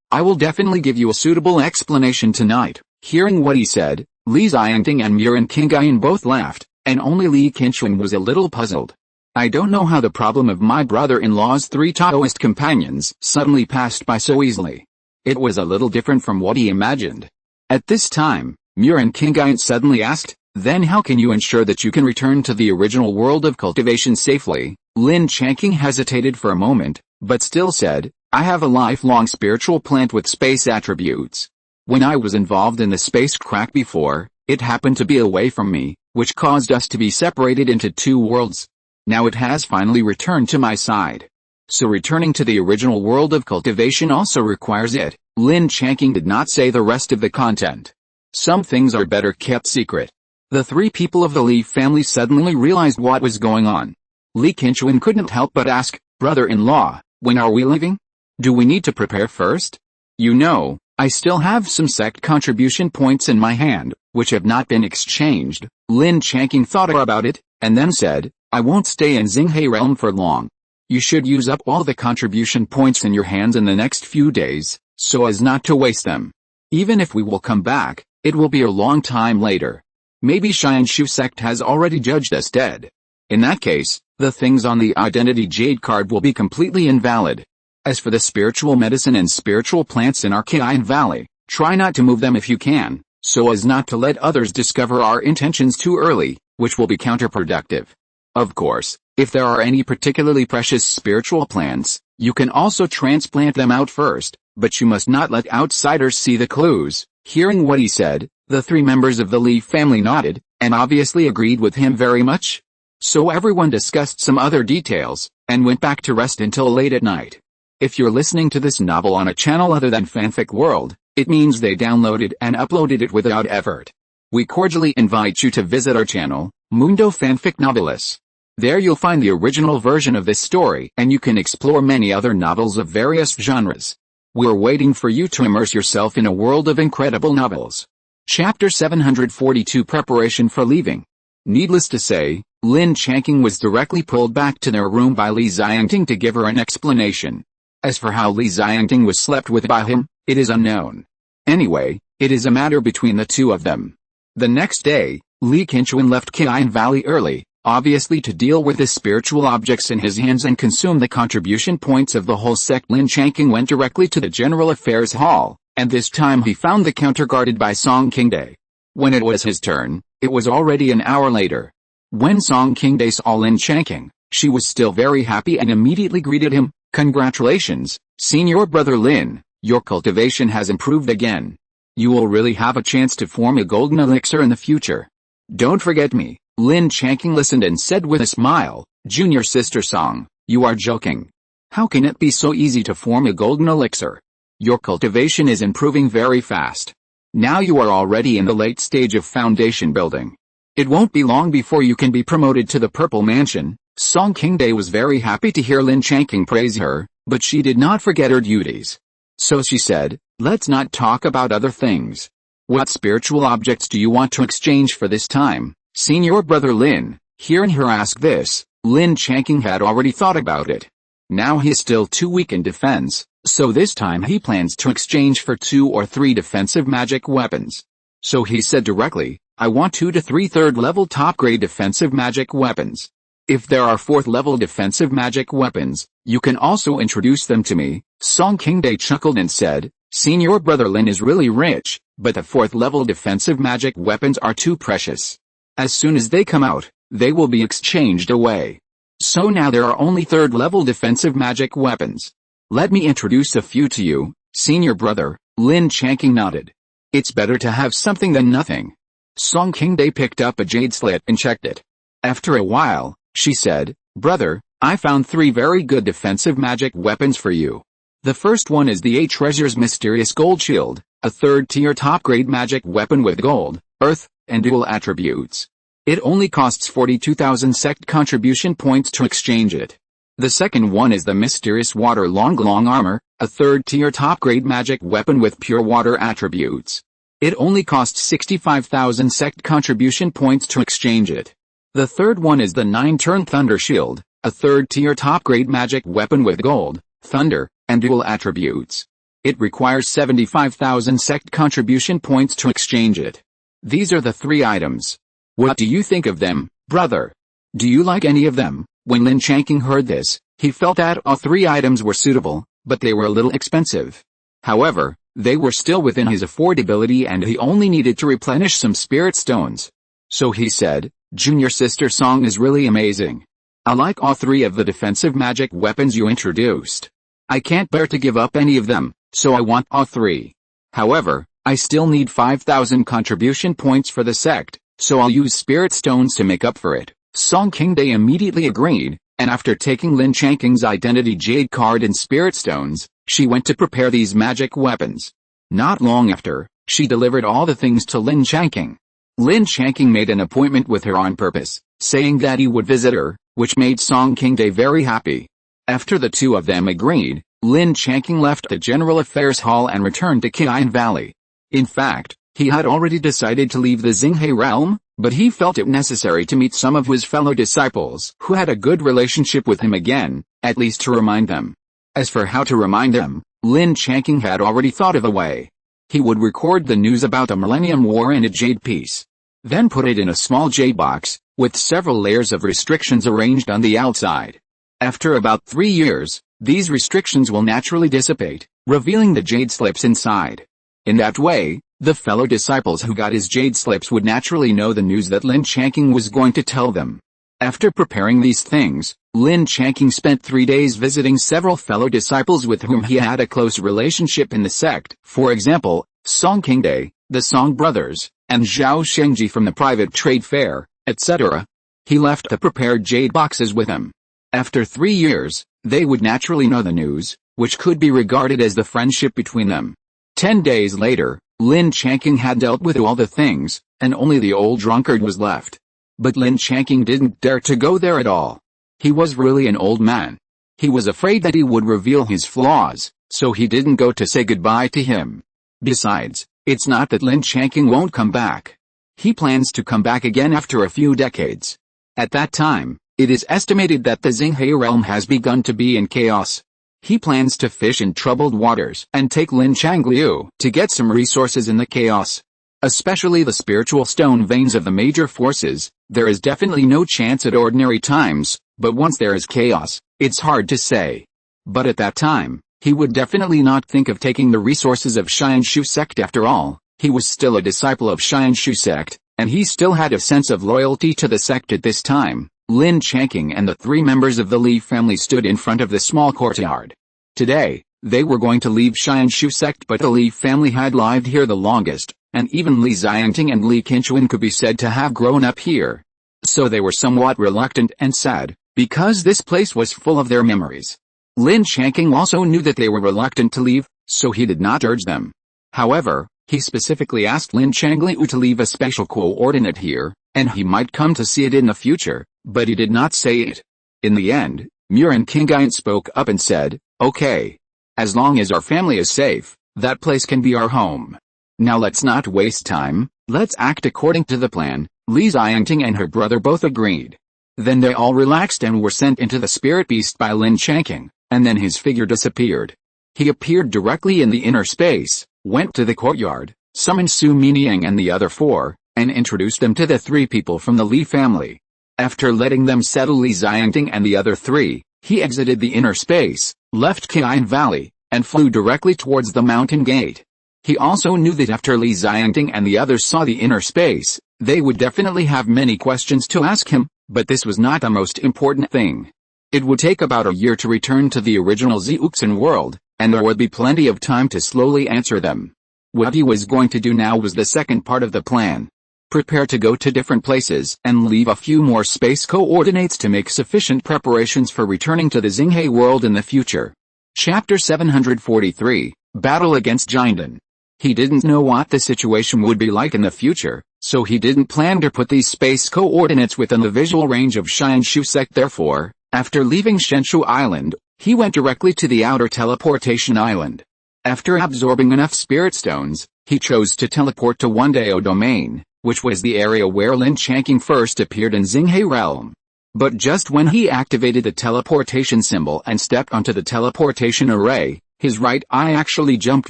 I will definitely give you a suitable explanation tonight. Hearing what he said, Li Changqing and Reincarnated both laughed, and only Li Changqing was a little puzzled. I don't know how the problem of my brother-in-law's 3 Taoist companions suddenly passed by so easily. It was a little different from what he imagined. At this time, Reincarnated suddenly asked, Then how can you ensure that you can return to the original world of cultivation safely? Lin Changqing hesitated for a moment, but still said, I have a lifelong spiritual plant with space attributes. When I was involved in the space crack before, it happened to be away from me, which caused us to be separated into 2 worlds. Now it has finally returned to my side. So returning to the original world of cultivation also requires it. Lin Changqing did not say the rest of the content. Some things are better kept secret. The 3 people of the Li family suddenly realized what was going on. Li Changqing couldn't help but ask, Brother-in-law, when are we leaving? Do we need to prepare first? You know, I still have some sect contribution points in my hand, which have not been exchanged. Lin Changqing thought about it, and then said, I won't stay in Xinghe realm for long. You should use up all the contribution points in your hands in the next few days, so as not to waste them. Even if we will come back, it will be a long time later. Maybe Xianshu sect has already judged us dead. In that case, the things on the identity jade card will be completely invalid. As for the spiritual medicine and spiritual plants in our Qian Valley, try not to move them if you can, so as not to let others discover our intentions too early, which will be counterproductive. Of course, if there are any particularly precious spiritual plants, you can also transplant them out first, but you must not let outsiders see the clues. Hearing what he said, the three members of the Li family nodded, and obviously agreed with him very much. So everyone discussed some other details, and went back to rest until late at night. If you're listening to this novel on a channel other than Fanfic World, it means they downloaded and uploaded it without effort. We cordially invite you to visit our channel, Mundo Fanfic Novelis. There you'll find the original version of this story, and you can explore many other novels of various genres. We're waiting for you to immerse yourself in a world of incredible novels. Chapter 742 Preparation for Leaving. Needless to say, Lin Changqing was directly pulled back to their room by Li Xiangting to give her an explanation. As for how Li Xiangting was slept with by him, it is unknown. Anyway, it is a matter between the two of them. The next day, Li Changqing left Qian Valley early, obviously to deal with the spiritual objects in his hands and consume the contribution points of the whole sect. Lin Changqing went directly to the General Affairs Hall, and this time he found the counter guarded by Song Qingde. When it was his turn, it was already an hour later. When Song Qingde saw Lin Changqing, she was still very happy and immediately greeted him. Congratulations, Senior Brother Lin, your cultivation has improved again. You will really have a chance to form a golden elixir in the future. Don't forget me. Lin Changqing listened and said with a smile, Junior Sister Song, you are joking. How can it be so easy to form a golden elixir? Your cultivation is improving very fast. Now you are already in the late stage of foundation building. It won't be long before you can be promoted to the Purple Mansion. Song Qingde was very happy to hear Lin Changqing praise her, but she did not forget her duties. So she said, let's not talk about other things. What spiritual objects do you want to exchange for this time, Senior Brother Lin? Hearing her ask this, Lin Changqing had already thought about it. Now he is still too weak in defense, so this time he plans to exchange for 2 or 3 defensive magic weapons. So he said directly, I want 2 to 3 third-level top-grade defensive magic weapons. If there are 4th-level defensive magic weapons, you can also introduce them to me. Song Qingde chuckled and said, Senior Brother Lin is really rich, but the 4th-level defensive magic weapons are too precious. As soon as they come out, they will be exchanged away. So now there are only 3rd-level defensive magic weapons. Let me introduce a few to you, Senior Brother. Lin Changqing nodded. It's better to have something than nothing. Song Qingde picked up a jade slit and checked it. After a while, she said, Brother, I found 3 very good defensive magic weapons for you. The first one is the 8 Treasures Mysterious Gold Shield, a 3rd-tier top-grade magic weapon with gold, earth, and dual attributes. It only costs 42,000 sect contribution points to exchange it. The second one is the Mysterious Water Long Armor, a 3rd-tier top-grade magic weapon with pure water attributes. It only costs 65,000 sect contribution points to exchange it. The third one is the 9-turn Thunder Shield, a 3rd-tier top-grade magic weapon with gold, thunder, and dual attributes. It requires 75,000 sect contribution points to exchange it. These are the 3 items. What do you think of them, brother? Do you like any of them? When Lin Changqing heard this, he felt that all 3 items were suitable, but they were a little expensive. However, they were still within his affordability and he only needed to replenish some spirit stones. So he said, Junior Sister Song is really amazing. I like all 3 of the defensive magic weapons you introduced. I can't bear to give up any of them, so I want all 3. However, I still need 5,000 contribution points for the sect, so I'll use spirit stones to make up for it. Song Qingde immediately agreed, and after taking Lin Changqing's identity jade card and spirit stones, she went to prepare these magic weapons. Not long after, she delivered all the things to Lin Changqing. Lin Changqing made an appointment with her on purpose, saying that he would visit her, which made Song Qingde very happy. After the two of them agreed, Lin Changqing left the General Affairs Hall and returned to Qian Valley. In fact, he had already decided to leave the Xinghe realm, but he felt it necessary to meet some of his fellow disciples who had a good relationship with him again, at least to remind them. As for how to remind them, Lin Changqing had already thought of a way. He would record the news about the Millennium War in a jade piece. Then put it in a small jade box, with several layers of restrictions arranged on the outside. After about 3 years, these restrictions will naturally dissipate, revealing the jade slips inside. In that way, the fellow disciples who got his jade slips would naturally know the news that Lin Changqing was going to tell them. After preparing these things, Lin Changqing spent 3 days visiting several fellow disciples with whom he had a close relationship in the sect, for example, Song Qingde, the Song brothers, and Zhao Shengji from the private trade fair, etc. He left the prepared jade boxes with him. After 3 years, they would naturally know the news, which could be regarded as the friendship between them. 10 days later, Lin Changqing had dealt with all the things, and only the old drunkard was left. But Lin Changqing didn't dare to go there at all. He was really an old man. He was afraid that he would reveal his flaws, so he didn't go to say goodbye to him. Besides, it's not that Lin Changqing won't come back. He plans to come back again after a few decades. At that time, it is estimated that the Xinghe realm has begun to be in chaos. He plans to fish in troubled waters and take Lin Changliu to get some resources in the chaos. Especially the spiritual stone veins of the major forces. There is definitely no chance at ordinary times, but once there is chaos, it's hard to say. But at that time, he would definitely not think of taking the resources of Xianshu sect after all. He was still a disciple of Xianshu sect, and he still had a sense of loyalty to the sect at this time. Lin Changqing and the 3 members of the Li family stood in front of the small courtyard. Today, they were going to leave Xianshu sect, but the Li family had lived here the longest, and even Li Xiangting and Li Qinchuan could be said to have grown up here. So they were somewhat reluctant and sad, because this place was full of their memories. Lin Changqing also knew that they were reluctant to leave, so he did not urge them. However, he specifically asked Lin Changliu to leave a special coordinate here, and he might come to see it in the future, but he did not say it. In the end, Murin Qingyuan spoke up and said, "Okay. As long as our family is safe, that place can be our home. Now let's not waste time, let's act according to the plan." Li Xiangting and her brother both agreed. Then they all relaxed and were sent into the spirit beast by Lin Changqing, and then his figure disappeared. He appeared directly in the inner space, went to the courtyard, summoned Su Miniang and the other 4, and introduced them to the 3 people from the Li family. After letting them settle Li Xiangting and the other 3, he exited the inner space, left Qian Valley, and flew directly towards the mountain gate. He also knew that after Li Xiangting and the others saw the inner space, they would definitely have many questions to ask him, but this was not the most important thing. It would take about a year to return to the original Xiuxin world, and there would be plenty of time to slowly answer them. What he was going to do now was the second part of the plan. Prepare to go to different places and leave a few more space coordinates to make sufficient preparations for returning to the Xinghe world in the future. Chapter 743, Battle against Jinden. He didn't know what the situation would be like in the future, so he didn't plan to put these space coordinates within the visual range of Xianshu sect. Therefore, after leaving Shenshu Island, he went directly to the outer teleportation island. After absorbing enough spirit stones, he chose to teleport to Wandao domain, which was the area where Lin Changqing first appeared in Xinghe realm. But just when he activated the teleportation symbol and stepped onto the teleportation array, his right eye actually jumped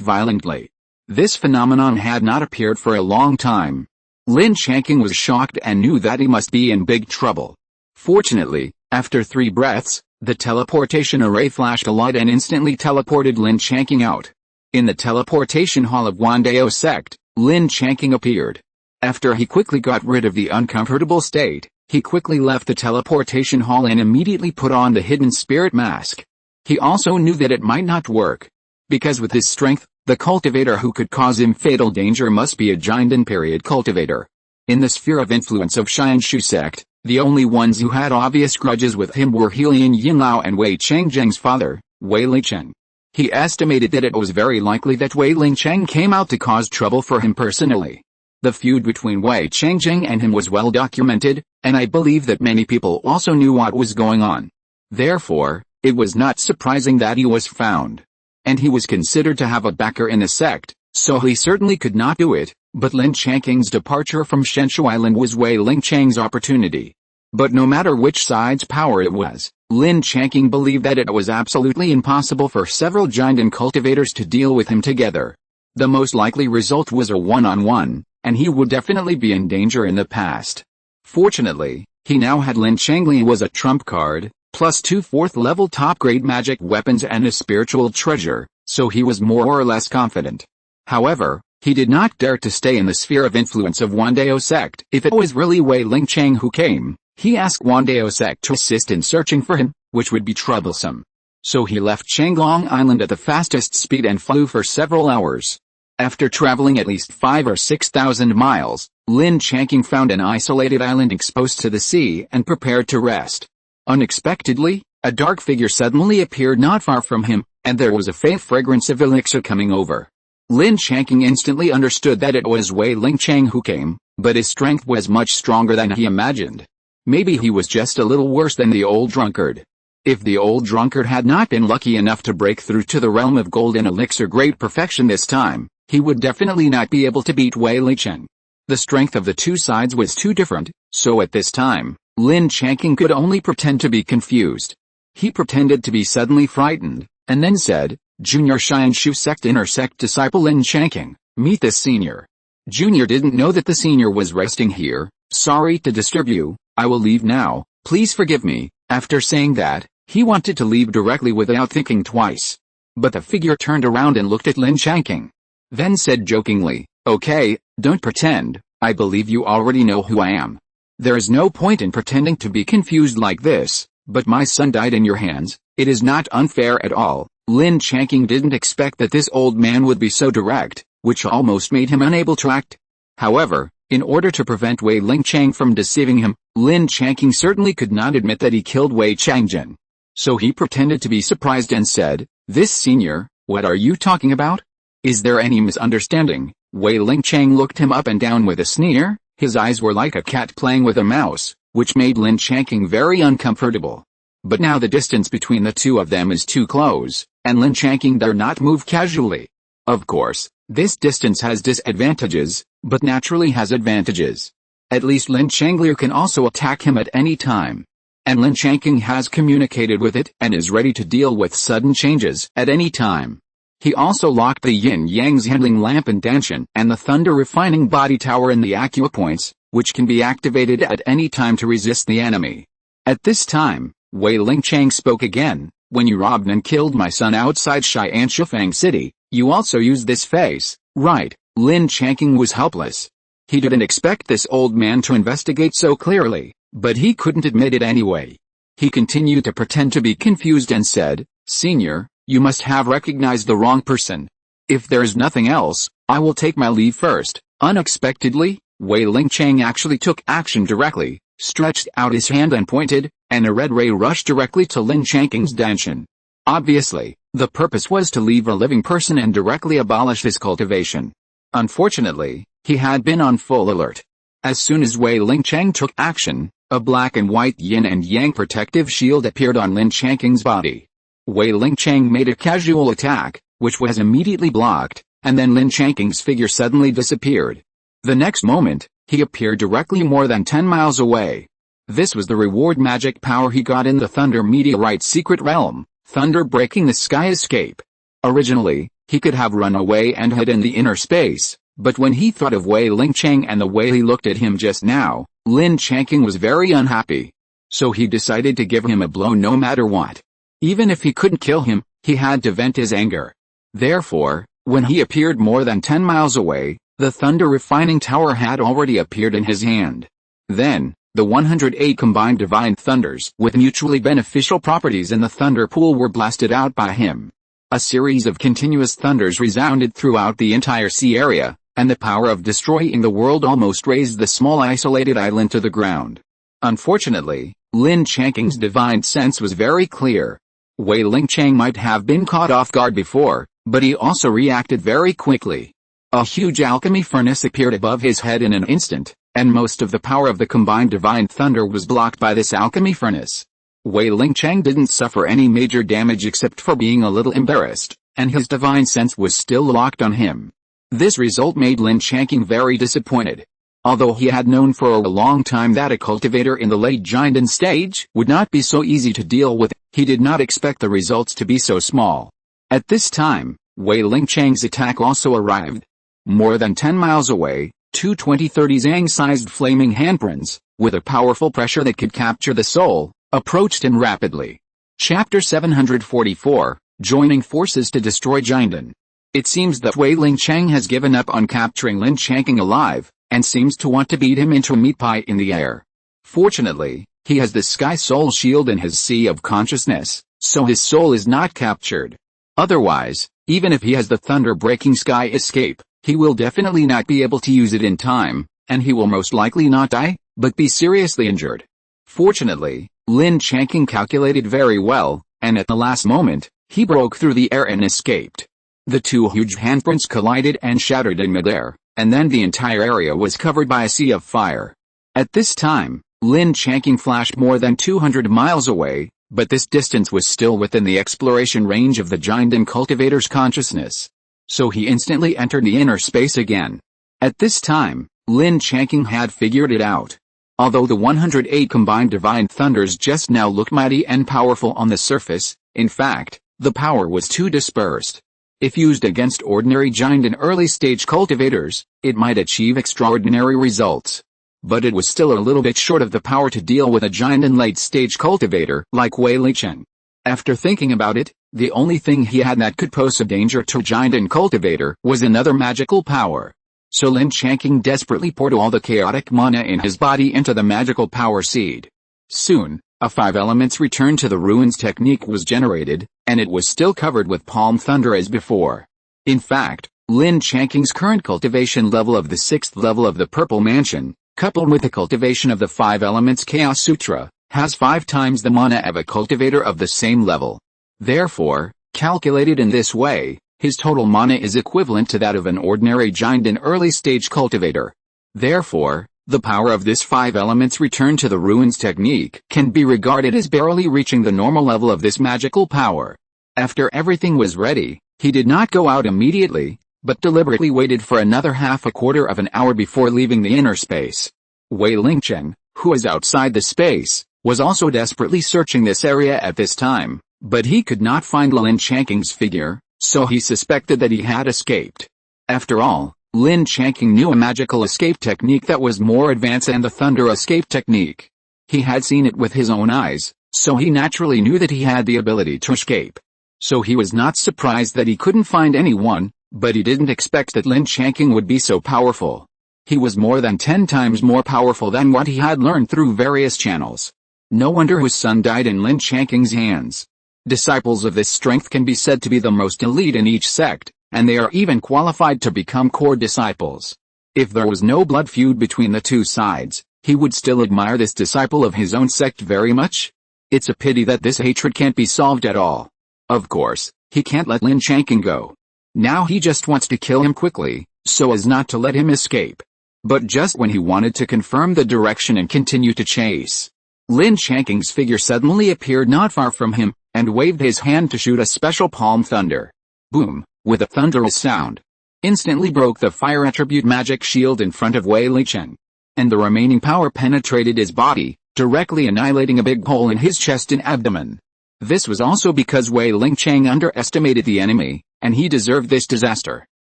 violently. This phenomenon had not appeared for a long time. Lin Changqing was shocked and knew that he must be in big trouble. Fortunately, after 3 breaths, the teleportation array flashed a light and instantly teleported Lin Changqing out. In the teleportation hall of Wandao sect, Lin Changqing appeared. After he quickly got rid of the uncomfortable state, he quickly left the teleportation hall and immediately put on the hidden spirit mask. He also knew that it might not work. Because with his strength, the cultivator who could cause him fatal danger must be a Jinden period cultivator. In the sphere of influence of Xianshu sect, the only ones who had obvious grudges with him were Helian Yinlao and Wei Chengzheng's father, Wei Licheng. He estimated that it was very likely that Wei Licheng came out to cause trouble for him personally. The feud between Wei Chengzheng and him was well documented, and I believe that many people also knew what was going on. Therefore, it was not surprising that he was found. And he was considered to have a backer in the sect, so he certainly could not do it, but Lin Changqing's departure from Shenshu Island was Wei Licheng's opportunity. But no matter which side's power it was, Lin Changqing believed that it was absolutely impossible for several Jinden cultivators to deal with him together. The most likely result was a one-on-one, and he would definitely be in danger in the past. Fortunately, he now had Lin Changli was a trump card, plus 2 4th-level top-grade magic weapons and a spiritual treasure, so he was more or less confident. However, he did not dare to stay in the sphere of influence of Wandao sect. If it was really Wei Licheng who came, He asked Wandao Sek to assist in searching for him, which would be troublesome. So he left Changlong Island at the fastest speed and flew for several hours. After traveling at least 5 or 6,000 miles, Lin Changqing found an isolated island exposed to the sea and prepared to rest. Unexpectedly, a dark figure suddenly appeared not far from him, and there was a faint fragrance of elixir coming over. Lin Changqing instantly understood that it was Wei Lingchang who came, but his strength was much stronger than he imagined. Maybe he was just a little worse than the old drunkard. If the old drunkard had not been lucky enough to break through to the realm of golden elixir great perfection this time, he would definitely not be able to beat Wei Licheng. The strength of the two sides was too different, so at this time, Lin Changqing could only pretend to be confused. He pretended to be suddenly frightened, and then said, "Junior Xianshu sect inner sect disciple Lin Changqing, meet this senior." Junior didn't know that the senior was resting here. "Sorry to disturb you, I will leave now, please forgive me." After saying that, he wanted to leave directly without thinking twice. But the figure turned around and looked at Lin Changqing. Then said jokingly, "Okay, don't pretend, I believe you already know who I am. There is no point in pretending to be confused like this, but my son died in your hands, it is not unfair at all." Lin Changqing didn't expect that this old man would be so direct, which almost made him unable to act. However, in order to prevent Wei Lingchang from deceiving him, Lin Changqing certainly could not admit that he killed Wei Changjin. So he pretended to be surprised and said, "This senior, what are you talking about? Is there any misunderstanding?" Wei Lingchang looked him up and down with a sneer. His eyes were like a cat playing with a mouse, which made Lin Changqing very uncomfortable. But now the distance between the two of them is too close, and Lin Changqing dare not move casually. Of course, this distance has disadvantages, but naturally has advantages. At least Lin Changliu can also attack him at any time. And Lin Changqing has communicated with it and is ready to deal with sudden changes at any time. He also locked the yin-yang's handling lamp in Danshan and the thunder refining body tower in the acupoints, which can be activated at any time to resist the enemy. At this time, Wei Lingchang spoke again, "When you robbed and killed my son outside Jiufeng City, you also used this face, right?" Lin Changqing was helpless. He didn't expect this old man to investigate so clearly, but he couldn't admit it anyway. He continued to pretend to be confused and said, "Senior, you must have recognized the wrong person. If there's nothing else, I will take my leave first." Unexpectedly, Wei Lingchang actually took action directly, stretched out his hand and pointed, and a red ray rushed directly to Lin Changqing's danshan. Obviously, the purpose was to leave a living person and directly abolish his cultivation. Unfortunately, he had been on full alert. As soon as Wei Lingchang took action, a black and white yin and yang protective shield appeared on Lin Changqing's body. Wei Lingchang made a casual attack, which was immediately blocked, and then Lin Changqing's figure suddenly disappeared. The next moment, he appeared directly more than 10 miles away. This was the reward magic power he got in the Thunder Meteorite secret realm, Thunder Breaking the Sky Escape. Originally, he could have run away and hid in the inner space, but when he thought of Wei Lingchang and the way he looked at him just now, Lin Changqing was very unhappy. So he decided to give him a blow no matter what. Even if he couldn't kill him, he had to vent his anger. Therefore, when he appeared more than 10 miles away, the thunder refining tower had already appeared in his hand. Then, the 108 combined divine thunders with mutually beneficial properties in the thunder pool were blasted out by him. A series of continuous thunders resounded throughout the entire sea area, and the power of destroying the world almost razed the small isolated island to the ground. Unfortunately, Lin Changqing's divine sense was very clear. Wei Lingchang might have been caught off guard before, but he also reacted very quickly. A huge alchemy furnace appeared above his head in an instant, and most of the power of the combined divine thunder was blocked by this alchemy furnace. Wei Lingchang didn't suffer any major damage except for being a little embarrassed, and his divine sense was still locked on him. This result made Lin Changqing very disappointed. Although he had known for a long time that a cultivator in the late Jinden stage would not be so easy to deal with, he did not expect the results to be so small. At this time, Wei Lingchang's attack also arrived. More than 10 miles away, two 20-30 Zhang-sized flaming handprints, with a powerful pressure that could capture the soul, approached him rapidly. Chapter 744, Joining Forces to Destroy Jinden. It seems that Wei Lingchang has given up on capturing Lin Changqing alive, and seems to want to beat him into a meat pie in the air. Fortunately, he has the Sky Soul Shield in his Sea of Consciousness, so his soul is not captured. Otherwise, even if he has the thunder-breaking Sky Escape, he will definitely not be able to use it in time, and he will most likely not die, but be seriously injured. Fortunately, Lin Changqing calculated very well, and at the last moment, he broke through the air and escaped. The two huge handprints collided and shattered in midair, and then the entire area was covered by a sea of fire. At this time, Lin Changqing flashed more than 200 miles away, but this distance was still within the exploration range of the giant and cultivator's consciousness. So he instantly entered the inner space again. At this time, Lin Changqing had figured it out. Although the 108 combined divine thunders just now looked mighty and powerful on the surface, in fact, the power was too dispersed. If used against ordinary giant and early-stage cultivators, it might achieve extraordinary results. But it was still a little bit short of the power to deal with a giant and late-stage cultivator like Wei Licheng. After thinking about it, the only thing he had that could pose a danger to giant and cultivator was another magical power. So Lin Changqing desperately poured all the chaotic mana in his body into the magical power seed. Soon, a 5 elements return to the ruins technique was generated, and it was still covered with palm thunder as before. In fact, Lin Changqing's current cultivation level of the 6th level of the Purple Mansion, coupled with the cultivation of the 5 elements Chaos Sutra, has 5 times the mana of a cultivator of the same level. Therefore, calculated in this way, his total mana is equivalent to that of an ordinary giant and early-stage cultivator. Therefore, the power of this 5 elements return to the ruins technique can be regarded as barely reaching the normal level of this magical power. After everything was ready, he did not go out immediately, but deliberately waited for another quarter of an hour before leaving the inner space. Wei Licheng, who was outside the space, was also desperately searching this area at this time, but he could not find Lin Changqing's figure, so he suspected that he had escaped. After all, Lin Changqing knew a magical escape technique that was more advanced than the thunder escape technique. He had seen it with his own eyes, so he naturally knew that he had the ability to escape. So he was not surprised that he couldn't find anyone, but he didn't expect that Lin Changqing would be so powerful. He was more than 10 times more powerful than what he had learned through various channels. No wonder his son died in Lin Changqing's hands. Disciples of this strength can be said to be the most elite in each sect, and they are even qualified to become core disciples. If there was no blood feud between the two sides, he would still admire this disciple of his own sect very much. It's a pity that this hatred can't be solved at all. Of course, he can't let Lin Changqing go. Now he just wants to kill him quickly, so as not to let him escape. But just when he wanted to confirm the direction and continue to chase, Lin Changqing's figure suddenly appeared not far from him, and waved his hand to shoot a special palm thunder. Boom, with a thunderous sound. Instantly broke the fire attribute magic shield in front of Wei Licheng. And the remaining power penetrated his body, directly annihilating a big hole in his chest and abdomen. This was also because Wei Licheng underestimated the enemy, and he deserved this disaster.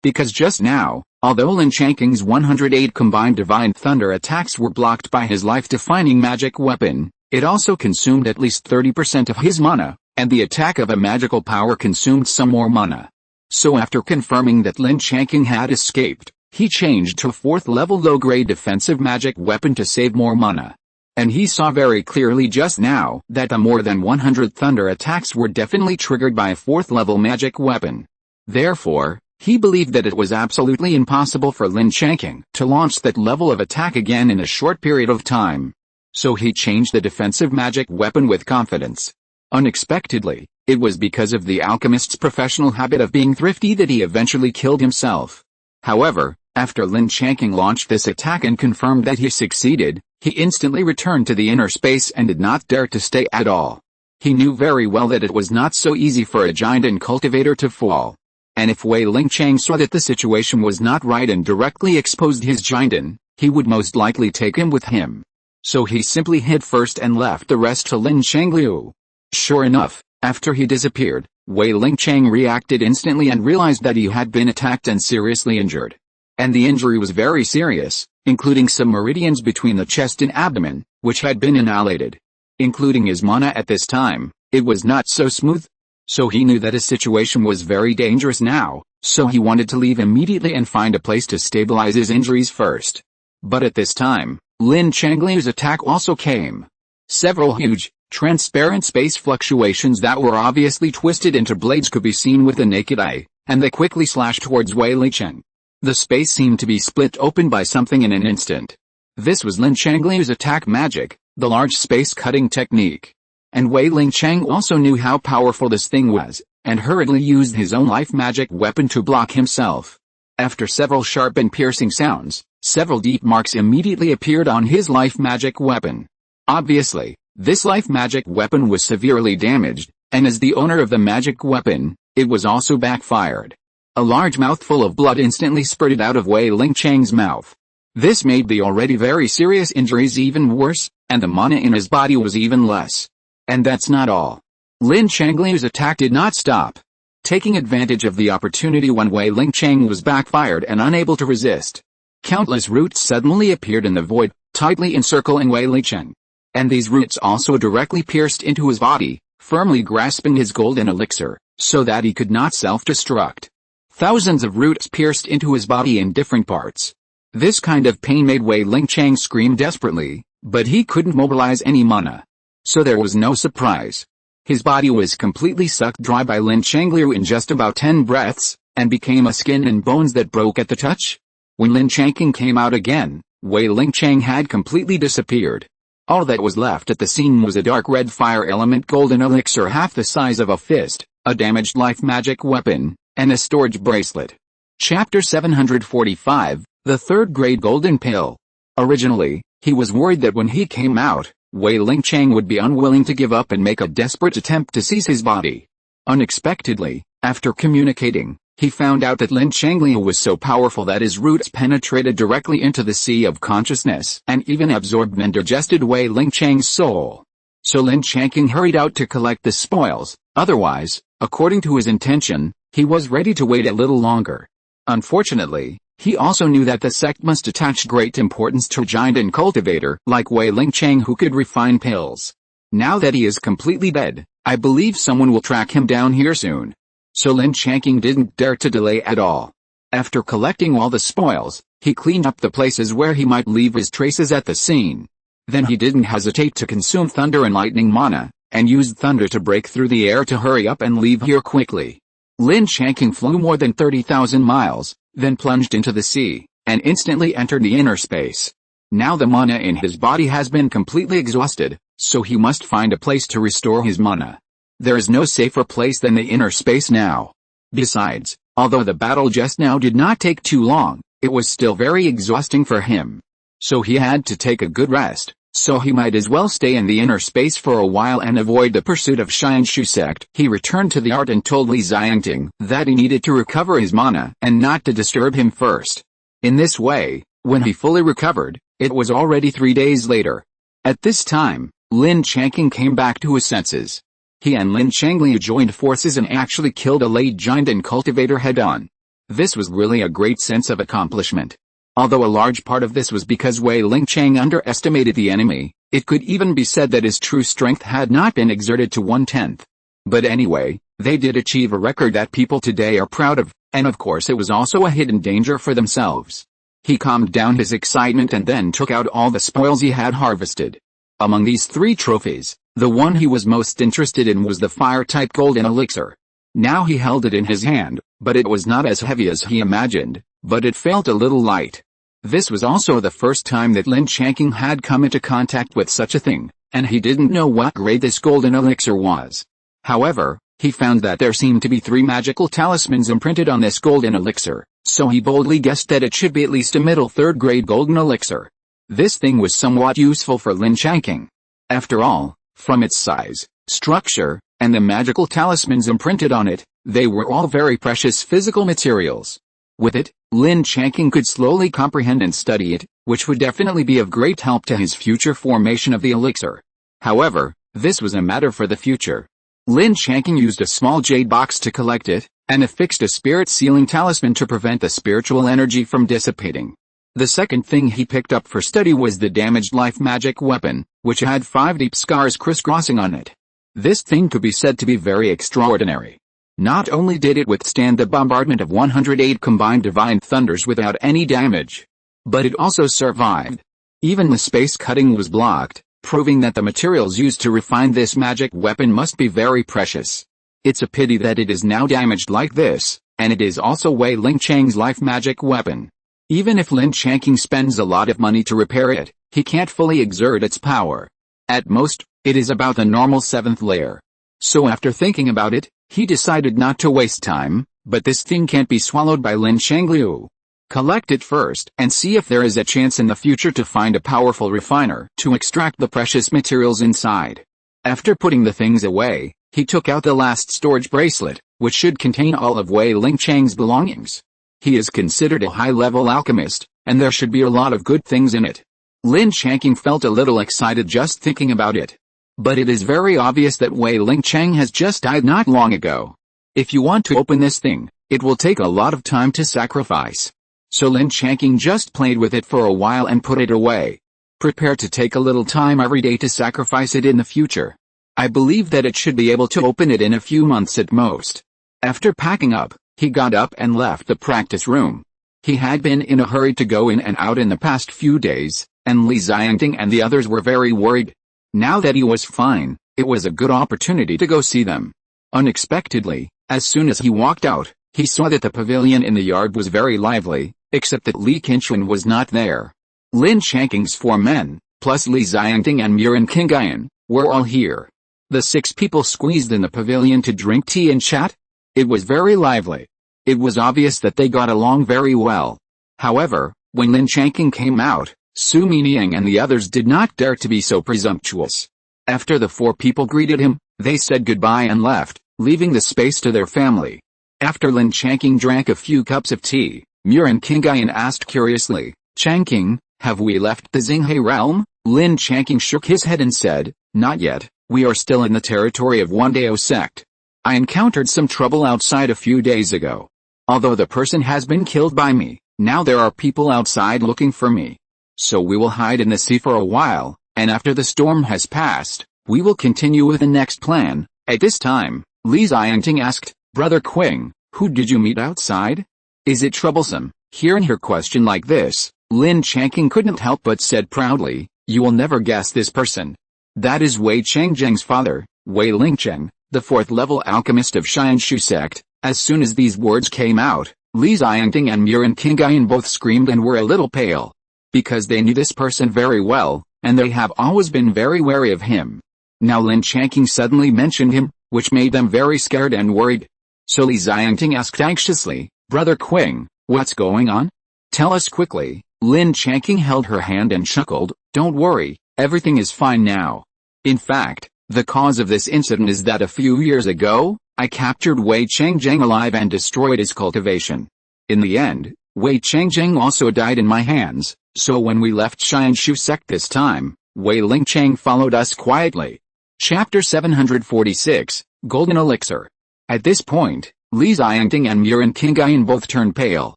Because just now, although Lin Changqing's 108 combined divine thunder attacks were blocked by his life-defining magic weapon, it also consumed at least 30% of his mana, and the attack of a magical power consumed some more mana. So after confirming that Lin Changqing had escaped, he changed to 4th level low-grade defensive magic weapon to save more mana. And he saw very clearly just now that the more than 100 thunder attacks were definitely triggered by a 4th level magic weapon. Therefore, he believed that it was absolutely impossible for Lin Changqing to launch that level of attack again in a short period of time. So he changed the defensive magic weapon with confidence. Unexpectedly, it was because of the alchemist's professional habit of being thrifty that he eventually killed himself. However, after Lin Changqing launched this attack and confirmed that he succeeded, he instantly returned to the inner space and did not dare to stay at all. He knew very well that it was not so easy for a giant and cultivator to fall. And if Wei Licheng saw that the situation was not right and directly exposed his giant, he would most likely take him with him. So he simply hid first and left the rest to Lin Changqiu. Sure enough, after he disappeared, Wei Licheng reacted instantly and realized that he had been attacked and seriously injured. And the injury was very serious, including some meridians between the chest and abdomen, which had been annihilated. Including his mana at this time, it was not so smooth. So he knew that his situation was very dangerous now, so he wanted to leave immediately and find a place to stabilize his injuries first. But at this time, Lin Changqing's attack also came. Several huge, transparent space fluctuations that were obviously twisted into blades could be seen with the naked eye, and they quickly slashed towards Wei Licheng. The space seemed to be split open by something in an instant. This was Lin Changqing's attack magic, the large space-cutting technique. And Wei Licheng also knew how powerful this thing was, and hurriedly used his own life magic weapon to block himself. After several sharp and piercing sounds, several deep marks immediately appeared on his life magic weapon. Obviously, this life magic weapon was severely damaged, and as the owner of the magic weapon, it was also backfired. A large mouthful of blood instantly spurted out of Wei Licheng's mouth. This made the already very serious injuries even worse, and the mana in his body was even less. And that's not all. Lin Changqing's attack did not stop. Taking advantage of the opportunity when Wei Licheng was backfired and unable to resist, countless roots suddenly appeared in the void, tightly encircling Wei Licheng. And these roots also directly pierced into his body, firmly grasping his golden elixir, so that he could not self-destruct. Thousands of roots pierced into his body in different parts. This kind of pain made Wei Licheng scream desperately, but he couldn't mobilize any mana. So there was no surprise. His body was completely sucked dry by Lin Changqing in just about 10 breaths, and became a skin and bones that broke at the touch. When Lin Changqing came out again, Wei Licheng had completely disappeared. All that was left at the scene was a dark red fire element golden elixir half the size of a fist, a damaged life magic weapon, and a storage bracelet. Chapter 745, The Third Grade Golden Pill. Originally, he was worried that when he came out, Wei Licheng would be unwilling to give up and make a desperate attempt to seize his body. Unexpectedly, after communicating, he found out that Lin Changqing was so powerful that his roots penetrated directly into the sea of consciousness and even absorbed and digested Wei Licheng's soul. So Lin Changqing hurried out to collect the spoils, otherwise, according to his intention, he was ready to wait a little longer. Unfortunately, he also knew that the sect must attach great importance to a giant and cultivator like Wei Licheng who could refine pills. Now that he is completely dead, I believe someone will track him down here soon. So Lin Changqing didn't dare to delay at all. After collecting all the spoils, he cleaned up the places where he might leave his traces at the scene. Then he didn't hesitate to consume thunder and lightning mana, and used thunder to break through the air to hurry up and leave here quickly. Lin Changqing flew more than 30,000 miles, then plunged into the sea, and instantly entered the inner space. Now the mana in his body has been completely exhausted, so he must find a place to restore his mana. There is no safer place than the inner space now. Besides, although the battle just now did not take too long, it was still very exhausting for him. So he had to take a good rest, so he might as well stay in the inner space for a while and avoid the pursuit of Xianshu sect. He returned to the art and told Li Xiangting that he needed to recover his mana and not to disturb him first. In this way, when he fully recovered, it was already 3 days later. At this time, Lin Changqing came back to his senses. He and Lin Changqing joined forces and actually killed a late giant and cultivator head-on. This was really a great sense of accomplishment. Although a large part of this was because Wei Licheng underestimated the enemy, it could even be said that his true strength had not been exerted to 1/10. But anyway, they did achieve a record that people today are proud of, and of course it was also a hidden danger for themselves. He calmed down his excitement and then took out all the spoils he had harvested. Among these 3 trophies, the one he was most interested in was the fire-type golden elixir. Now he held it in his hand, but it was not as heavy as he imagined, but it felt a little light. This was also the first time that Lin Changqing had come into contact with such a thing, and he didn't know what grade this golden elixir was. However, he found that there seemed to be 3 magical talismans imprinted on this golden elixir, so he boldly guessed that it should be at least a middle 3rd grade golden elixir. This thing was somewhat useful for Lin Changqing. After all, from its size, structure, and the magical talismans imprinted on it, they were all very precious physical materials. With it, Lin Changqing could slowly comprehend and study it, which would definitely be of great help to his future formation of the elixir. However, this was a matter for the future. Lin Changqing used a small jade box to collect it, and affixed a spirit sealing talisman to prevent the spiritual energy from dissipating. The second thing he picked up for study was the damaged life magic weapon, which had 5 deep scars crisscrossing on it. This thing could be said to be very extraordinary. Not only did it withstand the bombardment of 108 combined divine thunders without any damage, but it also survived. Even the space cutting was blocked, proving that the materials used to refine this magic weapon must be very precious. It's a pity that it is now damaged like this, and it is also Wei Lingcheng's life magic weapon. Even if Lin Changqing spends a lot of money to repair it, he can't fully exert its power. At most, it is about the normal 7th layer. So after thinking about it, he decided not to waste time, but this thing can't be swallowed by Lin Changliu. Collect it first and see if there is a chance in the future to find a powerful refiner to extract the precious materials inside. After putting the things away, he took out the last storage bracelet, which should contain all of Wei Lingcheng's belongings. He is considered a high-level alchemist, and there should be a lot of good things in it. Lin Changqing felt a little excited just thinking about it. But it is very obvious that Wei Lingcheng has just died not long ago. If you want to open this thing, it will take a lot of time to sacrifice. So Lin Changqing just played with it for a while and put it away. Prepare to take a little time every day to sacrifice it in the future. I believe that it should be able to open it in a few months at most. After packing up, he got up and left the practice room. He had been in a hurry to go in and out in the past few days, and Li Xiangting and the others were very worried. Now that he was fine, it was a good opportunity to go see them. Unexpectedly, as soon as he walked out, he saw that the pavilion in the yard was very lively, except that Li Qinshuan was not there. Lin Changqing's 4 men, plus Li Xiangting and Muren Qingayan, were all here. The 6 people squeezed in the pavilion to drink tea and chat. It was very lively. It was obvious that they got along very well. However, when Lin Changqing came out, Su Miniang and the others did not dare to be so presumptuous. After the 4 people greeted him, they said goodbye and left, leaving the space to their family. After Lin Changqing drank a few cups of tea, Muren Qingayan asked curiously, "Changqing, have we left the Xinghe realm?" Lin Changqing shook his head and said, "Not yet, we are still in the territory of Wandao sect. I encountered some trouble outside a few days ago. Although the person has been killed by me, now there are people outside looking for me. So we will hide in the sea for a while, and after the storm has passed, we will continue with the next plan." At this time, Li Xiangting asked, "Brother Qing, who did you meet outside? Is it troublesome?" Hearing her question like this, Lin Changqing couldn't help but said proudly, "You will never guess this person. That is Wei Changzheng's father, Wei Lingcheng, the 4th-level alchemist of Xianshu sect." As soon as these words came out, Li Xiangting and Muren Qingayan both screamed and were a little pale. Because they knew this person very well, and they have always been very wary of him. Now Lin Changqing suddenly mentioned him, which made them very scared and worried. So Li Xiangting asked anxiously, "Brother Qing, what's going on? Tell us quickly." Lin Changqing held her hand and chuckled, "Don't worry, everything is fine now. In fact, the cause of this incident is that a few years ago, I captured Wei Changzheng alive and destroyed his cultivation. In the end, Wei Changzheng also died in my hands, so when we left Xianshu sect this time, Wei Lingcheng followed us quietly." Chapter 746, Golden Elixir. At this point, Li Xiangting and Muren Qingayan both turned pale.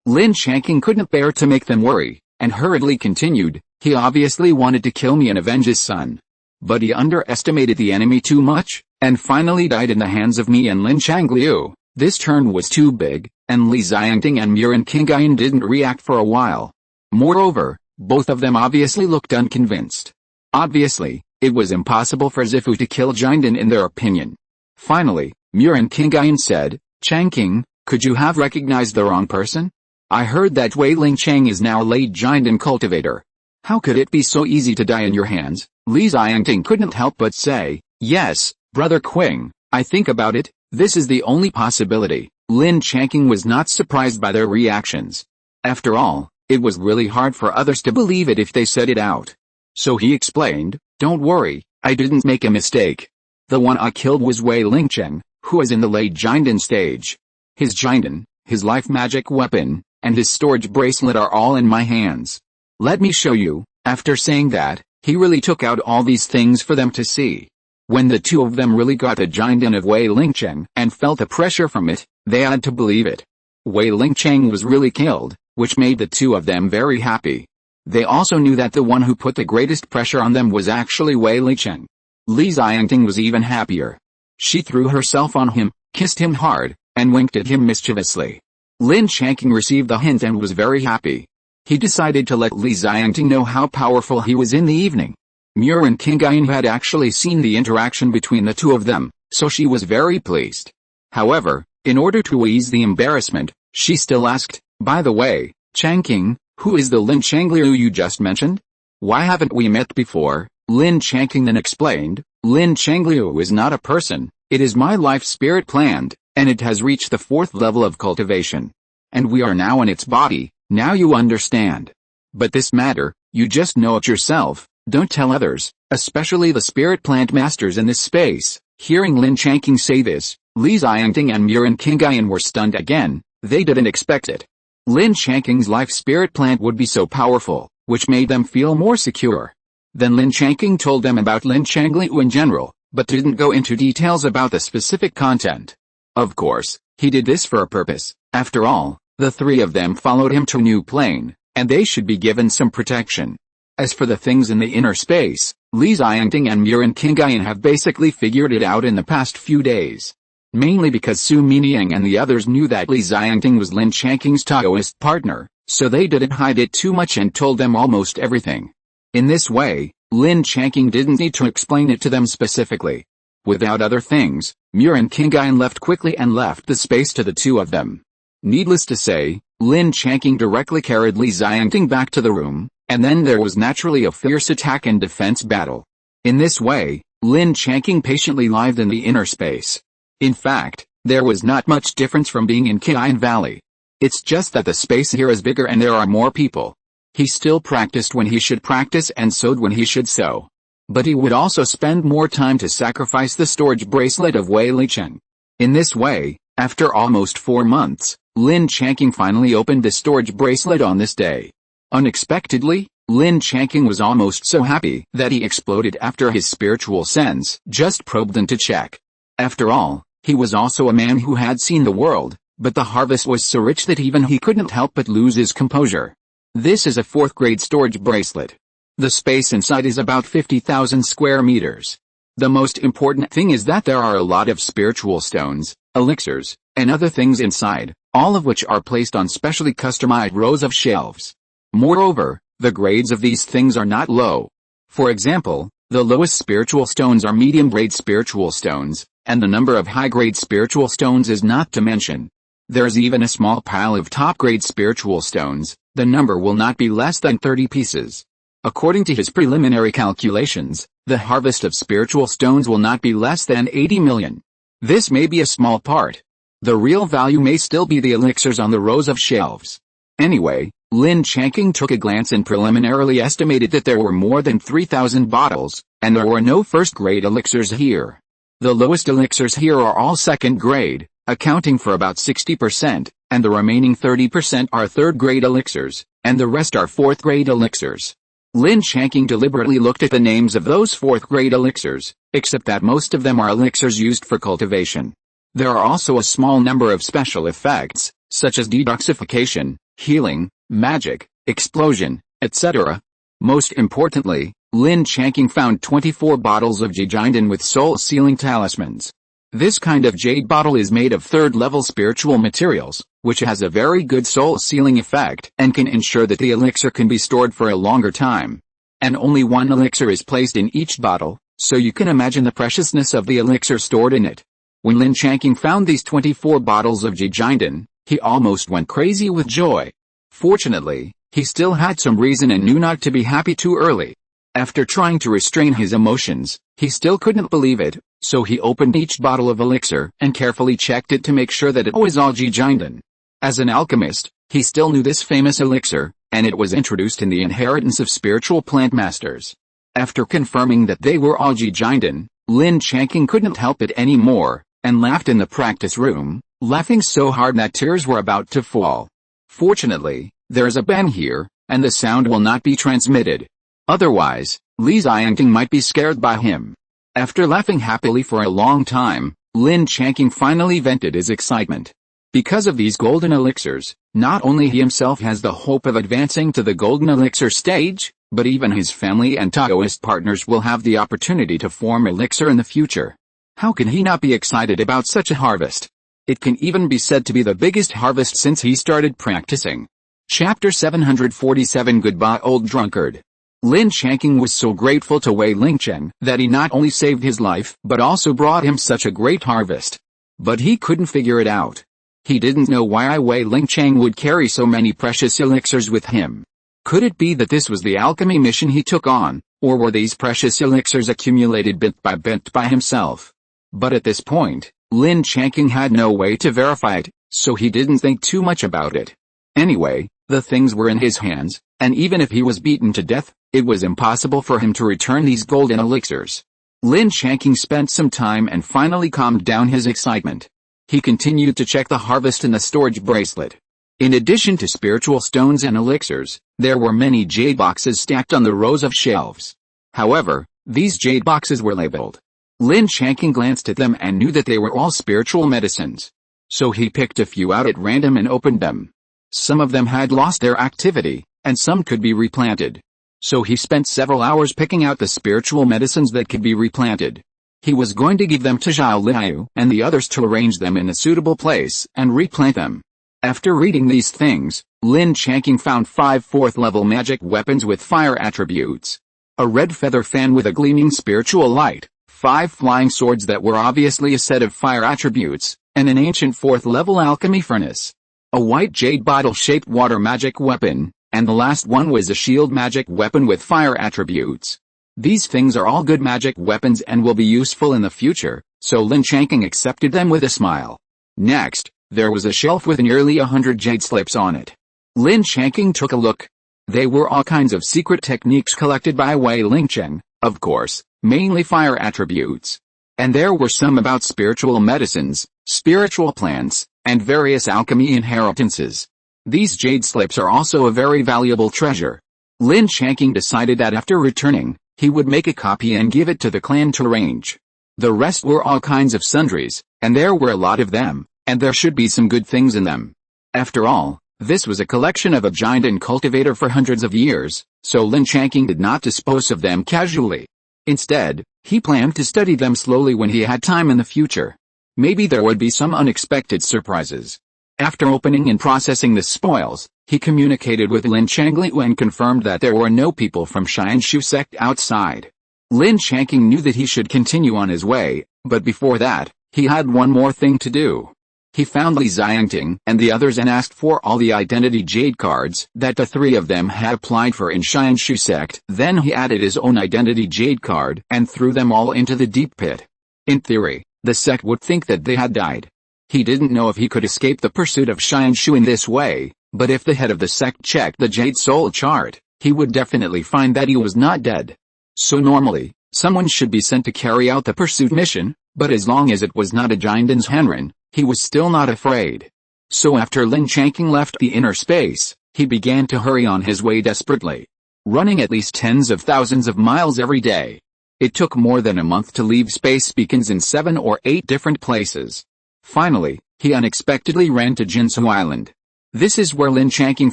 Lin Changqing couldn't bear to make them worry, and hurriedly continued, "He obviously wanted to kill me and avenge his son. But he underestimated the enemy too much, and finally died in the hands of me and Lin Changliu. This turn was too big, and Li Xiangting and Muren Qingayan didn't react for a while. Moreover, both of them obviously looked unconvinced. Obviously, it was impossible for Zifu to kill Jinden in their opinion. Finally, Muren Qingayan said, "Changqing, could you have recognized the wrong person? I heard that Wei Lingcheng is now late Jinden cultivator. How could it be so easy to die in your hands?" Li Xiangting couldn't help but say, "Yes, Brother Qing, I think about it, this is the only possibility." Lin Changqing was not surprised by their reactions. After all, it was really hard for others to believe it if they said it out. So he explained, "Don't worry, I didn't make a mistake. The one I killed was Wei Lingcheng, who is in the late Jinden stage. His Jinden, his life magic weapon, and his storage bracelet are all in my hands. Let me show you." After saying that, he really took out all these things for them to see. When the two of them really got the Jinden of Wei Lingcheng and felt the pressure from it, they had to believe it. Wei Lingcheng was really killed, which made the two of them very happy. They also knew that the one who put the greatest pressure on them was actually Wei Lingcheng. Li Xiangting was even happier. She threw herself on him, kissed him hard, and winked at him mischievously. Lin Changqing received the hint and was very happy. He decided to let Li Xiangting know how powerful he was in the evening. Muren Qingyan had actually seen the interaction between the two of them, so she was very pleased. However, in order to ease the embarrassment, she still asked, "By the way, Changqing, who is the Lin Changqing you just mentioned? Why haven't we met before?" Lin Changqing then explained, "Lin Changqing is not a person, it is my life spirit planned, and it has reached the 4th level of cultivation. And we are now in its body, now you understand. But this matter, you just know it yourself, don't tell others, especially the spirit plant masters in this space." Hearing Lin Changqing say this, Li Xiangting and Muren Qingyan were stunned again. They didn't expect it. Lin Changqing's life spirit plant would be so powerful, which made them feel more secure. Then Lin Changqing told them about Lin Changqing in general, but didn't go into details about the specific content. Of course, he did this for a purpose. After all, the 3 of them followed him to a new plane, and they should be given some protection. As for the things in the inner space, Li Xiangting and Muren Qingyan have basically figured it out in the past few days. Mainly because Su Miniyang and the others knew that Li Xiangting was Lin Changqing's Taoist partner, so they didn't hide it too much and told them almost everything. In this way, Lin Changqing didn't need to explain it to them specifically. Without other things, Muren Qingyan left quickly and left the space to the 2 of them. Needless to say, Lin Changqing directly carried Li Xiangting back to the room, and then there was naturally a fierce attack and defense battle. In this way, Lin Changqing patiently lived in the inner space. In fact, there was not much difference from being in Qian Valley. It's just that the space here is bigger and there are more people. He still practiced when he should practice and sowed when he should sow. But he would also spend more time to sacrifice the storage bracelet of Wei Licheng. In this way, after almost 4 months, Lin Changqing finally opened the storage bracelet on this day. Unexpectedly, Lin Changqing was almost so happy that he exploded after his spiritual sense just probed in to check. After all, he was also a man who had seen the world, but the harvest was so rich that even he couldn't help but lose his composure. This is a 4th grade storage bracelet. The space inside is about 50,000 square meters. The most important thing is that there are a lot of spiritual stones, elixirs, and other things inside, all of which are placed on specially customized rows of shelves. Moreover, the grades of these things are not low. For example, the lowest spiritual stones are medium-grade spiritual stones, and the number of high-grade spiritual stones is not to mention. There's even a small pile of top-grade spiritual stones. The number will not be less than 30 pieces. According to his preliminary calculations, the harvest of spiritual stones will not be less than 80 million. This may be a small part. The real value may still be the elixirs on the rows of shelves. Anyway, Lin Changqing took a glance and preliminarily estimated that there were more than 3,000 bottles, and there were no 1st-grade elixirs here. The lowest elixirs here are all 2nd grade, accounting for about 60%, and the remaining 30% are 3rd-grade elixirs, and the rest are 4th-grade elixirs. Lin Changqing deliberately looked at the names of those 4th-grade elixirs, except that most of them are elixirs used for cultivation. There are also a small number of special effects, such as detoxification, healing, magic, explosion, etc. Most importantly, Lin Changqing found 24 bottles of Jijinden with soul-sealing talismans. This kind of jade bottle is made of 3rd-level spiritual materials, which has a very good soul-sealing effect and can ensure that the elixir can be stored for a longer time. And only 1 elixir is placed in each bottle, so you can imagine the preciousness of the elixir stored in it. When Lin Changqing found these 24 bottles of Jijinden, he almost went crazy with joy. Fortunately, he still had some reason and knew not to be happy too early. After trying to restrain his emotions, he still couldn't believe it, so he opened each bottle of elixir and carefully checked it to make sure that it was all Jijinden. As an alchemist, he still knew this famous elixir, and it was introduced in the inheritance of spiritual plant masters. After confirming that they were all Jijinden, Lin Changqing couldn't help it anymore, and laughed in the practice room, laughing so hard that tears were about to fall. Fortunately, there's a ban here, and the sound will not be transmitted. Otherwise, Li Xiangting might be scared by him. After laughing happily for a long time, Lin Changqing finally vented his excitement. Because of these golden elixirs, not only he himself has the hope of advancing to the golden elixir stage, but even his family and Taoist partners will have the opportunity to form elixir in the future. How can he not be excited about such a harvest? It can even be said to be the biggest harvest since he started practicing. Chapter 747 Goodbye Old Drunkard. Lin Changqing was so grateful to Wei Lingcheng that he not only saved his life but also brought him such a great harvest. But he couldn't figure it out. He didn't know why Wei Lingcheng would carry so many precious elixirs with him. Could it be that this was the alchemy mission he took on, or were these precious elixirs accumulated bit by himself? But at this point, Lin Changqing had no way to verify it, so he didn't think too much about it. Anyway, the things were in his hands, and even if he was beaten to death, it was impossible for him to return these golden elixirs. Lin Changqing spent some time and finally calmed down his excitement. He continued to check the harvest in the storage bracelet. In addition to spiritual stones and elixirs, there were many jade boxes stacked on the rows of shelves. However, these jade boxes were labeled. Lin Changqing glanced at them and knew that they were all spiritual medicines. So he picked a few out at random and opened them. Some of them had lost their activity, and some could be replanted. So he spent several hours picking out the spiritual medicines that could be replanted. He was going to give them to Zhao Liu and the others to arrange them in a suitable place and replant them. After reading these things, Lin Changqing found 5 4th-level magic weapons with fire attributes. A red feather fan with a gleaming spiritual light, 5 flying swords that were obviously a set of fire attributes, and an ancient 4th-level alchemy furnace. A white jade bottle-shaped water magic weapon, and the last one was a shield magic weapon with fire attributes. These things are all good magic weapons and will be useful in the future, so Lin Changqing accepted them with a smile. Next, there was a shelf with nearly 100 jade slips on it. Lin Changqing took a look. They were all kinds of secret techniques collected by Wei Lingcheng, of course, mainly fire attributes. And there were some about spiritual medicines, spiritual plants, and various alchemy inheritances. These jade slips are also a very valuable treasure. Lin Changqing decided that after returning, he would make a copy and give it to the clan to arrange. The rest were all kinds of sundries, and there were a lot of them, and there should be some good things in them. After all, this was a collection of a giant and cultivator for hundreds of years, so Lin Changqing did not dispose of them casually. Instead, he planned to study them slowly when he had time in the future. Maybe there would be some unexpected surprises. After opening and processing the spoils, he communicated with Lin Changqing and confirmed that there were no people from Xianshu sect outside. Lin Changqing knew that he should continue on his way, but before that, he had one more thing to do. He found Li Xiangting and the others and asked for all the identity jade cards that the 3 of them had applied for in Xianshu sect. Then he added his own identity jade card and threw them all into the deep pit. In theory, the sect would think that they had died. He didn't know if he could escape the pursuit of Xianshu in this way, but if the head of the sect checked the Jade Soul chart, he would definitely find that he was not dead. So normally, someone should be sent to carry out the pursuit mission, but as long as it was not a Jinden's Henren, he was still not afraid. So after Lin Changqing left the inner space, he began to hurry on his way desperately, running at least tens of thousands of miles every day. It took more than a month to leave space beacons in 7 or 8 different places. Finally, he unexpectedly ran to Jinsu Island. This is where Lin Changqing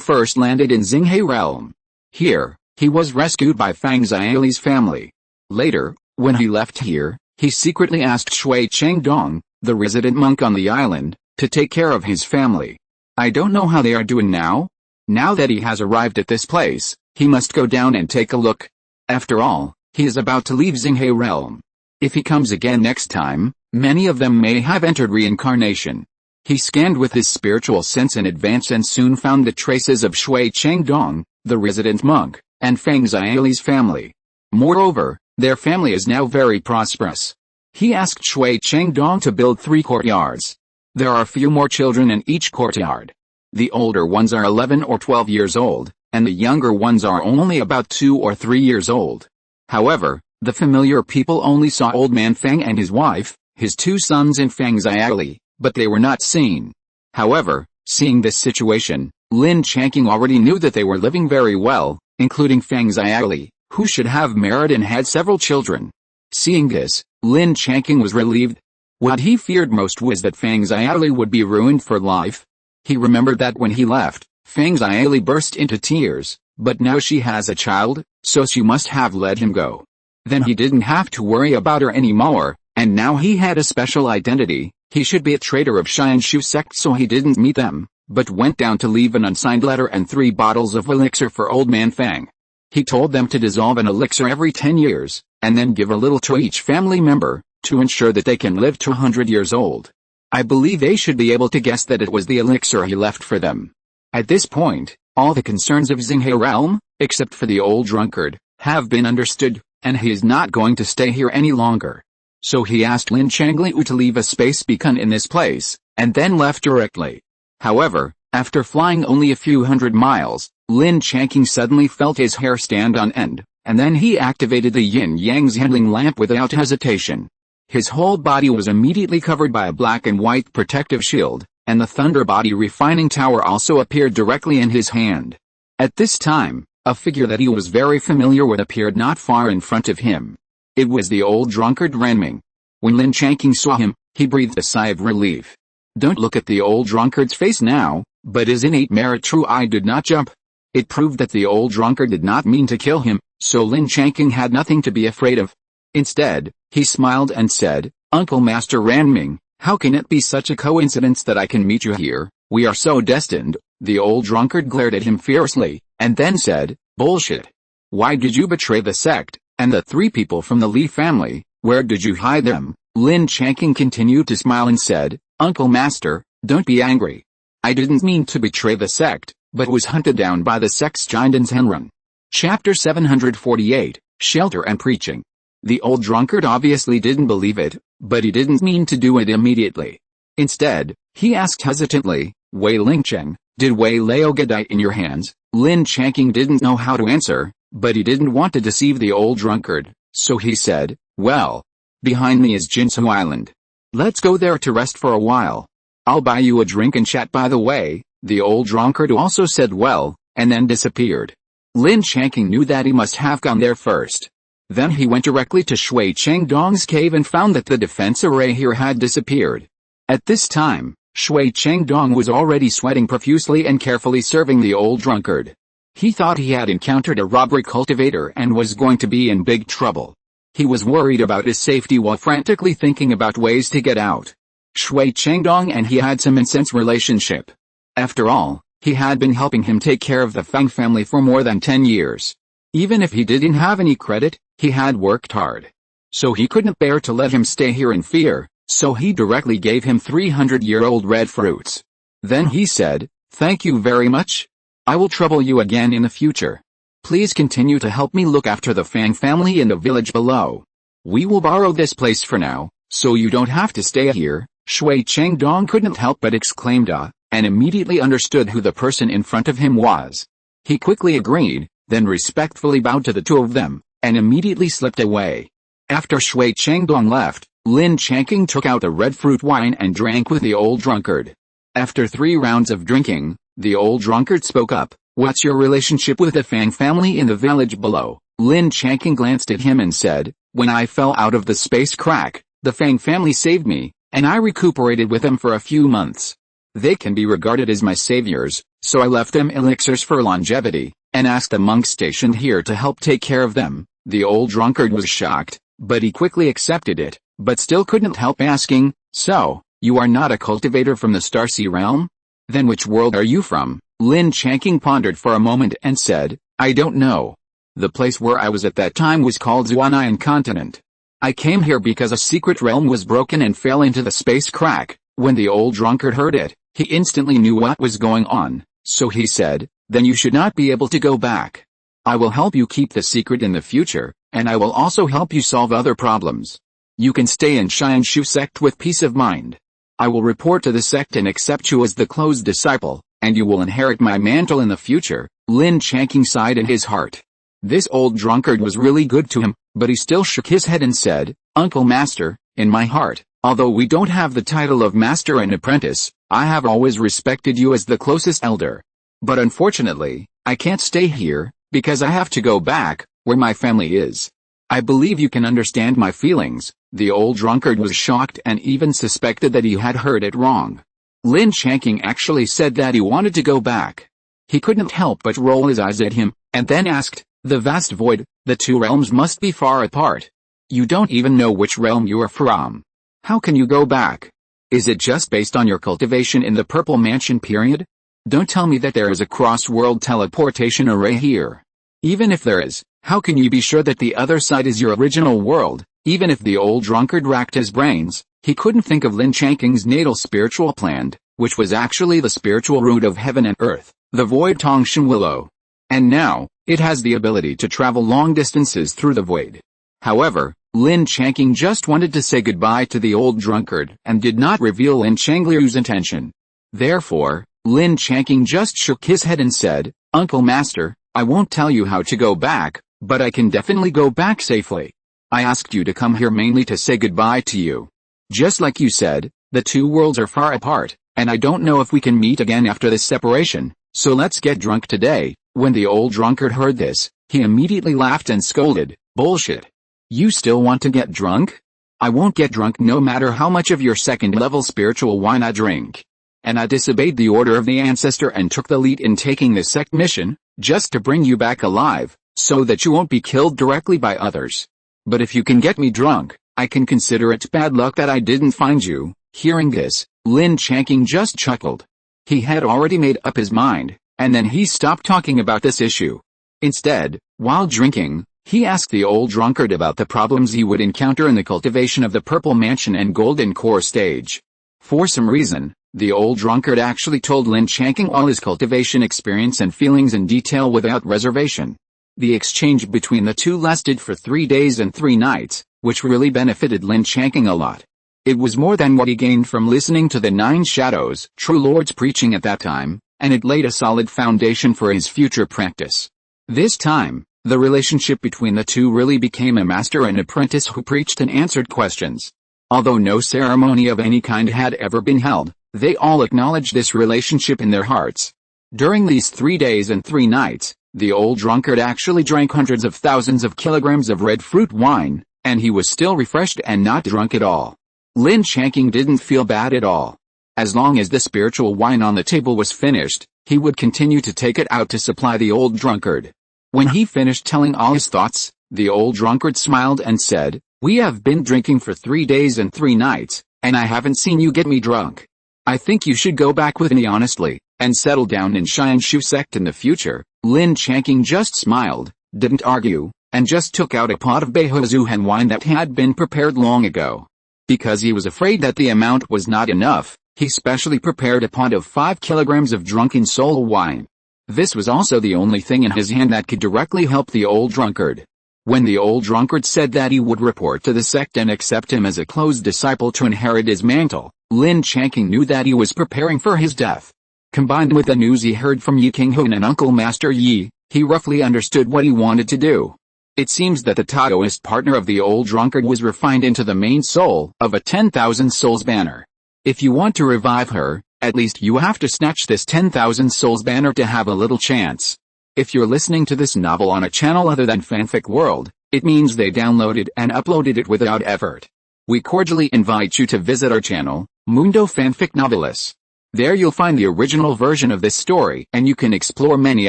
first landed in Xinghe realm. Here, he was rescued by Fang Xiaoli's family. Later, when he left here, he secretly asked Shui Chengdong, the resident monk on the island, to take care of his family. I don't know how they are doing now. Now that he has arrived at this place, he must go down and take a look. After all, he is about to leave Xinghe realm. If he comes again next time, many of them may have entered reincarnation. He scanned with his spiritual sense in advance and soon found the traces of Shui Chengdong, the resident monk, and Fang Xiaoli's family. Moreover, their family is now very prosperous. He asked Shui Chengdong to build 3 courtyards. There are a few more children in each courtyard. The older ones are 11 or 12 years old, and the younger ones are only about 2 or 3 years old. However, the familiar people only saw Old Man Fang and his wife, his 2 sons and Fang Xiaoli, but they were not seen. However, seeing this situation, Lin Changqing already knew that they were living very well, including Fang Xiaoli, who should have married and had several children. Seeing this, Lin Changqing was relieved. What he feared most was that Fang Xiaoli would be ruined for life. He remembered that when he left, Fang Xiaoli burst into tears, but now she has a child, so she must have let him go. Then he didn't have to worry about her anymore, and now he had a special identity. He should be a traitor of Xianshu sect, so he didn't meet them, but went down to leave an unsigned letter and 3 bottles of elixir for Old Man Fang. He told them to dissolve an elixir every 10 years, and then give a little to each family member, to ensure that they can live to 100 years old. I believe they should be able to guess that it was the elixir he left for them. At this point, all the concerns of Xinghe realm, except for the old drunkard, have been understood, and he is not going to stay here any longer. So he asked Lin Changqing to leave a space beacon in this place, and then left directly. However, after flying only a few hundred miles, Lin Changqing suddenly felt his hair stand on end, and then he activated the yin-yang's handling lamp without hesitation. His whole body was immediately covered by a black and white protective shield, and the thunder body refining tower also appeared directly in his hand. At this time, a figure that he was very familiar with appeared not far in front of him. It was the old drunkard Renming. When Lin Changqing saw him, he breathed a sigh of relief. Don't look at the old drunkard's face now, but his innate merit true eye did not jump. It proved that the old drunkard did not mean to kill him, so Lin Changqing had nothing to be afraid of. Instead, he smiled and said, Uncle Master Renming, how can it be such a coincidence that I can meet you here? We are so destined. The old drunkard glared at him fiercely, and then said, bullshit. Why did you betray the sect, and the 3 people from the Li family? Where did you hide them? Lin Changqing continued to smile and said, Uncle Master, don't be angry. I didn't mean to betray the sect, but was hunted down by the sect's giant in Zenrun. Chapter 748, Shelter and Preaching. The old drunkard obviously didn't believe it, but he didn't mean to do it immediately. Instead, he asked hesitantly, Wei Lingcheng, did Wei Laoga die in your hands? Lin Changqing didn't know how to answer, but he didn't want to deceive the old drunkard, so he said, well, behind me is Jinsu Island. Let's go there to rest for a while. I'll buy you a drink and chat. By the way, the old drunkard also said well, and then disappeared. Lin Changqing knew that he must have gone there first. Then he went directly to Shui Chengdong's cave and found that the defense array here had disappeared. At this time, Shui Chengdong was already sweating profusely and carefully serving the old drunkard. He thought he had encountered a robbery cultivator and was going to be in big trouble. He was worried about his safety while frantically thinking about ways to get out. Shui Chengdong and he had some intense relationship. After all, he had been helping him take care of the Fang family for more than 10 years. Even if he didn't have any credit, he had worked hard. So he couldn't bear to let him stay here in fear, so he directly gave him 300-year-old red fruits. Then he said, thank you very much. I will trouble you again in the future. Please continue to help me look after the Fang family in the village below. We will borrow this place for now, so you don't have to stay here. Shui Chengdong couldn't help but exclaimed and immediately understood who the person in front of him was. He quickly agreed, then respectfully bowed to the 2 of them, and immediately slipped away. After Shui Chengdong left, Lin Changqing took out the red fruit wine and drank with the old drunkard. After 3 rounds of drinking, the old drunkard spoke up, what's your relationship with the Fang family in the village below? Lin Changqing glanced at him and said, when I fell out of the space crack, the Fang family saved me, and I recuperated with them for a few months. They can be regarded as my saviors, so I left them elixirs for longevity, and asked the monks stationed here to help take care of them. The old drunkard was shocked, but he quickly accepted it, but still couldn't help asking, so, you are not a cultivator from the Starsea realm? Then which world are you from? Lin Changqing pondered for a moment and said, I don't know. The place where I was at that time was called Zuanayan Continent. I came here because a secret realm was broken and fell into the space crack. When the old drunkard heard it, he instantly knew what was going on, so he said, then you should not be able to go back. I will help you keep the secret in the future, and I will also help you solve other problems. You can stay in Xianshu sect with peace of mind. I will report to the sect and accept you as the close disciple, and you will inherit my mantle in the future. Lin Changqing sighed in his heart. This old drunkard was really good to him, but he still shook his head and said, Uncle Master, in my heart, although we don't have the title of Master and Apprentice, I have always respected you as the closest elder. But unfortunately, I can't stay here, because I have to go back, where my family is. I believe you can understand my feelings. The old drunkard was shocked and even suspected that he had heard it wrong. Lin Changqing actually said that he wanted to go back. He couldn't help but roll his eyes at him, and then asked, the vast void, the 2 realms must be far apart. You don't even know which realm you are from. How can you go back? Is it just based on your cultivation in the Purple Mansion period? Don't tell me that there is a cross-world teleportation array here. Even if there is, how can you be sure that the other side is your original world? Even if the old drunkard racked his brains, he couldn't think of Lin Changqing's natal spiritual plan, which was actually the spiritual root of heaven and earth, the void Tongshan Willow. And now, it has the ability to travel long distances through the void. However, Lin Changqing just wanted to say goodbye to the old drunkard and did not reveal Lin Changliu's intention. Therefore, Lin Changqing just shook his head and said, "Uncle Master, I won't tell you how to go back, but I can definitely go back safely. I asked you to come here mainly to say goodbye to you. Just like you said, the two worlds are far apart, and I don't know if we can meet again after this separation, so let's get drunk today." When the old drunkard heard this, he immediately laughed and scolded, "Bullshit. You still want to get drunk? I won't get drunk no matter how much of your second-level spiritual wine I drink." And I disobeyed the order of the ancestor and took the lead in taking this sect mission, just to bring you back alive, so that you won't be killed directly by others. But if you can get me drunk, I can consider it bad luck that I didn't find you. Hearing this, Lin Changqing just chuckled. He had already made up his mind, and then he stopped talking about this issue. Instead, while drinking, he asked the old drunkard about the problems he would encounter in the cultivation of the Purple Mansion and Golden Core stage. For some reason, the old drunkard actually told Lin Changqing all his cultivation experience and feelings in detail without reservation. The exchange between the two lasted for 3 days and 3 nights, which really benefited Lin Changqing a lot. It was more than what he gained from listening to the 9 Shadows True Lords preaching at that time, and it laid a solid foundation for his future practice. This time, the relationship between the two really became a master and apprentice who preached and answered questions. Although no ceremony of any kind had ever been held, they all acknowledged this relationship in their hearts. During these 3 days and 3 nights, the old drunkard actually drank hundreds of thousands of kilograms of red fruit wine, and he was still refreshed and not drunk at all. Lin Changqing didn't feel bad at all. As long as the spiritual wine on the table was finished, he would continue to take it out to supply the old drunkard. When he finished telling all his thoughts, the old drunkard smiled and said, "We have been drinking for 3 days and 3 nights, and I haven't seen you get me drunk. I think you should go back with me honestly, and settle down in Xianshu sect in the future." Lin Changqing just smiled, didn't argue, and just took out a pot of Beihuzuhan wine that had been prepared long ago. Because he was afraid that the amount was not enough, he specially prepared a pot of 5 kilograms of drunken soul wine. This was also the only thing in his hand that could directly help the old drunkard. When the old drunkard said that he would report to the sect and accept him as a close disciple to inherit his mantle, Lin Changqing knew that he was preparing for his death. Combined with the news he heard from Yi Qinghuan and Uncle Master Yi, he roughly understood what he wanted to do. It seems that the Taoist partner of the old drunkard was refined into the main soul of a 10,000 souls banner. If you want to revive her, at least you have to snatch this 10,000 souls banner to have a little chance. If you're listening to this novel on a channel other than Fanfic World, it means they downloaded and uploaded it without effort. We cordially invite you to visit our channel, Mundo Fanfic Novelis. There you'll find the original version of this story and you can explore many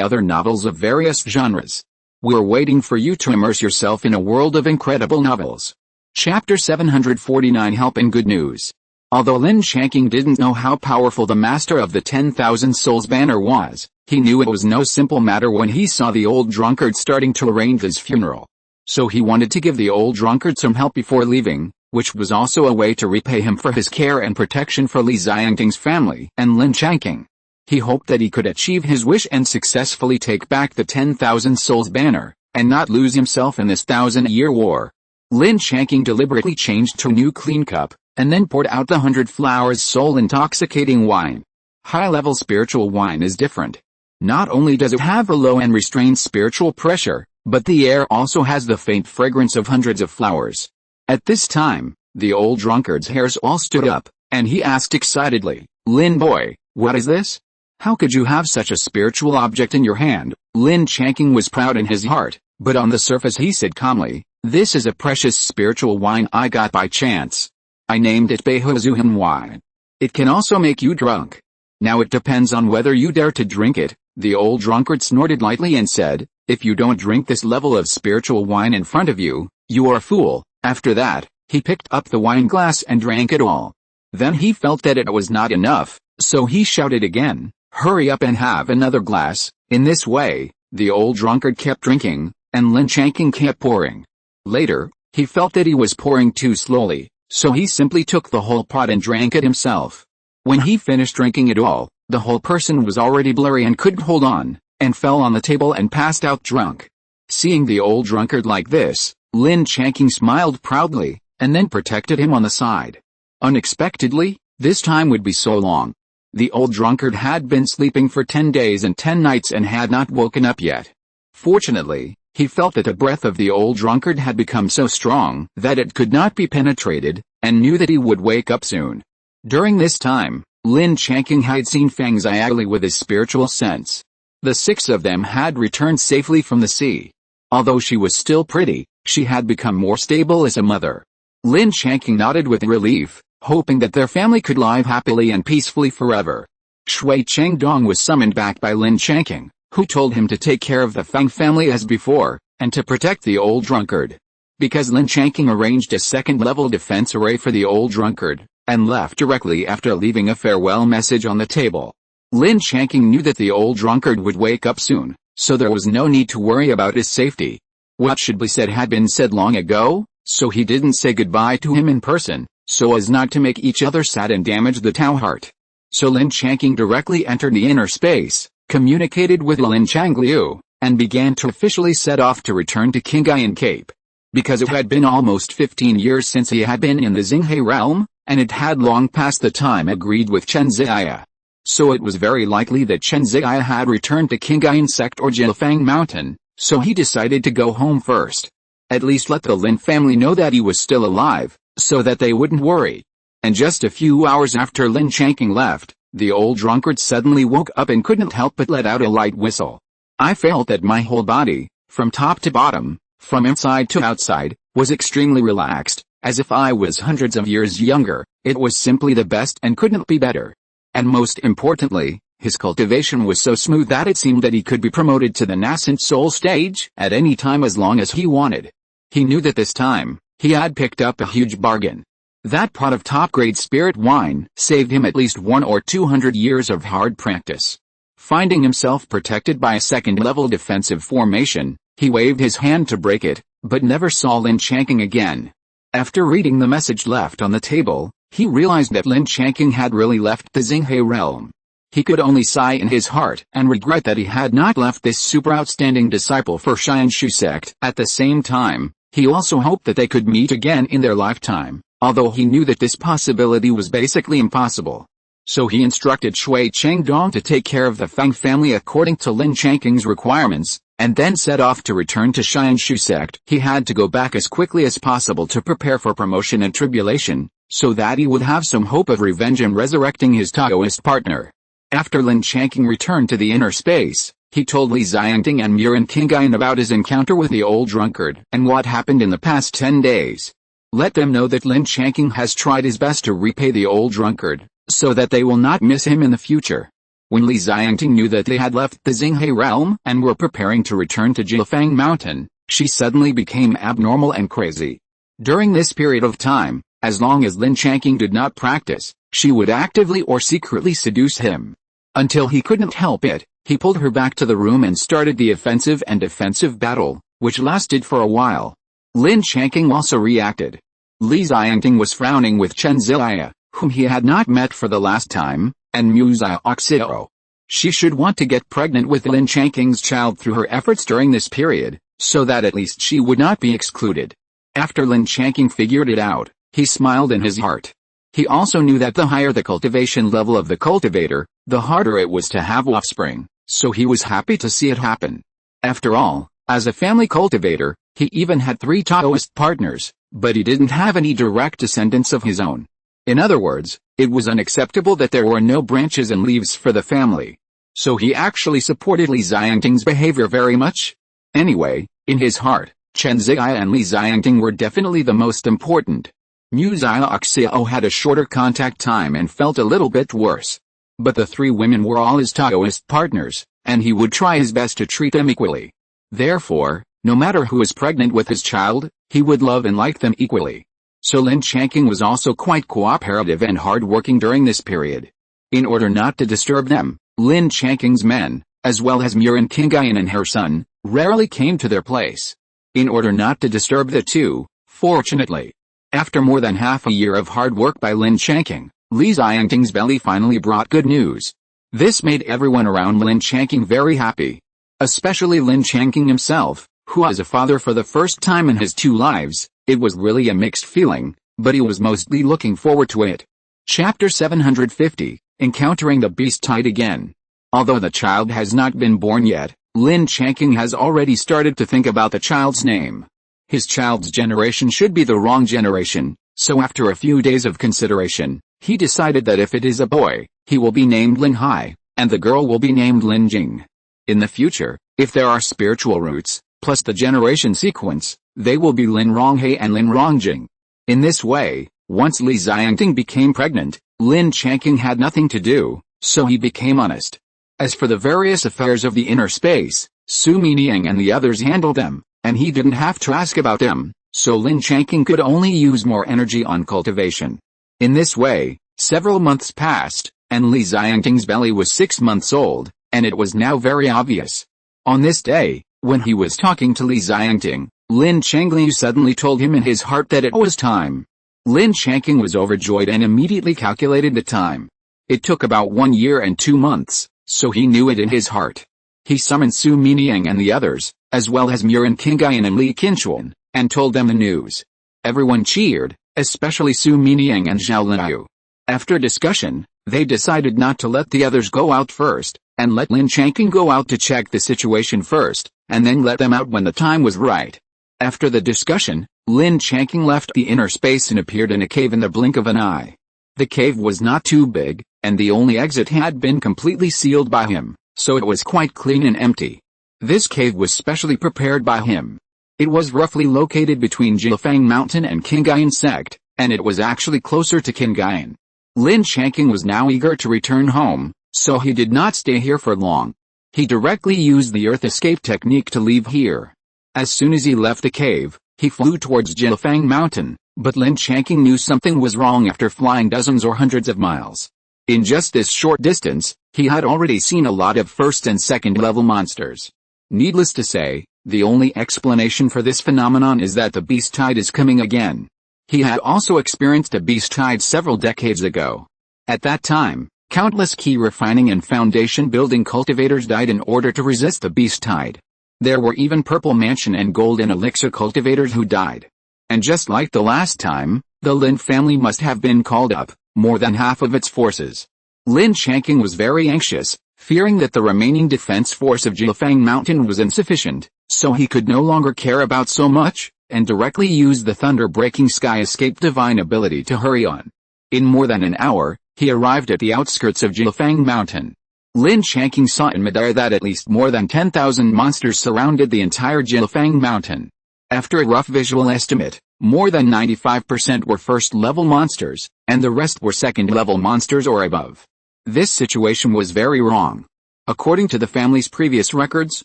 other novels of various genres. We're waiting for you to immerse yourself in a world of incredible novels. Chapter 749 Help and Good News. Although Lin Changqing didn't know how powerful the master of the 10,000 souls banner was, he knew it was no simple matter when he saw the old drunkard starting to arrange his funeral. So he wanted to give the old drunkard some help before leaving, which was also a way to repay him for his care and protection for Li Xiangting's family and Lin Changqing. He hoped that he could achieve his wish and successfully take back the 10,000 souls banner, and not lose himself in this 1,000-year war. Lin Changqing deliberately changed to a new clean cup, and then poured out the 100 flowers soul-intoxicating wine. High-level spiritual wine is different. Not only does it have a low and restrained spiritual pressure, but the air also has the faint fragrance of hundreds of flowers. At this time, the old drunkard's hairs all stood up, and he asked excitedly, "Lin boy, what is this? How could you have such a spiritual object in your hand?" Lin Changqing was proud in his heart, but on the surface he said calmly, "This is a precious spiritual wine I got by chance. I named it Beihuzuhan wine. It can also make you drunk. Now it depends on whether you dare to drink it." The old drunkard snorted lightly and said, "If you don't drink this level of spiritual wine in front of you, you are a fool." After that, he picked up the wine glass and drank it all. Then he felt that it was not enough, so he shouted again, "Hurry up and have another glass." In this way, the old drunkard kept drinking, and Lin Changqing kept pouring. Later, he felt that he was pouring too slowly, so he simply took the whole pot and drank it himself. When he finished drinking it all, the whole person was already blurry and couldn't hold on, and fell on the table and passed out drunk. Seeing the old drunkard like this, Lin Changqing smiled proudly, and then protected him on the side. Unexpectedly, this time would be so long. The old drunkard had been sleeping for 10 days and 10 nights and had not woken up yet. Fortunately, he felt that the breath of the old drunkard had become so strong that it could not be penetrated, and knew that he would wake up soon. During this time, Lin Changqing had seen Feng Xiaoli with his spiritual sense. The 6 of them had returned safely from the sea. Although she was still pretty, she had become more stable as a mother. Lin Changqing nodded with relief, hoping that their family could live happily and peacefully forever. Shui Chengdong was summoned back by Lin Changqing, who told him to take care of the Feng family as before, and to protect the old drunkard. Because Lin Changqing arranged a second-level defense array for the old drunkard, and left directly after leaving a farewell message on the table. Lin Changqing knew that the old drunkard would wake up soon, so there was no need to worry about his safety. What should be said had been said long ago, so he didn't say goodbye to him in person, so as not to make each other sad and damage the Tao heart. So Lin Changqing directly entered the inner space, communicated with Lin Changliu, and began to officially set off to return to Qinghai Cape. Because it had been almost 15 years since he had been in the Xinghe realm, and it had long passed the time agreed with Chen Ziya. So it was very likely that Chen Ziya had returned to Qinghai sect or Jiufeng mountain, so he decided to go home first. At least let the Lin family know that he was still alive, so that they wouldn't worry. And just a few hours after Lin Changqing left, the old drunkard suddenly woke up and couldn't help but let out a light whistle. I felt that my whole body, from top to bottom, from inside to outside, was extremely relaxed, as if I was hundreds of years younger. It was simply the best and couldn't be better. And most importantly, his cultivation was so smooth that it seemed that he could be promoted to the nascent soul stage at any time as long as he wanted. He knew that this time, he had picked up a huge bargain. That pot of top-grade spirit wine saved him at least 100 or 200 years of hard practice. Finding himself protected by a second-level defensive formation, he waved his hand to break it, but never saw Lin Changqing again. After reading the message left on the table, he realized that Lin Changqing had really left the Xinghe realm. He could only sigh in his heart and regret that he had not left this super outstanding disciple for Xianshu sect. At the same time, he also hoped that they could meet again in their lifetime, although he knew that this possibility was basically impossible. So he instructed Shui Chengdong to take care of the Feng family according to Lin Changqing's requirements, and then set off to return to Xianshu sect. He had to go back as quickly as possible to prepare for promotion and tribulation, so that he would have some hope of revenge and resurrecting his Taoist partner. After Lin Changqing returned to the inner space, he told Li Xiangting and Murin Qinghai about his encounter with the old drunkard and what happened in the past 10 days. Let them know that Lin Changqing has tried his best to repay the old drunkard, so that they will not miss him in the future. When Li Xiangting knew that they had left the Xinghe realm and were preparing to return to Jiufeng mountain, she suddenly became abnormal and crazy. During this period of time, as long as Lin Changqing did not practice, she would actively or secretly seduce him. Until he couldn't help it, he pulled her back to the room and started the offensive and defensive battle, which lasted for a while. Lin Changqing also reacted. Li Xiangting was frowning with Chen Ziya, whom he had not met for the last time, and Mu Xiaoxiao. She should want to get pregnant with Lin Changqing's child through her efforts during this period, so that at least she would not be excluded. After Lin Changqing figured it out, he smiled in his heart. He also knew that the higher the cultivation level of the cultivator, the harder it was to have offspring, so he was happy to see it happen. After all, as a family cultivator, he even had 3 Taoist partners, but he didn't have any direct descendants of his own. In other words, it was unacceptable that there were no branches and leaves for the family. So he actually supported Li Xiangting's behavior very much. Anyway, in his heart, Chen Ziya and Li Xiangting were definitely the most important. Mu Xiaoxiao had a shorter contact time and felt a little bit worse. But the 3 women were all his Taoist partners, and he would try his best to treat them equally. Therefore, no matter who is pregnant with his child, he would love and like them equally. So Lin Changqing was also quite cooperative and hard-working during this period. In order not to disturb them, Lin Changqing's men, as well as Murin Qingyuan and her son, rarely came to their place. In order not to disturb the two, fortunately, after more than half a year of hard work by Lin Changqing, Li Xiangting's belly finally brought good news. This made everyone around Lin Changqing very happy. Especially Lin Changqing himself, who was a father for the first time in his 2 lives. It was really a mixed feeling, but he was mostly looking forward to it. Chapter 750, Encountering the Beast Tide Again. Although the child has not been born yet, Lin Changqing has already started to think about the child's name. His child's generation should be the wrong generation, so after a few days of consideration, he decided that if it is a boy, he will be named Lin Hai, and the girl will be named Lin Jing. In the future, if there are spiritual roots, plus the generation sequence, they will be Lin Ronghai and Lin Rongjing. In this way, once Li Xiangting became pregnant, Lin Changqing had nothing to do, so he became honest. As for the various affairs of the inner space, Su Miniang and the others handled them, and he didn't have to ask about them, so Lin Changqing could only use more energy on cultivation. In this way, several months passed, and Li Xiangting's belly was 6 months old, and it was now very obvious. On this day, when he was talking to Li Xiangting, Lin Changqing suddenly told him in his heart that it was time. Lin Changqing was overjoyed and immediately calculated the time. It took about 1 year and 2 months, so he knew it in his heart. He summoned Su Miniang and the others, as well as Murin Qingyuan and Li Qinchuan, and told them the news. Everyone cheered, especially Su Miniang and Zhao Linyu. After discussion, they decided not to let the others go out first, and let Lin Changqing go out to check the situation first, and then let them out when the time was right. After the discussion, Lin Changqing left the inner space and appeared in a cave in the blink of an eye. The cave was not too big, and the only exit had been completely sealed by him, so it was quite clean and empty. This cave was specially prepared by him. It was roughly located between Jiufeng Mountain and Qingyuan sect, and it was actually closer to Qingyuan. Lin Changqing was now eager to return home, so he did not stay here for long. He directly used the earth escape technique to leave here. As soon as he left the cave, he flew towards Jiufeng Mountain, but Lin Changqing knew something was wrong after flying dozens or hundreds of miles. In just this short distance, he had already seen a lot of first and second level monsters. Needless to say, the only explanation for this phenomenon is that the beast tide is coming again. He had also experienced a beast tide several decades ago. At that time, countless key refining and foundation building cultivators died in order to resist the beast tide. There were even purple mansion and gold and elixir cultivators who died. And just like the last time, the Lin family must have been called up, more than half of its forces. Lin Changqing was very anxious, fearing that the remaining defense force of Jiufeng Mountain was insufficient, so he could no longer care about so much, and directly used the thunder-breaking sky escape divine ability to hurry on. In more than an hour, he arrived at the outskirts of Jiufeng Mountain. Lin Changqing saw in midair that at least more than 10,000 monsters surrounded the entire Jiufeng Mountain. After a rough visual estimate, more than 95% were first-level monsters, and the rest were second-level monsters or above. This situation was very wrong. According to the family's previous records,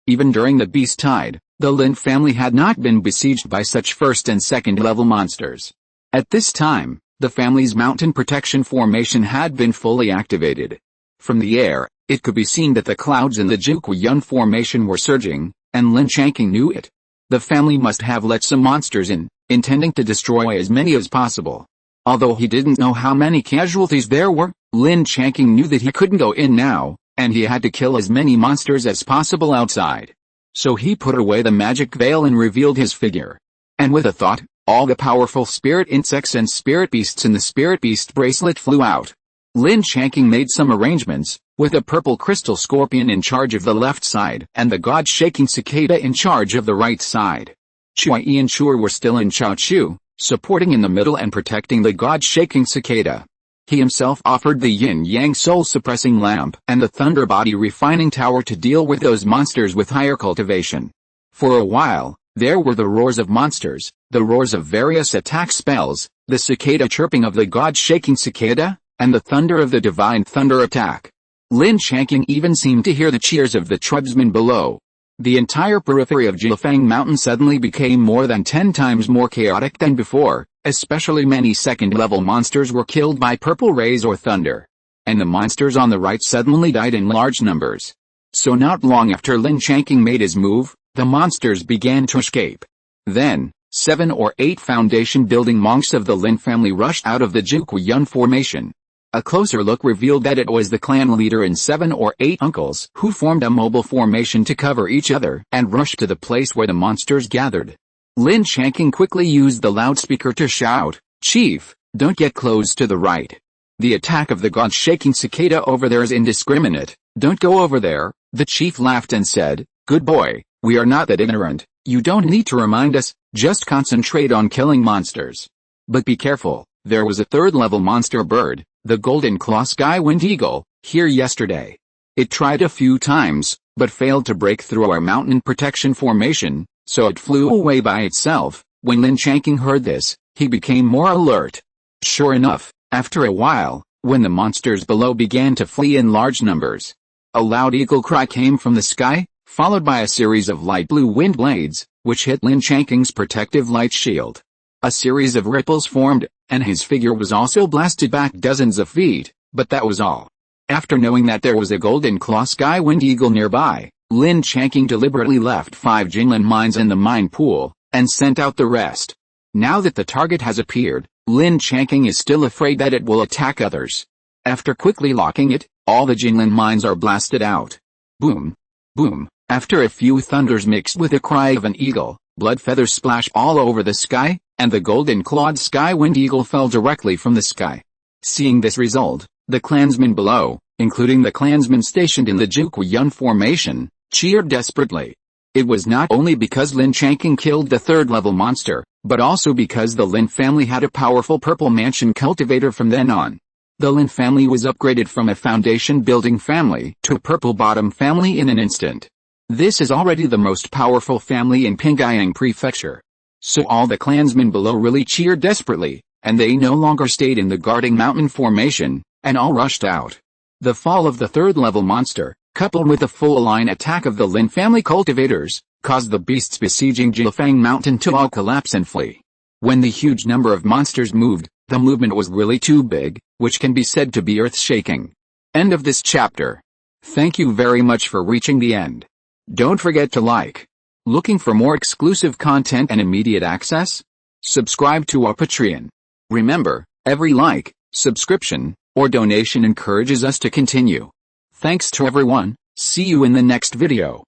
even during the beast tide, the Lin family had not been besieged by such first and second-level monsters. At this time, the family's mountain protection formation had been fully activated. From the air, it could be seen that the clouds in the Jiuquiyun formation were surging, and Lin Changqing knew it. The family must have let some monsters in, intending to destroy as many as possible. Although he didn't know how many casualties there were, Lin Changqing knew that he couldn't go in now, and he had to kill as many monsters as possible outside. So he put away the magic veil and revealed his figure. And with a thought, all the powerful spirit insects and spirit beasts in the spirit beast bracelet flew out. Lin Changqing made some arrangements, with a purple crystal scorpion in charge of the left side and the god-shaking cicada in charge of the right side. Chui and Chur were still in Chaochu, supporting in the middle and protecting the god-shaking cicada. He himself offered the yin-yang soul-suppressing lamp and the thunder body refining tower to deal with those monsters with higher cultivation. For a while, there were the roars of monsters, the roars of various attack spells, the cicada chirping of the god-shaking cicada, and the thunder of the divine thunder attack. Lin Changqing even seemed to hear the cheers of the tribesmen below. The entire periphery of Jiufeng Mountain suddenly became more than 10 times more chaotic than before, especially many second-level monsters were killed by purple rays or thunder. and the monsters on the right suddenly died in large numbers. So not long after Lin Changqing made his move, the monsters began to escape. Then, 7 or 8 foundation-building monks of the Lin family rushed out of the Jiufeng formation. A closer look revealed that it was the clan leader and 7 or 8 uncles who formed a mobile formation to cover each other and rushed to the place where the monsters gathered. Lin Changqing quickly used the loudspeaker to shout, "Chief, don't get close to the right. The attack of the god-shaking cicada over there is indiscriminate, don't go over there." The chief laughed and said, "Good boy, we are not that ignorant, you don't need to remind us, just concentrate on killing monsters. But be careful, there was a third-level monster bird, the golden claw sky-wind eagle, here yesterday. It tried a few times, but failed to break through our mountain protection formation, so it flew away by itself." When Lin Changqing heard this, he became more alert. Sure enough, after a while, when the monsters below began to flee in large numbers, a loud eagle cry came from the sky, followed by a series of light blue wind blades, which hit Lin Changqing's protective light shield. A series of ripples formed, and his figure was also blasted back dozens of feet, but that was all. After knowing that there was a golden claw sky-wind eagle nearby, Lin Changqing deliberately left 5 Jinlin mines in the mine pool, and sent out the rest. Now that the target has appeared, Lin Changqing is still afraid that it will attack others. After quickly locking it, all the Jinlin mines are blasted out. Boom! Boom! After a few thunders mixed with the cry of an eagle, blood feathers splash all over the sky, and the golden-clawed sky-wind eagle fell directly from the sky. Seeing this result, the clansmen below, including the clansmen stationed in the Jiufeng formation, cheered desperately. It was not only because Lin Changqing killed the third-level monster, but also because the Lin family had a powerful purple mansion cultivator from then on. The Lin family was upgraded from a foundation-building family to a purple-bottom family in an instant. This is already the most powerful family in Pingyang Prefecture. So all the clansmen below really cheered desperately, and they no longer stayed in the guarding mountain formation, and all rushed out. The fall of the third-level monster, coupled with the full-line attack of the Lin family cultivators, caused the beasts besieging Jiufeng Mountain to all collapse and flee. When the huge number of monsters moved, the movement was really too big, which can be said to be earth-shaking. End of this chapter. Thank you very much for reaching the end. Don't forget to like. Looking for more exclusive content and immediate access? Subscribe to our Patreon. Remember, every like, subscription, or donation encourages us to continue. Thanks to everyone, see you in the next video.